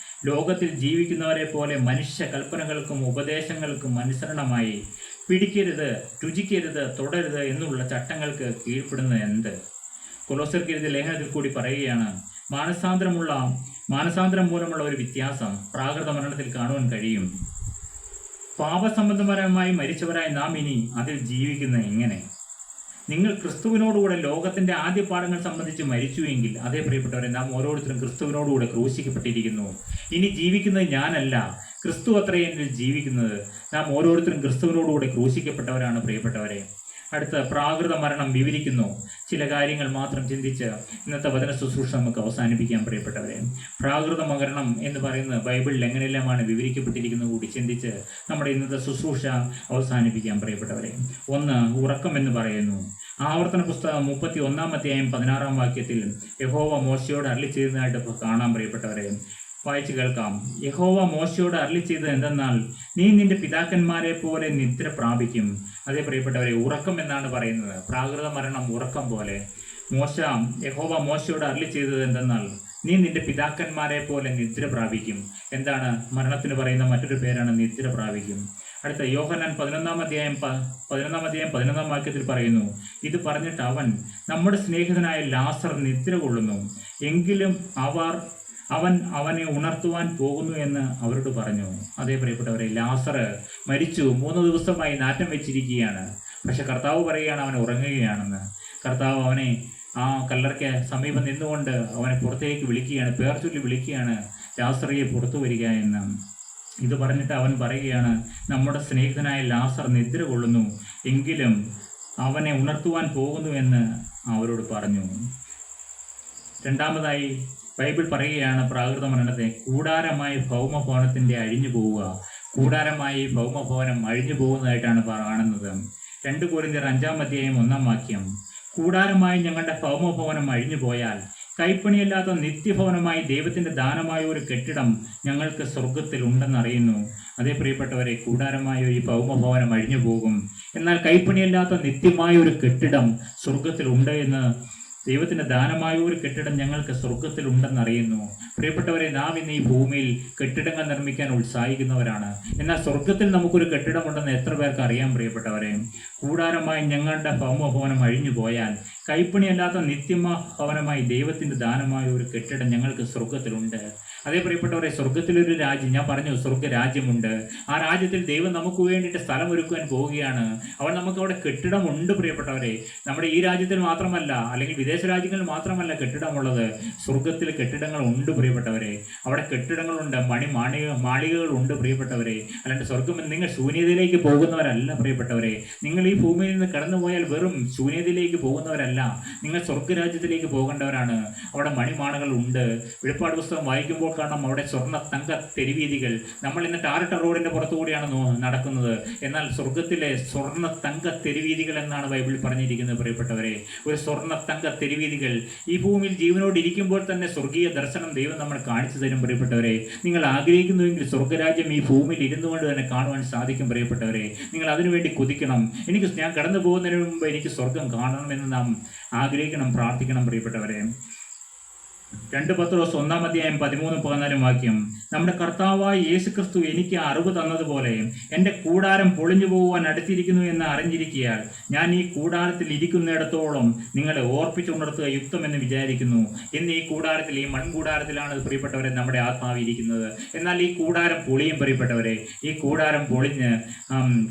ലോകത്തിൽ ജീവിക്കുന്നവരെ പോലെ മനുഷ്യ കൽപ്പനകൾക്കും ഉപദേശങ്ങൾക്കും അനുസരണമായി പിടിക്കരുത്, രുചിക്കരുത്, തുടരുത് എന്നുള്ള ചട്ടങ്ങൾക്ക് കീഴ്പ്പെടുന്നത് എന്ത്? കൊലോസ്യർക്ക് എഴുതിയ ലേഖനത്തിൽ കൂടി പറയുകയാണ്, മാനസാന്തരം മൂലമുള്ള ഒരു വ്യത്യാസം പ്രാകൃത മരണത്തിൽ കാണുവാൻ കഴിയും. പാപസംബന്ധപരമായി മരിച്ചവരായി നാം ഇനി അതിൽ ജീവിക്കുന്നത് എങ്ങനെ? നിങ്ങൾ ക്രിസ്തുവിനോടുകൂടെ ലോകത്തിന്റെ ആദ്യ പാഠങ്ങൾ സംബന്ധിച്ച് മരിച്ചുവെങ്കിൽ, അതേ പ്രിയപ്പെട്ടവരെ, നാം ഓരോരുത്തരും ക്രിസ്തുവിനോടുകൂടെ ക്രൂശിക്കപ്പെട്ടിരിക്കുന്നു. ഇനി ജീവിക്കുന്നത് ഞാനല്ല, ക്രിസ്തു അത്രയും എന്നിൽ ജീവിക്കുന്നത്. നാം ഓരോരുത്തരും ക്രിസ്തുവിനോടുകൂടെ ക്രൂശിക്കപ്പെട്ടവരാണ് പ്രിയപ്പെട്ടവരെ. അടുത്ത പ്രാകൃത മരണം വിവരിക്കുന്നു. ചില കാര്യങ്ങൾ മാത്രം ചിന്തിച്ച് ഇന്നത്തെ വചന ശുശ്രൂഷ നമുക്ക് അവസാനിപ്പിക്കാൻ പ്രിയപ്പെട്ടവരെ. പ്രാകൃത മരണം എന്ന് പറയുന്നത് ബൈബിളിൽ എങ്ങനെയെല്ലാമാണ് വിവരിക്കപ്പെട്ടിരിക്കുന്നത് കൂടി ചിന്തിച്ച് നമ്മുടെ ഇന്നത്തെ ശുശ്രൂഷ അവസാനിപ്പിക്കാൻ പ്രിയപ്പെട്ടവരെ. 1, ഉറക്കം എന്ന് പറയുന്നു. ആവർത്തന പുസ്തകം 31-ാം അധ്യായം 16-ാം വാക്യത്തിൽ യഹോവ മോശയോട് അരുളി ചെയ്തതായിട്ട് കാണാൻ പ്രിയപ്പെട്ടവരെ. വായിച്ചു കേൾക്കാം. യഹോവ മോശയോട് അരുളി ചെയ്തത് എന്തെന്നാൽ, നീ നിന്റെ പിതാക്കന്മാരെ പോലെ നിദ്ര പ്രാപിക്കും. അതേ പ്രിയപ്പെട്ടവരെ, ഉറക്കം എന്നാണ് പറയുന്നത്. പ്രാകൃത മരണം ഉറക്കം പോലെ. യഹോവ മോശയോട് അരുളി ചെയ്തത് എന്തെന്നാൽ, നീ നിന്റെ പിതാക്കന്മാരെ പോലെ നിദ്ര പ്രാപിക്കും. എന്താണ് മരണത്തിന് പറയുന്ന മറ്റൊരു പേരാണ് നിദ്ര പ്രാപിക്കും. അടുത്ത യോഹന്നാൻ 11-ാം അധ്യായം 11-ാം വാക്യത്തിൽ പറയുന്നു, ഇത് പറഞ്ഞിട്ട് നമ്മുടെ സ്നേഹിതനായ ലാസർ നിദ്ര കൊള്ളുന്നു, എങ്കിലും അവൻ അവനെ ഉണർത്തുവാൻ പോകുന്നു എന്ന് അവരോട് പറഞ്ഞു. അതേ പ്രിയപ്പെട്ടവരെ, ലാസർ മരിച്ചു, 3 ദിവസമായി നാറ്റം വെച്ചിരിക്കുകയാണ്. പക്ഷെ കർത്താവ് പറയുകയാണ് അവൻ ഉറങ്ങുകയാണെന്ന്. കർത്താവ് അവനെ ആ കല്ലറയ്ക്ക് സമീപം നിന്നുകൊണ്ട് അവനെ പുറത്തേക്ക് വിളിക്കുകയാണ്, പേർ ചൊല്ലി വിളിക്കുകയാണ്, ലാസറിയെ പുറത്തു വരിക എന്ന്. ഇത് പറഞ്ഞിട്ട് അവൻ പറയുകയാണ്, നമ്മുടെ സ്നേഹിതനായ ലാസർ നിദ്ര കൊള്ളുന്നു, എങ്കിലും അവനെ ഉണർത്തുവാൻ പോകുന്നു എന്ന് അവരോട് പറഞ്ഞു. രണ്ടാമതായി ബൈബിൾ പറയുകയാണ് പ്രാകൃത മരണത്തെ കൂടാരമായി ഭൗമഭവനത്തിൻ്റെ അഴിഞ്ഞു പോവുക. കൂടാരമായി ഭൗമഭവനം അഴിഞ്ഞു പോകുന്നതായിട്ടാണ് കാണുന്നത്. 2 കൊരിന്ത്യർ 5-ാം അധ്യായം 1-ാം വാക്യം. കൂടാരമായി ഞങ്ങളുടെ ഭൗമഭവനം അഴിഞ്ഞു പോയാൽ കൈപ്പണിയല്ലാത്ത നിത്യഭവനമായി ദൈവത്തിന്റെ ദാനമായ ഒരു കെട്ടിടം ഞങ്ങൾക്ക് സ്വർഗത്തിൽ ഉണ്ടെന്നറിയുന്നു. അതേ പ്രിയപ്പെട്ടവരെ, കൂടാരമായ ഈ ഭൗമഭവനം അഴിഞ്ഞു പോകും, എന്നാൽ കൈപ്പണിയല്ലാത്ത നിത്യമായ ഒരു കെട്ടിടം സ്വർഗത്തിൽ ഉണ്ട് എന്ന്, ദൈവത്തിന്റെ ദാനമായ ഒരു കെട്ടിടം ഞങ്ങൾക്ക് സ്വർഗത്തിൽ ഉണ്ടെന്നറിയുന്നു. പ്രിയപ്പെട്ടവരെ, നാം ഇന്ന് ഈ ഭൂമിയിൽ കെട്ടിടങ്ങൾ നിർമ്മിക്കാൻ ഉത്സാഹിക്കുന്നവരാണ്. എന്നാൽ സ്വർഗത്തിൽ നമുക്കൊരു കെട്ടിടമുണ്ടെന്ന് എത്ര പേർക്ക് അറിയാം പ്രിയപ്പെട്ടവരെ? കൂടാരമായി ഞങ്ങളുടെ ഭൗമഭവനം അഴിഞ്ഞു പോയാൽ കൈപ്പണിയല്ലാത്ത നിത്യഭവനമായി ദൈവത്തിന്റെ ദാനമായ ഒരു കെട്ടിടം ഞങ്ങൾക്ക് സ്വർഗത്തിലുണ്ട്. അതേ പ്രിയപ്പെട്ടവരെ, സ്വർഗത്തിലൊരു രാജ്യം, ഞാൻ പറഞ്ഞു സ്വർഗരാജ്യമുണ്ട്. ആ രാജ്യത്തിൽ ദൈവം നമുക്ക് വേണ്ടിയിട്ട് സ്ഥലം ഒരുക്കുവാൻ പോവുകയാണ്. നമുക്ക് അവിടെ കെട്ടിടമുണ്ട് പ്രിയപ്പെട്ടവരെ. നമ്മുടെ ഈ രാജ്യത്തിൽ മാത്രമല്ല, അല്ലെങ്കിൽ വിദേശ രാജ്യങ്ങളിൽ മാത്രമല്ല കെട്ടിടമുള്ളത്, സ്വർഗത്തിൽ കെട്ടിടങ്ങൾ ഉണ്ട് പ്രിയപ്പെട്ടവരെ. അവിടെ കെട്ടിടങ്ങളുണ്ട്, മാളികകളുണ്ട് പ്രിയപ്പെട്ടവരെ. അല്ലാണ്ട് സ്വർഗം, നിങ്ങൾ ശൂന്യതയിലേക്ക് പോകുന്നവരല്ല പ്രിയപ്പെട്ടവരെ. നിങ്ങൾ ഈ ഭൂമിയിൽ നിന്ന് കടന്നുപോയാൽ വെറും ശൂന്യതയിലേക്ക് പോകുന്നവരല്ല, നിങ്ങൾ സ്വർഗരാജ്യത്തിലേക്ക് പോകേണ്ടവരാണ്. അവിടെ മണിമാണകൾ ഉണ്ട്. വെളിപ്പാട് പുസ്തകം വായിക്കുമ്പോൾ കാണാം അവിടെ സ്വർണ്ണ തങ്ക തെരുവീതികൾ. നമ്മൾ ഇന്ന് ടാറിട്ട റോഡിന്റെ പുറത്തുകൂടിയാണ് നടക്കുന്നത്. എന്നാൽ സ്വർഗത്തിലെ സ്വർണ്ണ തങ്ക തെരുവീതികൾ എന്നാണ് ബൈബിളിൽ പറഞ്ഞിരിക്കുന്നത് പ്രിയപ്പെട്ടവരെ. ഒരു സ്വർണ്ണ തങ്ക തെരുവീതികൾ ഈ ഭൂമിയിൽ ജീവനോട് ഇരിക്കുമ്പോൾ തന്നെ സ്വർഗീയ ദർശനം ദൈവം നമ്മൾ കാണിച്ചു തരും പ്രിയപ്പെട്ടവരെ. നിങ്ങൾ ആഗ്രഹിക്കുന്നുവെങ്കിൽ സ്വർഗരാജ്യം ഈ ഭൂമിയിൽ ഇരുന്നു കൊണ്ട് തന്നെ കാണുവാൻ സാധിക്കും പ്രിയപ്പെട്ടവരെ. നിങ്ങൾ അതിനുവേണ്ടി കൊതിക്കണം. ഞാൻ കടന്നു പോകുന്നതിന് മുമ്പ് എനിക്ക് സ്വർഗം കാണണമെന്ന് നാം ആഗ്രഹിക്കണം, പ്രാർത്ഥിക്കണം പ്രിയപ്പെട്ടവരെ. 2 പത്രോസ് 1-ാം അധ്യായം 13-14 വാക്യം. നമ്മുടെ കർത്താവായ യേശുക്രിസ്തു എനിക്ക് അറിവ് തന്നതുപോലെ എൻ്റെ കൂടാരം പൊളിഞ്ഞു പോകുവാൻ അടുത്തിരിക്കുന്നു എന്ന് അറിഞ്ഞിരിക്കയാൽ ഞാൻ ഈ കൂടാരത്തിൽ ഇരിക്കുന്നിടത്തോളം നിങ്ങളെ ഓർപ്പിച്ചുണർത്തുക യുക്തമെന്ന് വിചാരിക്കുന്നു. ഇന്ന് ഈ കൂടാരത്തിൽ, ഈ മൺകൂടാരത്തിലാണ് പ്രിയപ്പെട്ടവരെ നമ്മുടെ ആത്മാവ് ഇരിക്കുന്നത്. എന്നാൽ ഈ കൂടാരം പൊളിയും പ്രിയപ്പെട്ടവരെ. ഈ കൂടാരം പൊളിഞ്ഞ്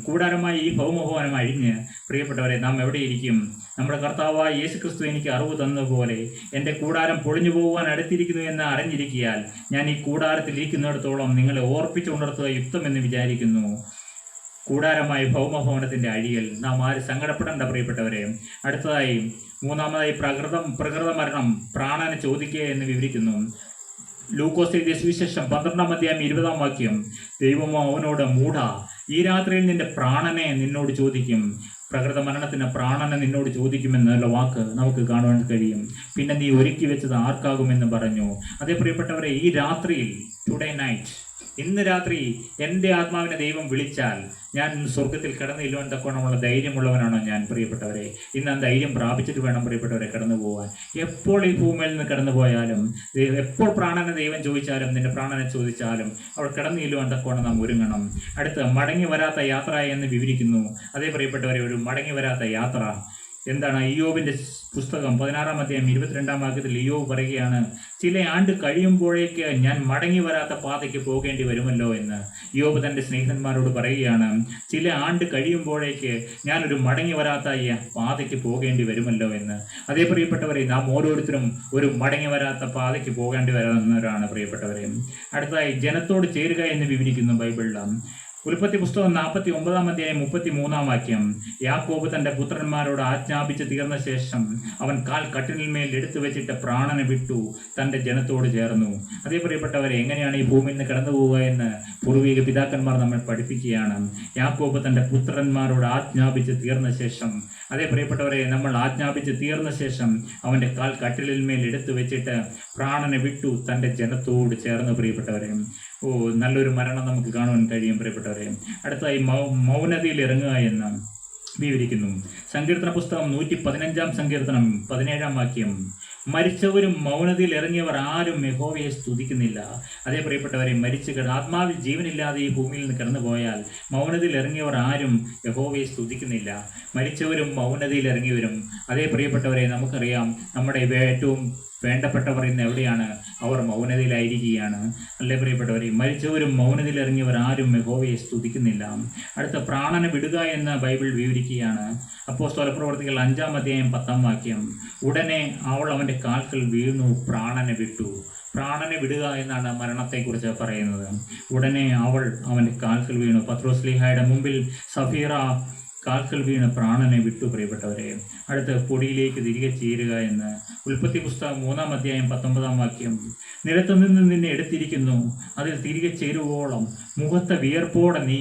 കൂടാരമായി ഈ ഭൗമഭവനം അഴിഞ്ഞ് പ്രിയപ്പെട്ടവരെ നാം എവിടെ ഇരിക്കും? നമ്മുടെ കർത്താവായ യേശുക്രിസ്തു എനിക്ക് അറിവ് തന്നതുപോലെ എൻ്റെ കൂടാരം പൊളിഞ്ഞു പോകുവാൻ അടുത്തിരിക്കുന്നു എന്ന് അറിഞ്ഞിരിക്കയാൽ ഞാൻ ഈ കൂടാരത്തിൽ ഇരിക്കുന്നിടത്തോളം നിങ്ങളെ ഓർപ്പിച്ചുണർത്തുക യുക്തമെന്ന് വിചാരിക്കുന്നു. കൂടാരമായി ഭൗമഭവനത്തിൻ്റെ അഴിയൽ. നാം ആര് സങ്കടപ്പെടേണ്ട പ്രിയപ്പെട്ടവരെ. അടുത്തതായി മൂന്നാമതായി പ്രകൃത മരണം പ്രാണനെ ചോദിക്കുക എന്ന് വിവരിക്കുന്നു. ലൂക്കോസ് എഴുതിയ സുവിശേഷം 12-ാം അധ്യായം 20-ാം വാക്യം. ദൈവമോ അവനോട്, മൂഢ, ഈ രാത്രിയിൽ നിന്റെ പ്രാണനെ നിന്നോട് ചോദിക്കും. പ്രകൃത മരണത്തിന് പ്രാണനെ നിന്നോട് ചോദിക്കുമെന്നുള്ള വാക്ക് നമുക്ക് കാണുവാൻ കഴിയും. പിന്നെ നീ ഒരുക്കി വെച്ചത് ആർക്കാകുമെന്ന് പറഞ്ഞു. അതേ പ്രിയപ്പെട്ടവരെ, ഈ രാത്രിയിൽ, ടുഡേ നൈറ്റ്, ഇന്ന് രാത്രി എൻ്റെ ആത്മാവിനെ ദൈവം വിളിച്ചാൽ ഞാൻ സ്വർഗത്തിൽ കടന്നു ചെല്ലുവാൻ തക്കോണമുള്ള ധൈര്യമുള്ളവനാണോ ഞാൻ പ്രിയപ്പെട്ടവരെ? ഇന്ന് ആ ധൈര്യം പ്രാപിച്ചിട്ട് വേണം പ്രിയപ്പെട്ടവരെ കടന്നു പോകാൻ. എപ്പോൾ ഈ ഭൂമിയിൽ നിന്ന് കടന്നു പോയാലും, എപ്പോൾ പ്രാണനെ ദൈവം ചോദിച്ചാലും, നിന്റെ പ്രാണനെ ചോദിച്ചാലും അവൾ കടന്നു ചെല്ലുവാൻ തക്കോണം നാം ഒരുങ്ങണം. അടുത്ത് മടങ്ങി വരാത്ത യാത്ര എന്ന് വിവരിക്കുന്നു. അതേ പ്രിയപ്പെട്ടവരെ, ഒരു മടങ്ങി വരാത്ത യാത്ര എന്താണ്? ഇയ്യോബിൻ്റെ പുസ്തകം 16-ാം അധ്യായം 22-ാം വാക്യത്തിൽ ഇയ്യോബ് പറയുകയാണ്, ചില ആണ്ട് കഴിയുമ്പോഴേക്ക് ഞാൻ മടങ്ങി വരാത്ത പാതയ്ക്ക് പോകേണ്ടി വരുമല്ലോ എന്ന് ഇയ്യോബ് തൻ്റെ സ്നേഹിതന്മാരോട് പറയുകയാണ്. ചില ആണ്ട് കഴിയുമ്പോഴേക്ക് ഞാനൊരു മടങ്ങി വരാത്ത പാതയ്ക്ക് പോകേണ്ടി വരുമല്ലോ എന്ന്. അതേ പ്രിയപ്പെട്ടവരെ, നാം ഓരോരുത്തരും ഒരു മടങ്ങി വരാത്ത പാതയ്ക്ക് പോകേണ്ടി വരുന്നവരാണ് പ്രിയപ്പെട്ടവരെ. അടുത്തതായി ജനത്തോട് ചേരുക എന്ന് വിവരിക്കുന്നു ബൈബിളിൽ. ഉൽപ്പത്തി പുസ്തകം 49-ാം അധ്യായം 33-ാം വാക്യം. യാക്കോബ് തൻ്റെ പുത്രന്മാരോട് ആജ്ഞാപിച്ച് തീർന്ന ശേഷം അവൻ കാൽ കട്ടിലിന്മേൽ എടുത്തു വെച്ചിട്ട് പ്രാണനെ വിട്ടു തൻ്റെ ജനത്തോട് ചേർന്നു. അതേ പ്രിയപ്പെട്ടവരെ, എങ്ങനെയാണ് ഈ ഭൂമിയിൽ നിന്ന് കടന്നു പോവുക എന്ന് പൂർവിക പിതാക്കന്മാർ നമ്മൾ പഠിപ്പിക്കുകയാണ്. യാക്കോബ് തൻ്റെ പുത്രന്മാരോട് ആജ്ഞാപിച്ച് തീർന്ന ശേഷം, അതേ പ്രിയപ്പെട്ടവരെ, നമ്മൾ ആജ്ഞാപിച്ച് തീർന്ന ശേഷം അവൻ്റെ കാൽ കട്ടിലിന്മേൽ എടുത്തു വെച്ചിട്ട് പ്രാണനെ വിട്ടു തൻ്റെ ജനത്തോട് ചേർന്ന് പ്രിയപ്പെട്ടവരെ. നല്ലൊരു മരണം നമുക്ക് കാണുവാൻ കഴിയും പ്രിയപ്പെട്ടവരെ. അടുത്തതായി മൗനതയിൽ ഇറങ്ങുക എന്ന് വിവരിക്കുന്നു. സങ്കീർത്തന പുസ്തകം 115-ാം സങ്കീർത്തനം 17-ാം വാക്യം. മരിച്ചവരും മൗനതയിൽ ഇറങ്ങിയവർ ആരും യഹോവയെ സ്തുതിക്കുന്നില്ല. അതേ പ്രിയപ്പെട്ടവരെ, ആത്മാവിൽ ജീവനില്ലാതെ ഈ ഭൂമിയിൽ നിന്ന് കടന്നു പോയാൽ മൗനതയിൽ ഇറങ്ങിയവർ ആരും യഹോവയെ സ്തുതിക്കുന്നില്ല. മരിച്ചവരും മൗനതയിൽ ഇറങ്ങിയവരും. അതേ പ്രിയപ്പെട്ടവരെ, നമുക്കറിയാം നമ്മുടെ ഏറ്റവും വേണ്ടപ്പെട്ടവർ ഇന്ന് എവിടെയാണ്? അവർ മൗനതയിലായിരിക്കുകയാണ്. അല്ലേ പ്രിയപ്പെട്ടവരെ? മരിച്ചവരും മൗനതയിൽ ഇറങ്ങിയവർ ആരും യഹോവയെ സ്തുതിക്കുന്നില്ല. അടുത്ത പ്രാണനെ വിടുക എന്ന് ബൈബിൾ വിവരിക്കുകയാണ്. അപ്പോസ്തലപ്രവർത്തികൾ 5-ാം അധ്യായം 10-ാം വാക്യം. ഉടനെ അവൾ അവൻ്റെ കാൽക്കൽ വീണു പ്രാണനെ വിട്ടു. പ്രാണനെ വിടുക എന്നാണ് മരണത്തെക്കുറിച്ച് പറയുന്നത്. ഉടനെ അവൾ അവൻ്റെ കാൽക്കൽ വീണു. പത്രോസ്ലീഹായുടെ മുമ്പിൽ സഫീറ കാൽക്കൽ വീണ് പ്രാണനെ വിട്ടു പ്രിയപ്പെട്ടവരെ. അടുത്ത് പൊടിയിലേക്ക് തിരികെ ചേരുക എന്ന് ഉൽപ്പത്തി പുസ്തകം 3-ാം അധ്യായം 19-ാം വാക്യം. നിലത്തു നിന്ന് നിന്നെ എടുത്തിരിക്കുന്നു, അതിൽ തിരികെ ചേരുവോളം മുഖത്തെ വിയർപ്പോടെ നീ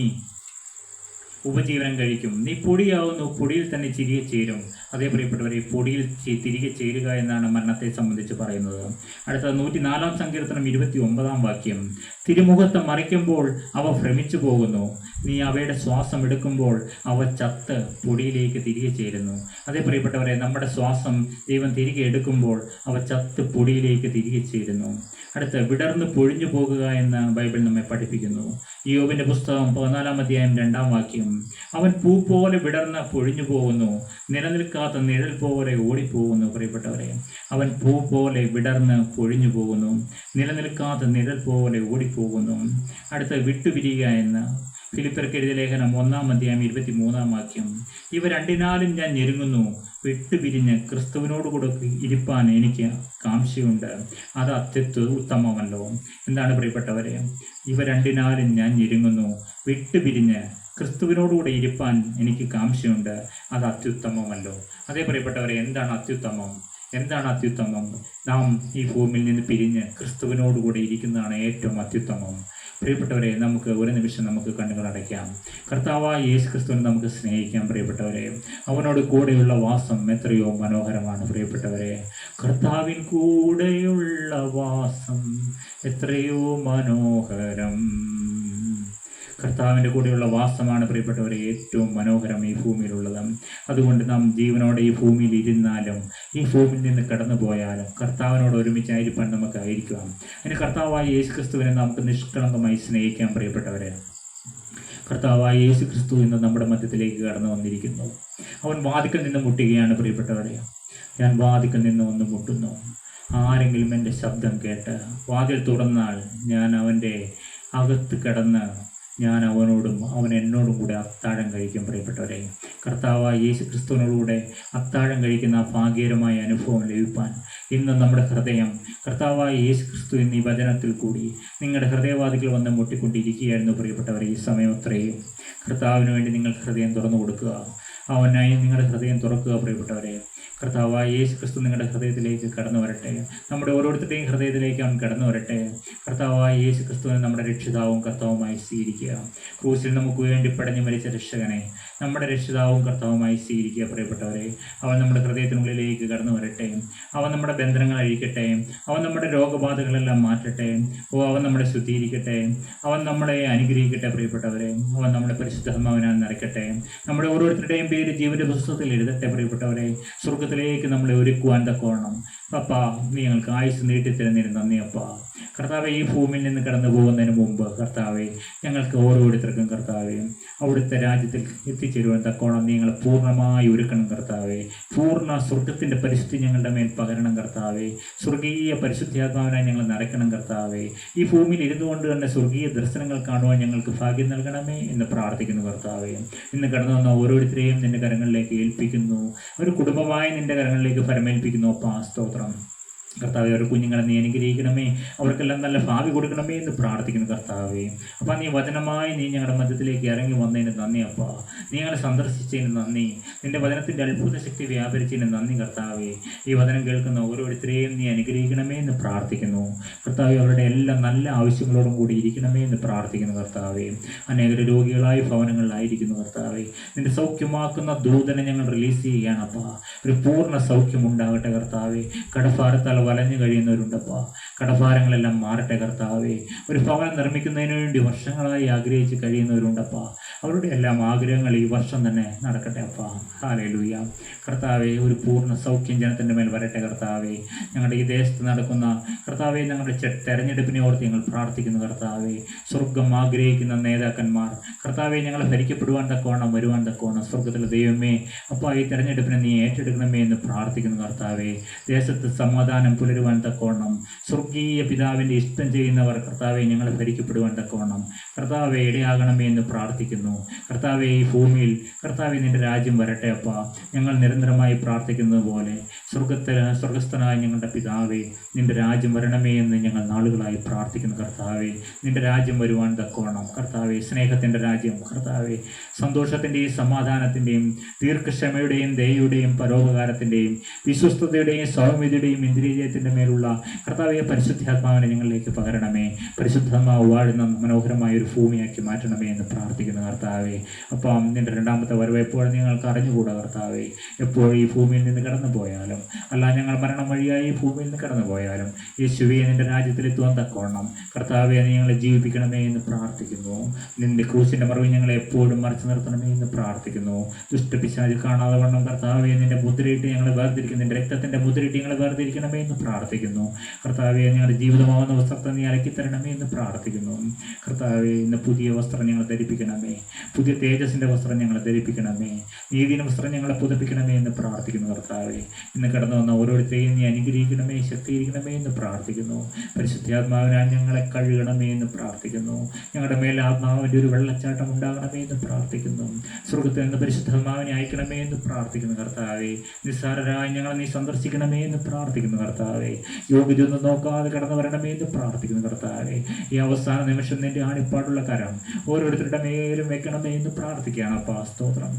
ഉപജീവനം കഴിക്കും. നീ പൊടിയാവുന്നു, പൊടിയിൽ തന്നെ തിരികെ ചേരും. അതേ പ്രിയപ്പെട്ടവരെ, പൊടിയിൽ തിരികെ ചേരുക എന്നാണ് മരണത്തെ സംബന്ധിച്ച് പറയുന്നത്. അടുത്ത 104-ാം സങ്കീർത്തനം 29-ാം വാക്യം. തിരുമുഖത്ത് മറിക്കുമ്പോൾ അവ ഭ്രമിച്ചു പോകുന്നു, നീ അവയുടെ ശ്വാസം എടുക്കുമ്പോൾ അവ ചത്ത് പൊടിയിലേക്ക് തിരികെ ചേരുന്നു. അതേ പ്രിയപ്പെട്ടവരെ, നമ്മുടെ ശ്വാസം ദൈവം തിരികെ എടുക്കുമ്പോൾ അവ ചത്ത് പൊടിയിലേക്ക് തിരികെ ചേരുന്നു. അടുത്ത് വിടർന്ന് പൊഴിഞ്ഞു പോകുക എന്ന് ബൈബിൾ നമ്മെ പഠിപ്പിക്കുന്നു. ഇയ്യോബിൻ്റെ പുസ്തകം 14-ാം അധ്യായം 2-ാം വാക്യം. അവൻ പൂ പോലെ വിടർന്ന് പൊഴിഞ്ഞു പോകുന്നു, നിലനിൽക്കാത്ത നിഴൽ പോലെ ഓടിപ്പോകുന്നു. പ്രിയപ്പെട്ടവരെ, അവൻ പൂ പോലെ വിടർന്ന് പൊഴിഞ്ഞു പോകുന്നു, നിലനിൽക്കാത്ത നിഴൽ പോലെ ഓടിപ്പോകുന്നു. അടുത്ത് വിട്ടുപിരിയുക എന്ന് ഫിലിപ്പിയർക്ക് എഴുതിയ ലേഖനം 1-ാം അധ്യായം 23-ാം വാക്യം. ഇവ രണ്ടിനാലും ഞാൻ ഞെരുങ്ങുന്നു, വിട്ടുപിരിഞ്ഞ് ക്രിസ്തുവിനോടുകൂടെ ഇരിപ്പാൻ എനിക്ക് കാംക്ഷയുണ്ട്, അത് അത്യുത്തമമല്ലോ. എന്താണ് പ്രിയപ്പെട്ടവരെ? ഇവ രണ്ടിനാലും ഞാൻ ഞെരുങ്ങുന്നു, വിട്ടുപിരിഞ്ഞ് ക്രിസ്തുവിനോടുകൂടെ ഇരിപ്പാൻ എനിക്ക് കാംക്ഷയുണ്ട്, അത് അത്യുത്തമമല്ലോ. അതേ പ്രിയപ്പെട്ടവരെ, എന്താണ് അത്യുത്തമം? എന്താണ് അത്യുത്തമം? നാം ഈ ഭൂമിയിൽ നിന്ന് പിരിഞ്ഞ് ക്രിസ്തുവിനോടുകൂടെ ഇരിക്കുന്നതാണ് ഏറ്റവും അത്യുത്തമം. പ്രിയപ്പെട്ടവരെ, നമുക്ക് ഒരു നിമിഷം നമുക്ക് കണ്ണുകൾ അടയ്ക്കാം. കർത്താവായ യേശു ക്രിസ്തുവിനെ നമുക്ക് സ്നേഹിക്കാം പ്രിയപ്പെട്ടവരെ. അവനോട് കൂടെയുള്ള വാസം എത്രയോ മനോഹരമാണ് പ്രിയപ്പെട്ടവരെ. കർത്താവിൻ കൂടെയുള്ള വാസം എത്രയോ മനോഹരം. കർത്താവിൻ്റെ കൂടെയുള്ള വാസമാണ് പ്രിയപ്പെട്ടവരെ ഏറ്റവും മനോഹരം ഈ ഭൂമിയിലുള്ളത്. അതുകൊണ്ട് നാം ജീവനോടെ ഈ ഭൂമിയിൽ ഇരുന്നാലും ഈ ഭൂമിയിൽ നിന്ന് കടന്നു പോയാലും കർത്താവിനോട് ഒരുമിച്ചായിരിക്കാൻ നമുക്കായിരിക്കാം. അതിന് കർത്താവായ യേശു ക്രിസ്തുവിനെ നമുക്ക് നിഷ്കളങ്കമായി സ്നേഹിക്കാം പ്രിയപ്പെട്ടവരെ. കർത്താവായ യേശു ക്രിസ്തു ഇന്ന് നമ്മുടെ മധ്യത്തിലേക്ക് കടന്നു വന്നിരിക്കുന്നു. അവൻ വാതിക്കൽ നിന്ന് മുട്ടുകയാണ് പ്രിയപ്പെട്ടവരെ. ഞാൻ വാതിക്കൽ നിന്ന് വന്ന് മുട്ടുന്നു. ആരെങ്കിലും എൻ്റെ ശബ്ദം കേട്ട് വാതിൽ തുറന്നാൽ ഞാൻ അവൻ്റെ അകത്ത് കിടന്ന് ഞാൻ അവനോടും അവൻ എന്നോടും കൂടെ അത്താഴം കഴിക്കും. പ്രിയപ്പെട്ടവരെ, കർത്താവായ യേശു ക്രിസ്തുവിനോടുകൂടെ അത്താഴം കഴിക്കുന്ന ആ ഭാഗ്യകരമായ അനുഭവം ലഭിപ്പാൻ ഇന്ന് നമ്മുടെ ഹൃദയം കർത്താവായ യേശു ക്രിസ്തു എന്നീ വചനത്തിൽ കൂടി നിങ്ങളുടെ ഹൃദയവാദികൾ വന്ന് മുട്ടിക്കൊണ്ടിരിക്കുകയായിരുന്നു. പ്രിയപ്പെട്ടവരെ, ഈ സമയം അത്രയും കർത്താവിന് വേണ്ടി നിങ്ങൾ ഹൃദയം തുറന്നു കൊടുക്കുക. അവനായി നിങ്ങളുടെ ഹൃദയം തുറക്കുക. പ്രിയപ്പെട്ടവരെ, കർത്താവായ യേശു ക്രിസ്തു നിങ്ങളുടെ ഹൃദയത്തിലേക്ക് കടന്നു വരട്ടെ. നമ്മുടെ ഓരോരുത്തരുടെയും ഹൃദയത്തിലേക്ക് അവൻ കടന്നു വരട്ടെ. കർത്താവായ യേശു ക്രിസ്തുവിനെ നമ്മുടെ രക്ഷിതാവും കർത്താവുമായി സ്വീകരിക്കുക. ക്രൂസിൽ നമുക്ക് വേണ്ടി പടഞ്ഞു മരിച്ച രക്ഷകനെ നമ്മുടെ രക്ഷിതാവും കർത്താവുമായി സ്വീകരിക്കുക. പ്രിയപ്പെട്ടവരെ, അവൻ നമ്മുടെ ഹൃദയത്തിനുള്ളിലേക്ക് കടന്നു വരട്ടെ. അവൻ നമ്മുടെ ബന്ധനങ്ങൾ അഴിക്കട്ടെ. അവൻ നമ്മുടെ രോഗബാധകളെല്ലാം മാറ്റട്ടെ. അവൻ നമ്മളെ ശുദ്ധീകരിക്കട്ടെ. അവൻ നമ്മളെ അനുഗ്രഹിക്കട്ടെ. പ്രിയപ്പെട്ടവരെ, അവൻ നമ്മുടെ പരിശുദ്ധാത്മാവിനാൽ നിറയ്ക്കട്ടെ. നമ്മുടെ ഓരോരുത്തരുടെയും പേര് ജീവന്റെ പുസ്തകത്തിൽ എഴുതട്ടെ. പ്രിയപ്പെട്ടവരെ, സ്വർഗത്തിലേക്ക് നമ്മളെ ഒരുക്കുവാൻ തക്കവണ്ണം പപ്പ നീ ഞങ്ങൾക്ക് ആയുസ് നീട്ടിത്തരുന്നതിന് നന്ദി. അപ്പ കർത്താവെ, ഈ ഭൂമിയിൽ നിന്ന് കടന്നു പോകുന്നതിന് മുമ്പ് കർത്താവെ, ഞങ്ങൾക്ക് ഓരോരുത്തർക്കും കർത്താവെ അവിടുത്തെ രാജ്യത്തിൽ എത്തിച്ചേരുവാൻ തക്കോണം നീ ഞങ്ങളെ പൂർണ്ണമായി ഒരുക്കണം കർത്താവെ. പൂർണ്ണ സ്വർഗത്തിൻ്റെ പരിശുദ്ധി ഞങ്ങളുടെ മേൽ പകരണം കർത്താവെ. സ്വർഗീയ പരിശുദ്ധാത്മാവിനായി ഞങ്ങൾ നിറയ്ക്കണം കർത്താവെ. ഈ ഭൂമിയിൽ ഇരുന്നുകൊണ്ട് തന്നെ സ്വർഗീയ ദർശനങ്ങൾ കാണുവാൻ ഞങ്ങൾക്ക് ഭാഗ്യം നൽകണമേ എന്ന് പ്രാർത്ഥിക്കുന്നു കർത്താവെ. ഇന്ന് കടന്നു വന്ന ഓരോരുത്തരെയും നിന്റെ കരങ്ങളിലേക്ക് ഏൽപ്പിക്കുന്നു. ഒരു കുടുംബമായി നിന്റെ കരങ്ങളിലേക്ക് ഫലമേൽപ്പിക്കുന്നു. അപ്പാ സ്തോത്രം കർത്താവെ. അവരുടെ കുഞ്ഞുങ്ങളെ നീ അനുഗ്രഹിക്കണമേ. അവർക്കെല്ലാം നല്ല ഭാവി കൊടുക്കണമേ എന്ന് പ്രാർത്ഥിക്കുന്നു കർത്താവെ. അപ്പം നീ വചനമായി നീ ഞങ്ങളുടെ മധ്യത്തിലേക്ക് ഇറങ്ങി വന്നതിന് നന്ദി. അപ്പ നീ ഞങ്ങളെ സന്ദർശിച്ചതിന് നന്ദി. നിന്റെ വചനത്തിൻ്റെ അത്ഭുത ശക്തി വ്യാപരിച്ചതിന് നന്ദി കർത്താവെ. ഈ വചനം കേൾക്കുന്ന ഓരോരുത്തരെയും നീ അനുഗ്രഹിക്കണമേ എന്ന് പ്രാർത്ഥിക്കുന്നു കർത്താവെ. അവരുടെ എല്ലാ നല്ല ആവശ്യങ്ങളോടും കൂടി ഇരിക്കണമേ എന്ന് പ്രാർത്ഥിക്കുന്നു കർത്താവെ. അനേക രോഗികളായ ഭവനങ്ങളിലായിരിക്കുന്നു കർത്താവെ. നിന്റെ സൗഖ്യമാക്കുന്ന ദൂതനെ ഞങ്ങൾ റിലീസ് ചെയ്യുകയാണ്. അപ്പ ഒരു പൂർണ്ണ സൗഖ്യം ഉണ്ടാകട്ടെ കർത്താവെ. കടഭാരത്താൽ വലഞ്ഞു കഴിയുന്നവരുണ്ടപ്പാ, കടഭാരങ്ങളെല്ലാം മാറട്ടെ കർത്താവെ. ഒരു ഭവനം നിർമ്മിക്കുന്നതിന് വേണ്ടി വർഷങ്ങളായി ആഗ്രഹിച്ച് കഴിയുന്നവരുണ്ടപ്പാ, അവരുടെ എല്ലാം ആഗ്രഹങ്ങൾ ഈ വർഷം തന്നെ നടക്കട്ടെ അപ്പാ. ഹല്ലേലൂയ കർത്താവെ. ഒരു പൂർണ്ണ സൗഖ്യം ജനത്തിൻ്റെ മേൽ വരട്ടെ കർത്താവെ. ഞങ്ങളുടെ ഈ ദേശത്ത് നടക്കുന്ന കർത്താവെ ഞങ്ങളുടെ തെരഞ്ഞെടുപ്പിനെ ഓർത്ത് ഞങ്ങൾ പ്രാർത്ഥിക്കുന്നു കർത്താവെ. സ്വർഗം ആഗ്രഹിക്കുന്ന നേതാക്കന്മാർ കർത്താവെ ഞങ്ങളെ ഭരിക്കപ്പെടുവാൻ തക്കവണ്ണം വരുവാൻ തക്കവണ്ണം സ്വർഗത്തിലെ ദൈവമേ അപ്പോൾ ഈ തെരഞ്ഞെടുപ്പിനെ നീ ഏറ്റെടുക്കണമേ എന്ന് പ്രാർത്ഥിക്കുന്നു കർത്താവെ. ദേശത്ത് സമാധാനം പുലരുവാൻ തക്കവണ്ണം സ്വർഗീയ പിതാവിൻ്റെ ഇഷ്ടം ചെയ്യുന്നവർ കർത്താവെ ഞങ്ങളെ ഭരിക്കപ്പെടുവാൻ തക്കവണ്ണം കർത്താവെ ഇടയാകണമേ എന്ന് പ്രാർത്ഥിക്കുന്നു കർത്താവെ. ഈ ഭൂമിയിൽ കർത്താവെ നിന്റെ രാജ്യം വരട്ടെ അപ്പ. ഞങ്ങൾ നിരന്തരമായി പ്രാർത്ഥിക്കുന്നത് പോലെ സ്വർഗസ്ഥനായ ഞങ്ങളുടെ പിതാവേ നിന്റെ രാജ്യം വരണമേ എന്ന് ഞങ്ങൾ നാളുകളായി പ്രാർത്ഥിക്കുന്നു കർത്താവെ. നിന്റെ രാജ്യം വരുവാൻ തക്കവണ്ണം കർത്താവെ, സ്നേഹത്തിൻ്റെ രാജ്യം കർത്താവെ, സന്തോഷത്തിൻ്റെയും സമാധാനത്തിൻ്റെയും ദീർഘക്ഷമയുടെയും ദയയുടെയും പരോപകാരത്തിൻ്റെയും വിശ്വസ്തതയുടെയും സൗമ്യതയുടെയും ഇന്ദ്രിയജയത്തിൻ്റെ മേലുള്ള കർത്താവെ പരിശുദ്ധാത്മാവിനെ ഞങ്ങളിലേക്ക് പകരണമേ. പരിശുദ്ധാത്മാവ് വാഴുന്ന മനോഹരമായ ഒരു ഭൂമിയാക്കി മാറ്റണമേ എന്ന് പ്രാർത്ഥിക്കുന്നു കർത്താവെ. അപ്പം നിന്റെ രണ്ടാമത്തെ വരവ് എപ്പോഴും ഞങ്ങൾക്ക് അറിഞ്ഞുകൂടാ കർത്താവെ. എപ്പോഴും ഈ ഭൂമിയിൽ നിന്ന് കടന്നു പോയാലും അല്ല ഞങ്ങൾ മരണം വഴിയായി ഈ ഭൂമിയിൽ നിന്ന് കടന്നു പോയാലും യേശുവേ നിന്റെ രാജ്യത്തിലെത്തുവാൻ തക്കവണ്ണം കർത്താവെ നീ ഞങ്ങളെ ജീവിപ്പിക്കണമേ എന്ന് പ്രാർത്ഥിക്കുന്നു. നിന്റെ ക്രൂസിൻ്റെ മറവിൽ ഞങ്ങളെ എപ്പോഴും മറച്ചു നിർത്തണമേ എന്ന് പ്രാർത്ഥിക്കുന്നു. ദുഷ്ടപിശാച് കാണാതെ വണ്ണം കർത്താവെ നിന്റെ മുദ്രയിട്ട് ഞങ്ങളെ വേർതിരിക്കുന്നു. നിന്റെ രക്തത്തിൻ്റെ മുദ്രയിട്ട് ഞങ്ങളെ വേർതിരിക്കണമേ എന്ന് പ്രാർത്ഥിക്കുന്നു കർത്താവെ. ഞങ്ങളുടെ ജീവിതമാവുന്ന വസ്ത്രത്തെ നീ അലക്കിത്തരണമേ എന്ന് പ്രാർത്ഥിക്കുന്നു കർത്താവെ. ഇന്ന് പുതിയ വസ്ത്രം ഞങ്ങളെ ധരിപ്പിക്കണമേ. പുതിയ തേജസ്സിൻ്റെ വസ്ത്രം ഞങ്ങളെ ധരിപ്പിക്കണമേ. നീതിയുടെ വസ്ത്രം ഞങ്ങളെ പുതുപ്പിക്കണമേ എന്ന് പ്രാർത്ഥിക്കുന്നു കർത്താവെ. ഇന്ന് കടന്നു വന്ന ഓരോരുത്തരെയും നീ അനുഗ്രഹിക്കണമേ, ശക്തീകരിക്കണമേ എന്ന് പ്രാർത്ഥിക്കുന്നു. പരിശുദ്ധാത്മാവിനാൽ ഞങ്ങളെ കഴുകണമേ എന്ന് പ്രാർത്ഥിക്കുന്നു. ഞങ്ങളുടെ മേൽ ആത്മാവിൻ്റെ ഒരു വെള്ളച്ചാട്ടം ഉണ്ടാകണമേ എന്ന് പ്രാർത്ഥിക്കുന്നു. സ്വർഗത്തിൽ നിന്ന് പരിശുദ്ധാത്മാവിനെ അയക്കണമേ എന്ന് പ്രാർത്ഥിക്കുന്നു കർത്താവെ. നിസ്സാരരായി ഞങ്ങളെ നീ സന്ദർശിക്കണമേ എന്ന് പ്രാർത്ഥിക്കുന്നു കർത്താവെ. യോഗ്യതയൊന്നും നോക്കാതെ കടന്നു വരണമേ എന്ന് പ്രാർത്ഥിക്കുന്നു കർത്താവെ. ഈ അവസാന നിമിഷം നിന്റെ ആണിപ്പാടുള്ള കരം ഓരോരുത്തരുടെ മേലും വെക്കണമേ എന്ന് പ്രാർത്ഥിക്കുകയാണ് അപ്പാ. സ്തോത്രം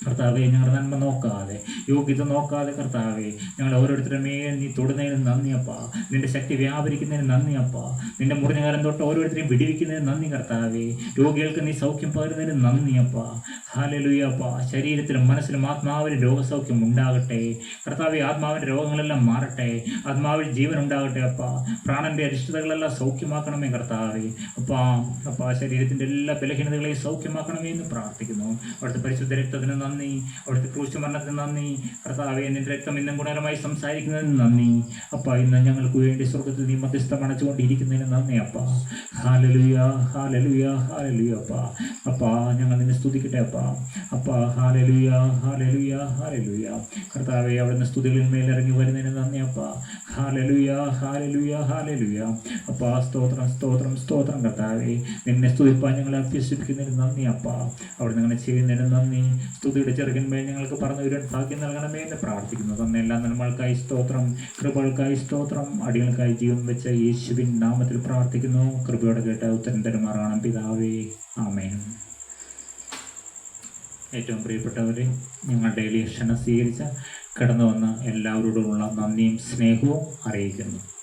കർത്താവെ. ഞങ്ങളുടെ നന്മ നോക്കാതെ യോഗ്യത നോക്കാതെ കർത്താവെ ഞങ്ങൾ ഓരോരുത്തരുടെ മേൽ നീ തൊടുന്നതിന് നന്ദിയപ്പ. നിന്റെ ശക്തി വ്യാപരിക്കുന്നതിന് നന്ദിയപ്പ. നിന്റെ മുറിഞ്ഞകാലം തൊട്ട് ഓരോരുത്തരെയും വിടിവിക്കുന്നതിന് നന്ദി കർത്താവെ. രോഗികൾക്ക് നീ സൗഖ്യം പകരുന്നതിന് നന്ദിയപ്പ. ഹല്ലേലൂയപ്പ. ശരീരത്തിലും മനസ്സിലും ആത്മാവിന് രോഗസൗഖ്യം ഉണ്ടാകട്ടെ കർത്താവെ. ആത്മാവിൻ്റെ രോഗങ്ങളെല്ലാം മാറട്ടെ. ആത്മാവിൽ ജീവൻ ഉണ്ടാകട്ടെ അപ്പ. പ്രാണന്റെ അരിഷ്ടതകളെല്ലാം സൗഖ്യമാക്കണമേ കർത്താവെ. അപ്പാ ശരീരത്തിൻ്റെ എല്ലാ ബലഹീനതകളെയും സൗഖ്യമാക്കണമേ എന്ന് പ്രാർത്ഥിക്കുന്നു. അവിടുത്തെ പരിശുദ്ധ രക്തത്തിന് നന്ദി. അവിടുത്തെ ക്രൂശ് മരണത്തിന് നന്ദി. കർത്താവേ, നിന്റെ രക്തം ഇന്നും ഗുണകരമായി സംസാരിക്കുന്നതിന് നന്ദി. അപ്പ ഇന്ന് ഞങ്ങൾക്ക് വേണ്ടി സ്വർഗത്തിൽ നീ മധ്യസ്ഥം അണച്ചുകൊണ്ടിരിക്കുന്നതിന് നന്ദി അപ്പ. ഹാലലുയ ഹാലലുയ ഹാലലുയ അപ്പ. അപ്പ ഞങ്ങൾ നിന്നെ സ്തുതിക്കട്ടെ അപ്പ. അപ്പ ഹാലലുയ ഹാലലുയ ഹാലലുയ. കർത്താവെ, അവിടുന്ന് സ്തുതികളിൽ മേലിറങ്ങി വരുന്നതിന് നന്ദി അപ്പ. ഹാലലുയ ഹാലലുയ ഹാലലുയ അപ്പ. സ്തോത്രം സ്തോത്രം സ്തോത്രം കർത്താവെ. നിന്നെ സ്തുതിപ്പാൻ ഞങ്ങളെ അഭ്യസിപ്പിക്കുന്നതിന് നന്ദി അപ്പ. അവിടെ നിങ്ങളെ ചെയ്യുന്നതിന് നന്ദി. സ്തുതിയുടെ ചെറുകന്മേൽ ഞങ്ങൾക്ക് പറഞ്ഞു വരുവാൻ ഭാഗ്യം നൽകണമേ എന്ന് പ്രാർത്ഥിക്കുന്നു. തന്നെ എല്ലാ നന്മകൾക്കായി സ്തോത്രം, കൃപകൾക്കായി സ്തോത്രം. അടികൾക്കായി ജീവൻ വെച്ച യേശുവിൻ നാമത്തിൽ പ്രാർത്ഥിക്കുന്നു. കൃപയോടെ കേട്ട് ഉത്തരം തരുമാറാണ് പിതാവേ. ആമേൻ. ഏറ്റവും പ്രിയപ്പെട്ടവരെ, ഞങ്ങളുടെ ക്ഷണം സ്വീകരിച്ച കടന്നു വന്ന എല്ലാവരോടുമുള്ള നന്ദിയും സ്നേഹവും അറിയിക്കുന്നു.